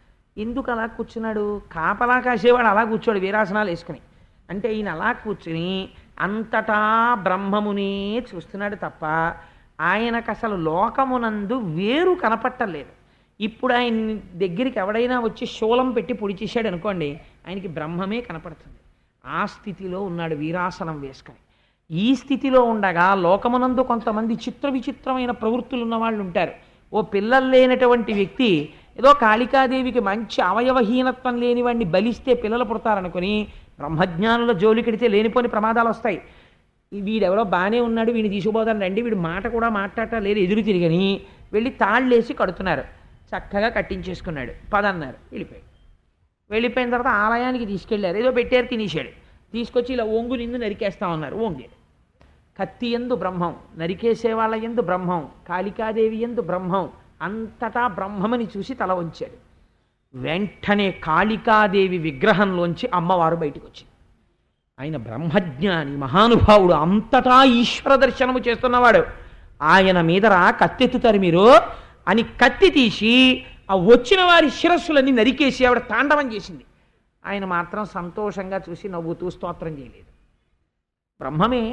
ఎందుకు అలా కూర్చున్నాడు? కాపలా కాసేవాడు అలా కూర్చోడు వీరాసనాలు వేసుకుని. అంటే ఈయన అలా కూర్చుని అంతటా బ్రహ్మమునే చూస్తున్నాడు తప్ప ఆయనకు అసలు లోకమునందు వేరు కనపట్టలేదు. ఇప్పుడు ఆయన దగ్గరికి ఎవడైనా వచ్చి శూలం పెట్టి పొడి చేశాడు అనుకోండి, ఆయనకి బ్రహ్మమే కనపడుతుంది. ఆ స్థితిలో ఉన్నాడు వీరాసనం వేసుకొని. ఈ స్థితిలో ఉండగా లోకమునందు కొంతమంది చిత్ర విచిత్రమైన ప్రవృత్తులు ఉన్న వాళ్ళు ఉంటారు. ఓ పిల్లలు లేనటువంటి వ్యక్తి ఏదో కాళికాదేవికి మంచి అవయవహీనత్వం లేని వాడిని బలిస్తే పిల్లలు పుడతారనుకుని బ్రహ్మజ్ఞానుల జోలికెడితే లేనిపోని ప్రమాదాలు వస్తాయి. వీడెవరో బాగానే ఉన్నాడు, వీడిని తీసుకుపోతాను రండి, వీడు మాట కూడా మాట్లాడటం లేదు, ఎదురు తిరిగని వెళ్ళి తాళ్ళేసి కడుతున్నారు. చక్కగా కట్టించేసుకున్నాడు. పదన్నారు, వెళ్ళిపోయిన తర్వాత ఆలయానికి తీసుకెళ్లారు. ఏదో పెట్టారు, తినేశాడు. తీసుకొచ్చి ఇలా ఒంగు నిందు నరికేస్తా ఉన్నారు. ఒంగాడు. కత్తి ఎందు బ్రహ్మం, నరికేసే వాళ్ళ ఎందు బ్రహ్మం, కాళికాదేవి ఎందు బ్రహ్మం, అంతటా బ్రహ్మమని చూసి తల వంచాడు. వెంటనే కాళికాదేవి విగ్రహంలోంచి అమ్మవారు బయటకు వచ్చింది. ఆయన బ్రహ్మజ్ఞాని మహానుభావుడు, అంతటా ఈశ్వర దర్శనము చేస్తున్నవాడు. ఆయన మీదరా కత్తెత్తుతారు మీరు అని కత్తి తీసి ఆ వచ్చిన వారి శిరస్సులన్నీ నరికేసి ఆవిడ తాండవం చేసింది. ఆయన మాత్రం సంతోషంగా చూసి నవ్వుతూ స్తోత్రం చేయలేదు. బ్రహ్మమే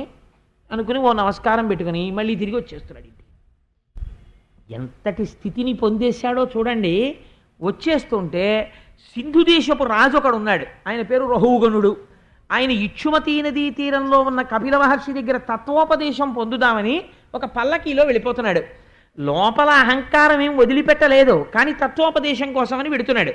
అనుకుని ఓ నమస్కారం పెట్టుకుని మళ్ళీ తిరిగి వచ్చేస్తున్నాడు ఇంటికి. ఎంతటి స్థితిని పొందేశాడో చూడండి. వచ్చేస్తుంటే సింధు దేశపు రాజు ఒకడు ఉన్నాడు. ఆయన పేరు రహుగణుడు. ఆయన ఇక్షుమతీ నదీ తీరంలో ఉన్న కపిల మహర్షి దగ్గర తత్వోపదేశం పొందుదామని ఒక పల్లకీలో వెళ్ళిపోతున్నాడు. లోపల అహంకారం ఏం వదిలిపెట్టలేదు, కానీ తత్వోపదేశం కోసమని పెడుతున్నాడు.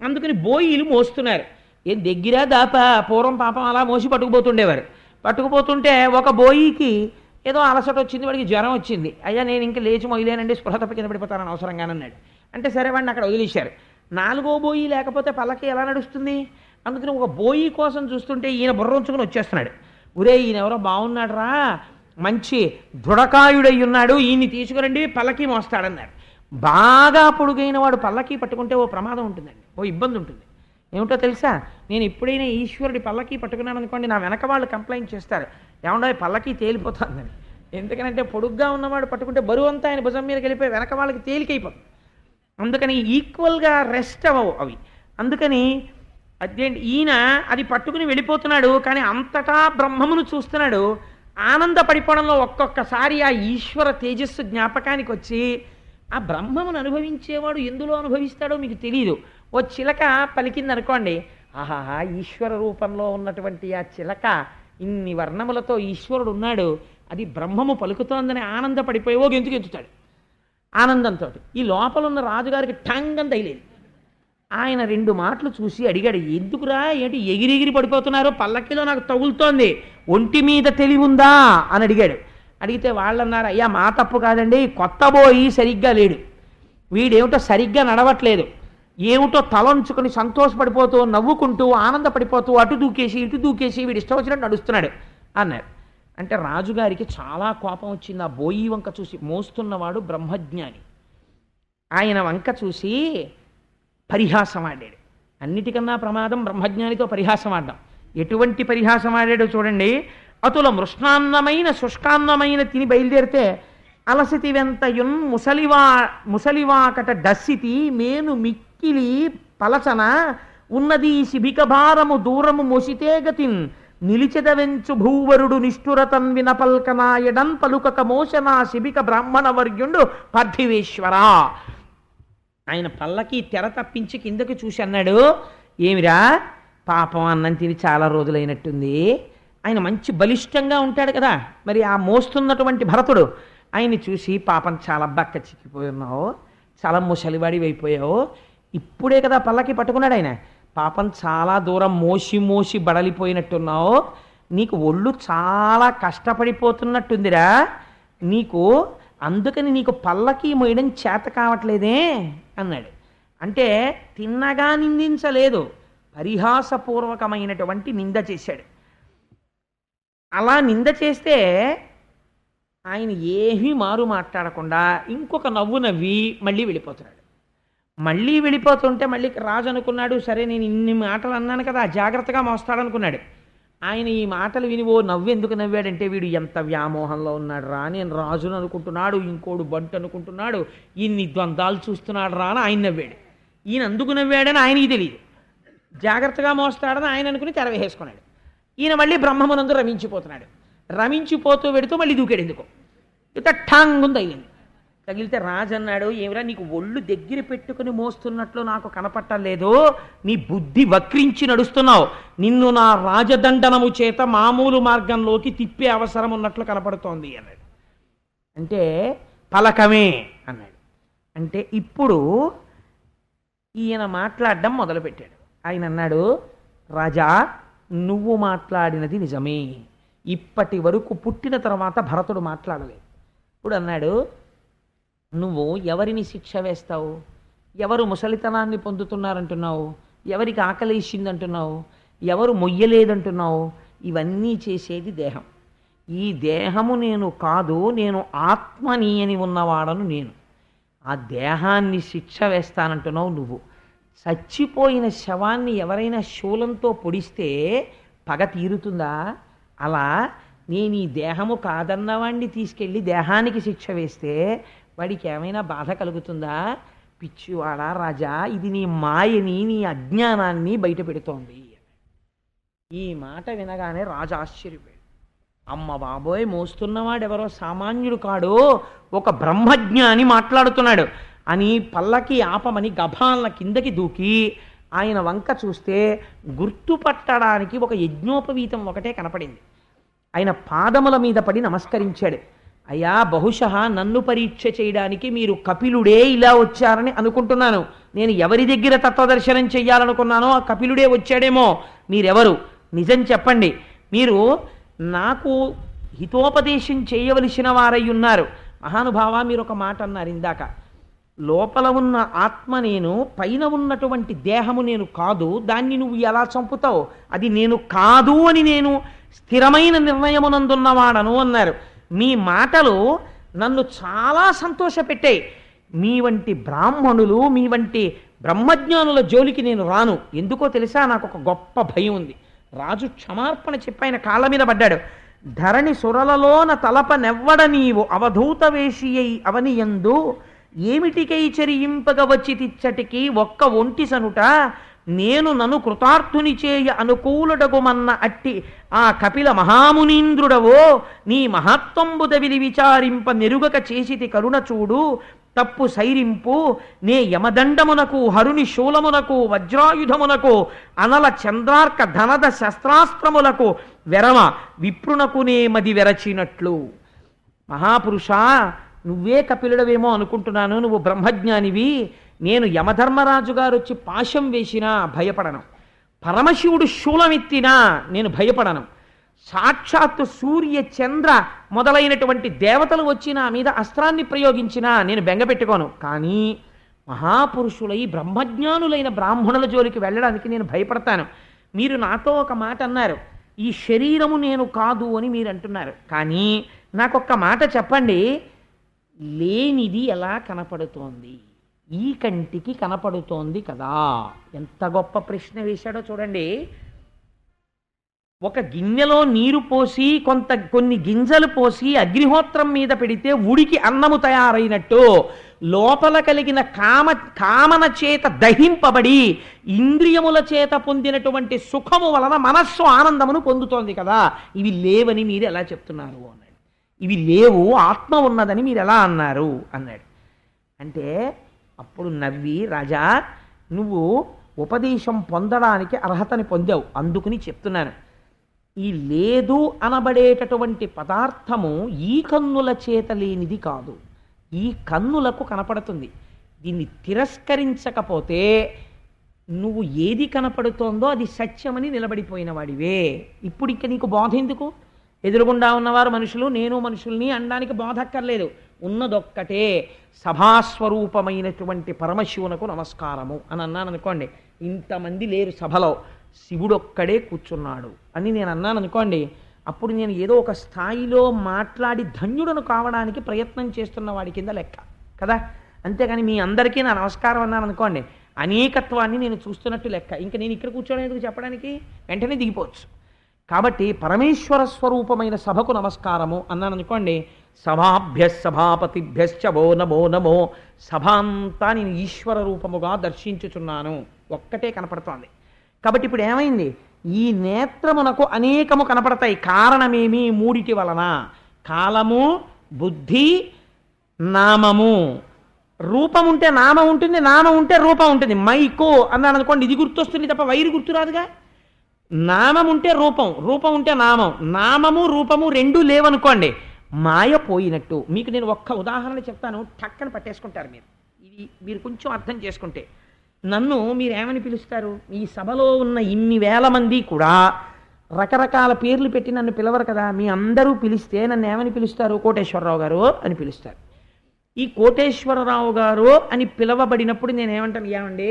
అందుకని బోయిలు మోస్తున్నారు. ఏం దగ్గర దాపా పూర్వం పాపం అలా మోసి పట్టుకుపోతుండేవారు. పట్టుకుపోతుంటే ఒక బోయికి ఏదో అలసట వచ్చింది, వాడికి జ్వరం వచ్చింది. అయ్యా నేను ఇంకా లేచి మొయ్యలేనండి, స్పృహ తప్ప కింద పడిపోతానని అవసరంగానన్నాడు. అంటే సరే వాడిని అక్కడ వదిలేశారు. 4వ బోయి లేకపోతే పల్లకి ఎలా నడుస్తుంది? అందుకని ఒక బోయి కోసం చూస్తుంటే ఈయన బుర్ర ఉంచుకుని వచ్చేస్తున్నాడు. ఒరే ఈయన ఎవరో బాగున్నాడు రా, మంచి దృఢకాయుడై ఉన్నాడు, ఈయన్ని తీసుకురండి పల్లకి మోస్తాడన్నారు. బాగా పొడుగైన వాడు పల్లకి పట్టుకుంటే ఓ ప్రమాదం ఉంటుందండి, ఓ ఇబ్బంది ఉంటుంది. ఏమిటో తెలుసా? నేను ఎప్పుడైనా ఈశ్వరుడి పల్లకి పట్టుకున్నాను అనుకోండి, నా వెనక వాళ్ళు కంప్లైంట్ చేస్తారు, ఏమన్నా పల్లకి తేలిపోతుందని. ఎందుకనంటే పొడుగ్గా ఉన్నవాడు పట్టుకుంటే బరువు అంతా ఆయన భుజం మీదకి వెళ్ళిపోయి వెనక వాళ్ళకి తేలికైపోతుంది. అందుకని ఈక్వల్గా రెస్ట్ అవ్వవు అవి. అందుకని అదేంటి ఈయన అది పట్టుకుని వెళ్ళిపోతున్నాడు, కానీ అంతటా బ్రహ్మమును చూస్తున్నాడు. ఆనందపడిపోవడంలో ఒక్కొక్కసారి ఆ ఈశ్వర తేజస్సు జ్ఞాపకానికి వచ్చి ఆ బ్రహ్మమును అనుభవించేవాడు ఎందులో అనుభవిస్తాడో మీకు తెలియదు. ఓ చిలక పలికింది అనుకోండి, ఆహాహా ఈశ్వర రూపంలో ఉన్నటువంటి ఆ చిలక ఇన్ని వర్ణములతో ఈశ్వరుడు ఉన్నాడు, అది బ్రహ్మము పలుకుతోందని ఆనందపడిపోయి ఓ గెంతుకు ఎత్తుతాడు ఆనందంతో. ఈ లోపల ఉన్న రాజుగారికి టంగం తగిలేదు. ఆయన 2 మాటలు చూసి అడిగాడు, ఎందుకురా ఏంటి ఎగిరెగిరి పడిపోతున్నారు, పల్లకిలో నాకు తగులుతోంది, ఒంటి మీద తెలివుందా అని అడిగాడు. అడిగితే వాళ్ళు అన్నారు, అయ్యా మా తప్పు కాదండి, కొత్త బోయి సరిగ్గా లేడు, వీడేమిటో సరిగ్గా నడవట్లేదు, ఏమిటో తలంచుకొని సంతోషపడిపోతూ నవ్వుకుంటూ ఆనందపడిపోతూ అటు దూకేసి ఇటు దూకేసి వీడు ఇష్టం వచ్చినట్టు నడుస్తున్నాడు అన్నారు. అంటే రాజుగారికి చాలా కోపం వచ్చింది. ఆ బోయి వంక చూసి, మోస్తున్నవాడు బ్రహ్మజ్ఞాని, ఆయన వంక చూసి పరిహాసం ఆడాడు. అన్నిటికన్నా ప్రమాదం బ్రహ్మజ్ఞానితో పరిహాసం ఆడడం. ఎటువంటి పరిహాసం ఆడాడో చూడండి. అతుల మృష్ణాన్నమైన శుష్కాన్నమైన తిని బయలుదేరితే అలసితి వెంతయున్ ముసలివాకట డస్సితి మేను మిక్కిలి పలచన ఉన్నది శిబిక భారము దూరము మొసితే గతిన్ నిలిచెదవెంచు భూవరుడు నిష్ఠురతన్ వినపల్కనాయడన్ పలుకక మోసనా శిబిక బ్రాహ్మణ వర్యుండు పార్థివేశ్వర. ఆయన పల్లకి తెర తప్పించి కిందకి చూసి అన్నాడు, ఏమిరా పాపం అన్నం తిని చాలా రోజులైనట్టుంది. ఆయన మంచి బలిష్టంగా ఉంటాడు కదా, మరి ఆ మోస్తున్నటువంటి భరతుడు ఆయన్ని చూసి, పాపం చాలా బక్క చిక్కిపోయి ఉన్నావు, చాలా ముసలివాడి అయిపోయావు, ఇప్పుడే కదా పల్లకి పట్టుకున్నాడు ఆయన, పాపం చాలా దూరం మోసి మోసి బడలిపోయినట్టున్నావు, నీకు ఒళ్ళు చాలా కష్టపడిపోతున్నట్టుందిరా నీకు, అందుకని నీకు పల్లకి మోయడం చేత కావట్లేదే అన్నాడు. అంటే తిన్నగా నిందించలేదు, పరిహాసపూర్వకమైనటువంటి నింద చేశాడు. అలా నింద చేస్తే ఆయన ఏమీ మారు మాట్లాడకుండా ఇంకొక నవ్వు నవ్వి మళ్ళీ వెళ్ళిపోతున్నాడు. మళ్ళీ వెళ్ళిపోతుంటే మళ్ళీ రాజు అనుకున్నాడు, సరే నేను ఇన్ని మాటలు అన్నాను కదా జాగ్రత్తగా మోస్తాడనుకున్నాడు. ఆయన ఈ మాటలు విని ఓ నవ్వు ఎందుకు నవ్వాడంటే, వీడు ఎంత వ్యామోహంలో ఉన్నాడు రా, నేను రాజును అనుకుంటున్నాడు, ఇంకోడు బంటు అనుకుంటున్నాడు, ఇన్ని ద్వంద్వాలు చూస్తున్నాడు రా అని ఆయన నవ్వాడు. ఈయన అందుకు నవ్వాడని ఆయనకి తెలియదు, జాగ్రత్తగా మోస్తాడని ఆయన అనుకుని తెరవేసుకున్నాడు. ఈయన మళ్ళీ బ్రహ్మమునందు రమించిపోతున్నాడు. రమించిపోతూ పెడుతూ మళ్ళీ దూకాడు ఎందుకో, ఇంత ఠాంగుంది అయింది. తగిలితే రాజు అన్నాడు, ఏమిరా నీకు ఒళ్ళు దగ్గర పెట్టుకుని మోస్తున్నట్లు నాకు కనపట్టలేదు, నీ బుద్ధి వక్రించి నడుస్తున్నావు, నిన్ను నా రాజదండనము చేత మామూలు మార్గంలోకి తిప్పే అవసరం ఉన్నట్లు కనపడుతోంది అన్నాడు. అంటే పలకమే అన్నాడు. అంటే ఇప్పుడు ఈయన మాట్లాడడం మొదలుపెట్టాడు. ఆయన అన్నాడు, రాజా నువ్వు మాట్లాడినది నిజమే, ఇప్పటి వరకు పుట్టిన తర్వాత భరతుడు మాట్లాడలేదు. ఇప్పుడు అన్నాడు, నువ్వు ఎవరిని శిక్ష వేస్తావు, ఎవరు ముసలితనాన్ని పొందుతున్నారంటున్నావు, ఎవరికి ఆకలేసిందంటున్నావు, ఎవరు మొయ్యలేదంటున్నావు, ఇవన్నీ చేసేది దేహం. ఈ దేహము నేను కాదు, నేను ఆత్మని అని ఉన్నవాడను నేను. ఆ దేహాన్ని శిక్ష వేస్తానంటున్నావు నువ్వు. చచ్చిపోయిన శవాన్ని ఎవరైనా శూలంతో పొడిస్తే పగ తీరుతుందా? అలా నేను ఈ దేహము కాదన్నవాడిని తీసుకెళ్ళి దేహానికి శిక్ష వేస్తే వాడికి ఏమైనా బాధ కలుగుతుందా? పిచ్చివాడా రాజా, ఇది నీ మాయని, నీ అజ్ఞానాన్ని బయట పెడుతోంది. ఈ మాట వినగానే రాజు ఆశ్చర్యపోయాడు. అమ్మ బాబోయ్, మోస్తున్నవాడెవరో సామాన్యుడు కాడు, ఒక బ్రహ్మజ్ఞాని మాట్లాడుతున్నాడు అని పల్లకి ఆపమని గభాలన కిందకి దూకి ఆయన వంక చూస్తే గుర్తుపట్టడానికి ఒక యజ్ఞోపవీతం ఒకటే కనపడింది. ఆయన పాదముల మీద పడి నమస్కరించాడు. అయ్యా, బహుశः నన్ను పరీక్ష చేయడానికి మీరు కపిలుడే ఇలా వచ్చారని అనుకుంటున్నాను. నేను ఎవరి దగ్గర తత్వదర్శనం చెయ్యాలనుకున్నానో ఆ కపిలుడే వచ్చాడేమో. మీరెవరు? నిజం చెప్పండి. మీరు నాకు హితోపదేశం చేయవలసిన వారై ఉన్నారు. మహానుభావ, మీరు ఒక మాట అన్నారు ఇందాక, లోపల ఉన్న ఆత్మ నేను, పైన ఉన్నటువంటి దేహము నేను కాదు, దాన్ని నువ్వు ఎలా చంపుతావు? అది నేను కాదు అని నేను స్థిరమైన నిర్ణయమునందున్నవాడను అన్నారు. మీ మాటలు నన్ను చాలా సంతోషపెట్టాయి. మీ వంటి బ్రాహ్మణులు, మీ వంటి బ్రహ్మజ్ఞానుల జోలికి నేను రాను. ఎందుకో తెలుసా? నాకు ఒక గొప్ప భయం ఉంది. రాజు క్షమార్పణ చెప్పి ఆయన కాళ్ళ మీద పడ్డాడు. ధరణి సురలలోన తలప నెవ్వడ నీవు అవధూత వేషియై అవనియందు ఏమిటికై చరింపగ వచ్చి తిచ్చటికి ఒక్క ఒంటి సనుట నేను నన్ను కృతార్థుని చేయ అనుకూలడగుమన్న అట్టి ఆ కపిల మహామునీంద్రుడవో నీ మహత్వంబుదవిలి విచారింప నెరుగక చేసితి కరుణ చూడు తప్పు సైరింపు నే యమదండమునకు హరుని శూలమునకు వజ్రాయుధమునకు అనల చంద్రార్క ధనద శస్త్రాస్త్రములకు వెరమ విప్రునకునే మది వెరచినట్లు. మహాపురుషా, నువ్వే కపిలుడవేమో అనుకుంటున్నాను, నువ్వు బ్రహ్మజ్ఞానివి. నేను యమధర్మరాజు గారు వచ్చి పాశం వేసినా భయపడను, పరమశివుడు శూలమెత్తినా నేను భయపడను, సాక్షాత్తు సూర్య చంద్ర మొదలైనటువంటి దేవతలు వచ్చి నా మీద అస్త్రాన్ని ప్రయోగించినా నేను బెంగపెట్టుకోను. కానీ మహాపురుషులై బ్రహ్మజ్ఞానులైన బ్రాహ్మణుల జోలికి వెళ్ళడానికి నేను భయపడతాను. మీరు నాతో ఒక మాట అన్నారు, ఈ శరీరము నేను కాదు అని మీరు అంటున్నారు. కానీ నాకొక్క మాట చెప్పండి, లేనిది ఎలా కనపడుతోంది? ఈ కంటికి కనపడుతోంది కదా. ఎంత గొప్ప ప్రశ్న వేశాడో చూడండి. ఒక గిన్నెలో నీరు పోసి కొన్ని గింజలు పోసి అగ్నిహోత్రం మీద పెడితే ఉడికి అన్నము తయారైనట్టు లోపల కలిగిన కామన చేత దహింపబడి ఇంద్రియముల చేత పొందినటువంటి సుఖము వలన మనస్సు ఆనందమును పొందుతోంది కదా. ఇవి లేవని మీరు ఎలా చెప్తున్నారు అన్నాడు. ఇవి లేవు, ఆత్మ ఉన్నదని మీరు ఎలా అన్నారు అన్నాడు. అంటే అప్పుడు నవ్వి, రాజా, నువ్వు ఉపదేశం పొందడానికి అర్హతని పొందావు, అందుకుని చెప్తున్నాను. ఈ లేదు అనబడేటటువంటి పదార్థము ఈ కన్నుల చేత లేనిది కాదు, ఈ కన్నులకు కనపడుతుంది. దీన్ని తిరస్కరించకపోతే నువ్వు ఏది కనపడుతోందో అది సత్యమని నిలబడిపోయిన వాడివే. ఇప్పుడు ఇక నీకు బోధ ఎందుకు? ఎదురుగుండా ఉన్నవారు మనుషులు, నేను మనుషుల్ని అనడానికి బోధ అక్కర్లేదు. ఉన్నదొక్కటే, సభాస్వరూపమైనటువంటి పరమశివునకు నమస్కారము అని అన్నాను అనుకోండి. ఇంతమంది లేరు సభలో, శివుడొక్కడే కూర్చున్నాడు అని నేను అన్నాను అనుకోండి, అప్పుడు నేను ఏదో ఒక స్థాయిలో మాట్లాడి ధన్యుడను కావడానికి ప్రయత్నం చేస్తున్న వాడి కింద లెక్క కదా. అంతేగాని మీ అందరికీ నా నమస్కారం అన్నాను అనుకోండి, అనేకత్వాన్ని నేను చూస్తున్నట్టు లెక్క. ఇంకా నేను ఇక్కడ కూర్చోడం ఎందుకు చెప్పడానికి, వెంటనే దిగిపోవచ్చు. కాబట్టి పరమేశ్వర స్వరూపమైన సభకు నమస్కారము అన్నాను అనుకోండి, సభాభ్య సభాపతిభ్యశ్చ వో నమో నమో, సభ అంతా నేను ఈశ్వర రూపముగా దర్శించుచున్నాను, ఒక్కటే కనపడుతోంది. కాబట్టి ఇప్పుడు ఏమైంది, ఈ నేత్రమునకు అనేకము కనపడతాయి. కారణమేమి, మూడిటి వలన, కాలము, బుద్ధి, నామము. రూపం ఉంటే నామం ఉంటుంది, నామం ఉంటే రూపం ఉంటుంది. మైకో అన్నాను అనుకోండి, ఇది గుర్తొస్తుంది తప్ప వైరు గుర్తురాదుగా. నామం ఉంటే రూపం, రూపం ఉంటే నామం, నామము రూపము రెండూ లేవనుకోండి, మాయ పోయినట్టు. మీకు నేను ఒక్క ఉదాహరణ చెప్తాను, టక్కన పట్టేసుకుంటారు మీరు. ఇది మీరు కొంచెం అర్థం చేసుకుంటే. నన్ను మీరేమని పిలుస్తారు? ఈ సభలో ఉన్న ఇన్ని వేల మంది కూడా రకరకాల పేర్లు పెట్టి నన్ను పిలవరు కదా. మీ అందరూ పిలిస్తే నన్ను ఏమని పిలుస్తారు? కోటేశ్వరరావు గారు అని పిలుస్తారు. ఈ కోటేశ్వరరావు గారు అని పిలవబడినప్పుడు నేనేమంటాను? ఏమండి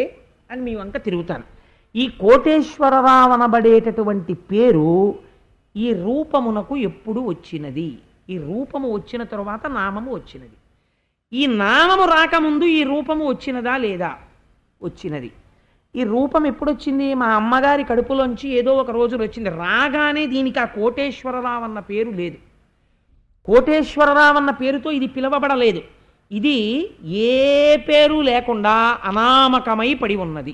అని మీ వంక తిరుగుతాను. ఈ కోటేశ్వరరావు అనబడేటటువంటి పేరు ఈ రూపమునకు ఎప్పుడు వచ్చినది? ఈ రూపము వచ్చిన తరువాత నామము వచ్చినది. ఈ నామము రాకముందు ఈ రూపము వచ్చినదా లేదా? వచ్చినది. ఈ రూపం ఎప్పుడు వచ్చింది? మా అమ్మగారి కడుపులోంచి ఏదో ఒక రోజున వచ్చింది. రాగానే దీనికి ఆ కోటేశ్వరరావు అన్న పేరు లేదు. కోటేశ్వరరావు అన్న పేరుతో ఇది పిలవబడలేదు. ఇది ఏ పేరు లేకుండా అనామకమై పడి ఉన్నది.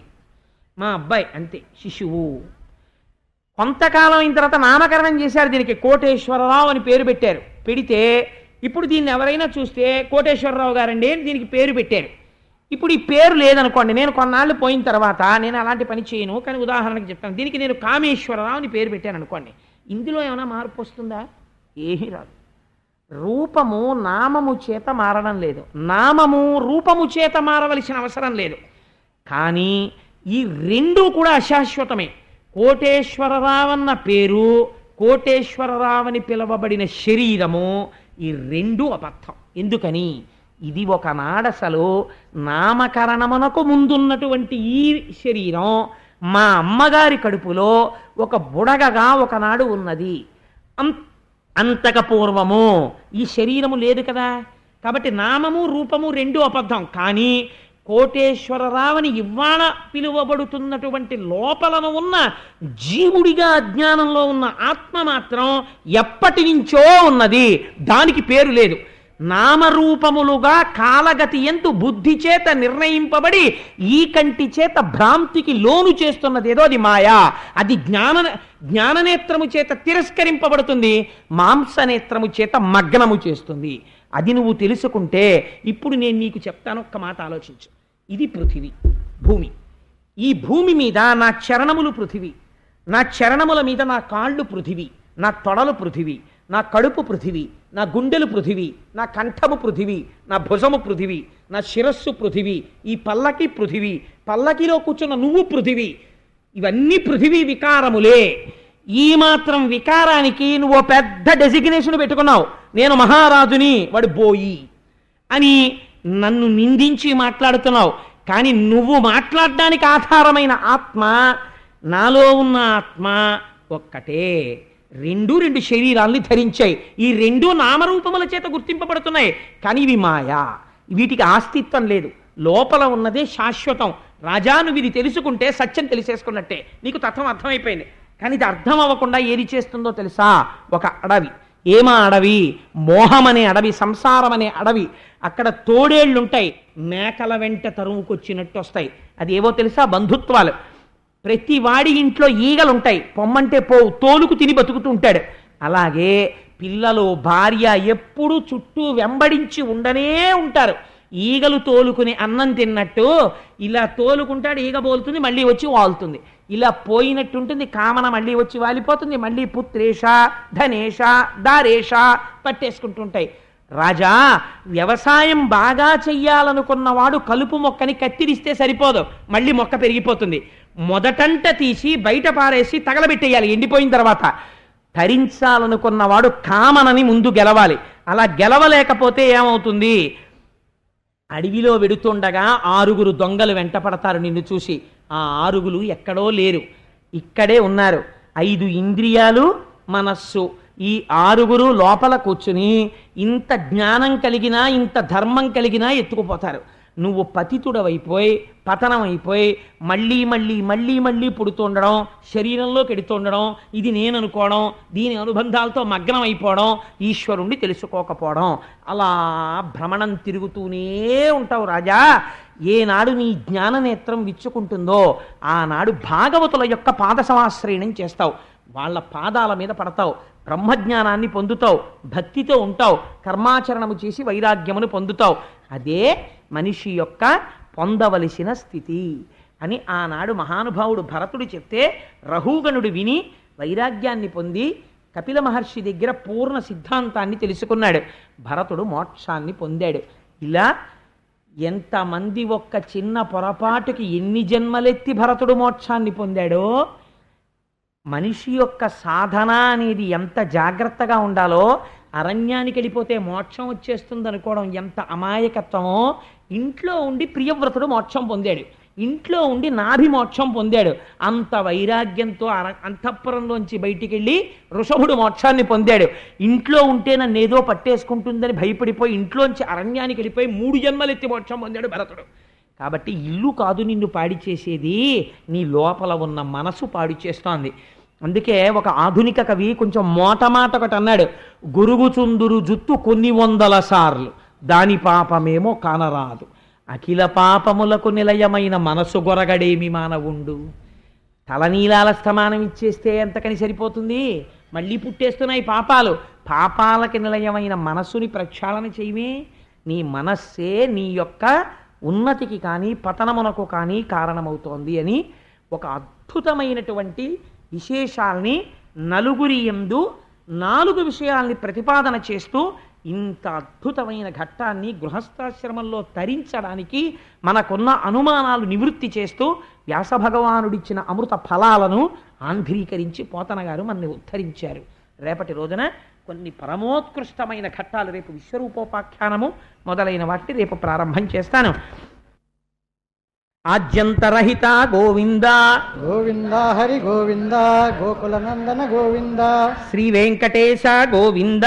మా అబ్బాయి అంతే, శిశువు. కొంతకాలం అయిన తర్వాత నామకరణం చేశారు, దీనికి కోటేశ్వరరావు అని పేరు పెట్టారు. పెడితే ఇప్పుడు దీన్ని ఎవరైనా చూస్తే కోటేశ్వరరావు గారండి అని దీనికి పేరు పెట్టారు. ఇప్పుడు ఈ పేరు లేదనుకోండి, నేను కొన్నాళ్ళు పోయిన తర్వాత నేను అలాంటి పని చేయను, కానీ ఉదాహరణకి చెప్తాను, దీనికి నేను కామేశ్వరరావు అని పేరు పెట్టాను అనుకోండి, ఇందులో ఏమైనా మార్పు వస్తుందా? ఏమీ రాదు. రూపము నామము చేత మారడం లేదు, నామము రూపము చేత మారవలసిన అవసరం లేదు. కానీ ఈ రెండూ కూడా అశాశ్వతమే. కోటేశ్వరరావు అన్న పేరు, కోటేశ్వరరావని పిలవబడిన శరీరము, ఈ రెండూ అబద్ధం. ఎందుకని? ఇది ఒకనాడసలు నామకరణమునకు ముందున్నటువంటి ఈ శరీరం మా అమ్మగారి కడుపులో ఒక బుడగగా ఒకనాడు ఉన్నది. అంతక పూర్వము ఈ శరీరము లేదు కదా. కాబట్టి నామము రూపము రెండూ అబద్ధం. కానీ కోటేశ్వరరావని ఇవాళ పిలువబడుతున్నటువంటి లోపలను ఉన్న జీవుడిగా అజ్ఞానంలో ఉన్న ఆత్మ మాత్రం ఎప్పటి నుంచో ఉన్నది, దానికి పేరు లేదు. నామరూపములుగా కాలగతి ఎందు బుద్ధి చేత నిర్ణయింపబడి ఈ కంటి చేత భ్రాంతికి లోను చేస్తున్నది ఏదో అది మాయా. అది జ్ఞాననేత్రము చేత తిరస్కరింపబడుతుంది, మాంసనేత్రము చేత మగ్నము చేస్తుంది. అది నువ్వు తెలుసుకుంటే ఇప్పుడు నేను నీకు చెప్తాను, ఒక్క మాట ఆలోచించు. ఇది పృథివీ, భూమి. ఈ భూమి మీద నా చరణములు పృథివీ, నా చరణముల మీద నా కాళ్ళు పృథివీ, నా తొడలు పృథివీ, నా కడుపు పృథివీ, నా గుండెలు పృథివీ, నా కంఠము పృథివీ, నా భుజము పృథివీ, నా శిరస్సు పృథివీ, ఈ పల్లకి పృథివీ, పల్లకిలో కూర్చున్న నువ్వు పృథివీ. ఇవన్నీ పృథివీ వికారములే. ఈ మాత్రం వికారానికి నువ్వు పెద్ద డెసిగ్నేషన్ పెట్టుకున్నావు, నేను మహారాజుని, వాడు బోయి అని నన్ను నిందించి మాట్లాడుతున్నావు. కానీ నువ్వు మాట్లాడడానికి ఆధారమైన ఆత్మ, నాలో ఉన్న ఆత్మ ఒక్కటే. రెండు శరీరాల్ని ధరించాయి. ఈ రెండు నామరూపముల చేత గుర్తింపబడుతున్నాయి, కానీ ఇవి మాయా. వీటికి ఆస్తిత్వం లేదు. లోపల ఉన్నదే శాశ్వతం. రాజా, నువ్వు ఇది తెలుసుకుంటే సత్యం తెలిసేసుకున్నట్టే, నీకు తత్వం అర్థమైపోయింది. కానీ ఇది అర్థం అవ్వకుండా ఏది చేస్తుందో తెలుసా? ఒక అడవి. ఏమా అడవి? మోహం అనే అడవి, సంసారం అనే అడవి. అక్కడ తోడేళ్లుంటాయి, మేకల వెంట తరుముకొచ్చినట్టు వస్తాయి. అది ఏవో తెలుసా? బంధుత్వాలు. ప్రతి వాడి ఇంట్లో ఈగలుంటాయి, పొమ్మంటే పోవు, తోలుకు తిని బతుకుతూ ఉంటాడు. అలాగే పిల్లలు, భార్య ఎప్పుడూ చుట్టూ వెంబడించి ఉండనే ఉంటారు. ఈగలు తోలుకుని అన్నం తిన్నట్టు ఇలా తోలుకుంటాడు, ఈగ బోలుతుంది, మళ్ళీ వచ్చి వాలుతుంది. ఇలా పోయినట్టుంటుంది, కామన మళ్ళీ వచ్చి వాలిపోతుంది, మళ్ళీ పుత్రేష ధనేష దారేష పట్టేసుకుంటుంటాయి. రాజా, వ్యవసాయం బాగా చెయ్యాలనుకున్నవాడు కలుపు మొక్కని కత్తిరిస్తే సరిపోదు, మళ్ళీ మొక్క పెరిగిపోతుంది. మొదటంట తీసి బయట పారేసి తగలబెట్టేయాలి ఎండిపోయిన తర్వాత. తరించాలనుకున్నవాడు కామనని ముందు గెలవాలి. అలా గెలవలేకపోతే ఏమవుతుంది? అడవిలో వెడుతుండగా 6 దొంగలు వెంట పడతారు నిన్ను చూసి. ఆ 6 ఎక్కడో లేరు, ఇక్కడే ఉన్నారు. 5 ఇంద్రియాలు, మనస్సు. ఈ 6 లోపల కూర్చుని ఇంత జ్ఞానం కలిగినా, ఇంత ధర్మం కలిగినా ఎత్తుకుపోతారు. నువ్వు పతితుడవైపోయి పతనమైపోయి మళ్ళీ మళ్ళీ మళ్ళీ మళ్ళీ పుడుతుండడం, శరీరంలోకి ఎడుతుండడం, ఇది నేను అనుకోవడం, దీని అనుబంధాలతో మగ్నం అయిపోవడం, ఈశ్వరుణ్ణి తెలుసుకోకపోవడం, అలా భ్రమణం తిరుగుతూనే ఉంటావు రాజా. ఏనాడు నీ జ్ఞాననేత్రం విచ్చుకుంటుందో ఆనాడు భాగవతుల యొక్క పాద సమాశ్రయణం చేస్తావు, వాళ్ళ పాదాల మీద పడతావు, బ్రహ్మజ్ఞానాన్ని పొందుతావు, భక్తితో ఉంటావు, కర్మాచరణము చేసి వైరాగ్యమును పొందుతావు. అదే మనిషి యొక్క పొందవలసిన స్థితి అని ఆనాడు మహానుభావుడు భరతుడు చెప్తే రహూగణుడు విని వైరాగ్యాన్ని పొంది కపిల మహర్షి దగ్గర పూర్ణ సిద్ధాంతాన్ని తెలుసుకున్నాడు. భరతుడు మోక్షాన్ని పొందాడు. ఇలా ఎంతమంది ఒక్క చిన్న పొరపాటుకి ఎన్ని జన్మలెత్తి భరతుడు మోక్షాన్ని పొందాడో, మనిషి యొక్క సాధన అనేది ఎంత జాగ్రత్తగా ఉండాలో, అరణ్యానికి వెళ్ళిపోతే మోక్షం వచ్చేస్తుంది అనుకోవడం ఎంత అమాయకత్వమో. ఇంట్లో ఉండి ప్రియవ్రతుడు మోక్షం పొందాడు, ఇంట్లో ఉండి నాభి మోక్షం పొందాడు. అంత వైరాగ్యంతో అంతఃపురంలోంచి బయటికి వెళ్ళి వృషభుడు మోక్షాన్ని పొందాడు. ఇంట్లో ఉంటే నన్ను ఏదో పట్టేసుకుంటుందని భయపడిపోయి ఇంట్లోంచి అరణ్యానికి వెళ్ళిపోయి 3 జన్మలెత్తి మోక్షం పొందాడు భరతుడు. కాబట్టి ఇల్లు కాదు నిన్ను పాడి చేసేది, నీ లోపల ఉన్న మనసు పాడు చేస్తోంది. అందుకే ఒక ఆధునిక కవి కొంచెం మోటమాట ఒకటి అన్నాడు, గురుగుచుందురు జుత్తు కొన్ని 100 సార్లు దాని పాపమేమో కానరాదు, అఖిల పాపములకు నిలయమైన మనసు గొరగడేమి మానవుండు. తలనీలాల స్థమానం ఇచ్చేస్తే ఎంతకని సరిపోతుంది, మళ్ళీ పుట్టేస్తున్నాయి పాపాలు. పాపాలకి నిలయమైన మనస్సుని ప్రక్షాళన చేయమే. నీ మనస్సే నీ యొక్క ఉన్నతికి కానీ పతనమునకు కానీ కారణమవుతోంది అని ఒక అద్భుతమైనటువంటి విశేషాల్ని నలుగురి యందు 4 విషయాల్ని ప్రతిపాదన చేస్తూ ఇంత అద్భుతమైన ఘట్టాన్ని గృహస్థాశ్రమంలో తరించడానికి మనకున్న అనుమానాలు నివృత్తి చేస్తూ వ్యాస భగవానుడిచ్చిన అమృత ఫలాలను ఆంధ్రీకరించి పోతన గారు మనల్ని ఉద్ధరించారు. రేపటి రోజున కొన్ని పరమోత్కృష్టమైన ఘట్టాలు, రేపు విశ్వరూపోపాఖ్యానము మొదలైన వాటిని రేపు ప్రారంభం చేస్తాను. ఆద్యంతరహిత గోవింద గోవింద హరి గోవింద గోకులనందన గోవింద శ్రీ వెంకటేశ గోవింద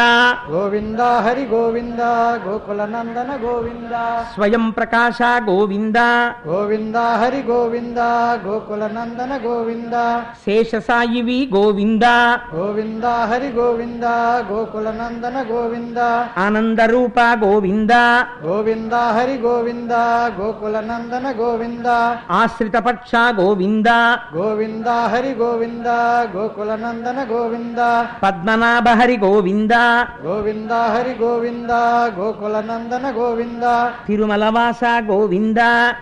గోవింద హరి గోవింద గోకులనందన గోవింద స్వయం ప్రకాశ గోవింద గోవింద హరి గోవింద గోకులనందన గోవింద శేషసాయివి గోవింద గోవింద హరి గోవింద గోకులనందన గోవింద ఆనందరూప గోవింద గోవింద హరి గోవింద గోకులనందన గోవింద ఆశ్రితపక్ష గోవింద గోవింద హరి గోవింద గోకులనందన గోవింద పద్మనాభ హరి గోవింద గోవింద హరి గోవింద గోకులనందన గోవింద తిరుమలవాస గోవింద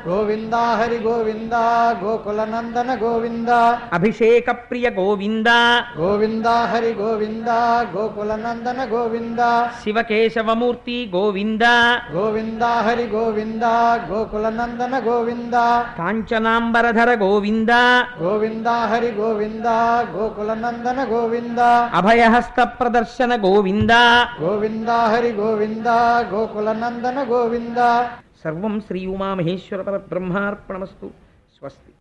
గోవింద హరి గోవింద గోకులనందన గోవింద అభిషేక ప్రియ గోవింద గోవింద హరి గోవింద గోకులనందన గోవింద శివకేశవమూర్తి గోవింద గోవింద హరి గోవింద గోకులనందన గోవింద కాంచనాంబరధర గోవింద గోవింద హరి గోవింద గోకులనందన గోవింద అభయహస్త ప్రదర్శన గోవింద గోవింద హరి గోవింద గోకులనందన గోవింద సర్వం శ్రీ ఉమామహేశ్వర పరబ్రహ్మార్పణమస్తు. స్వస్తి.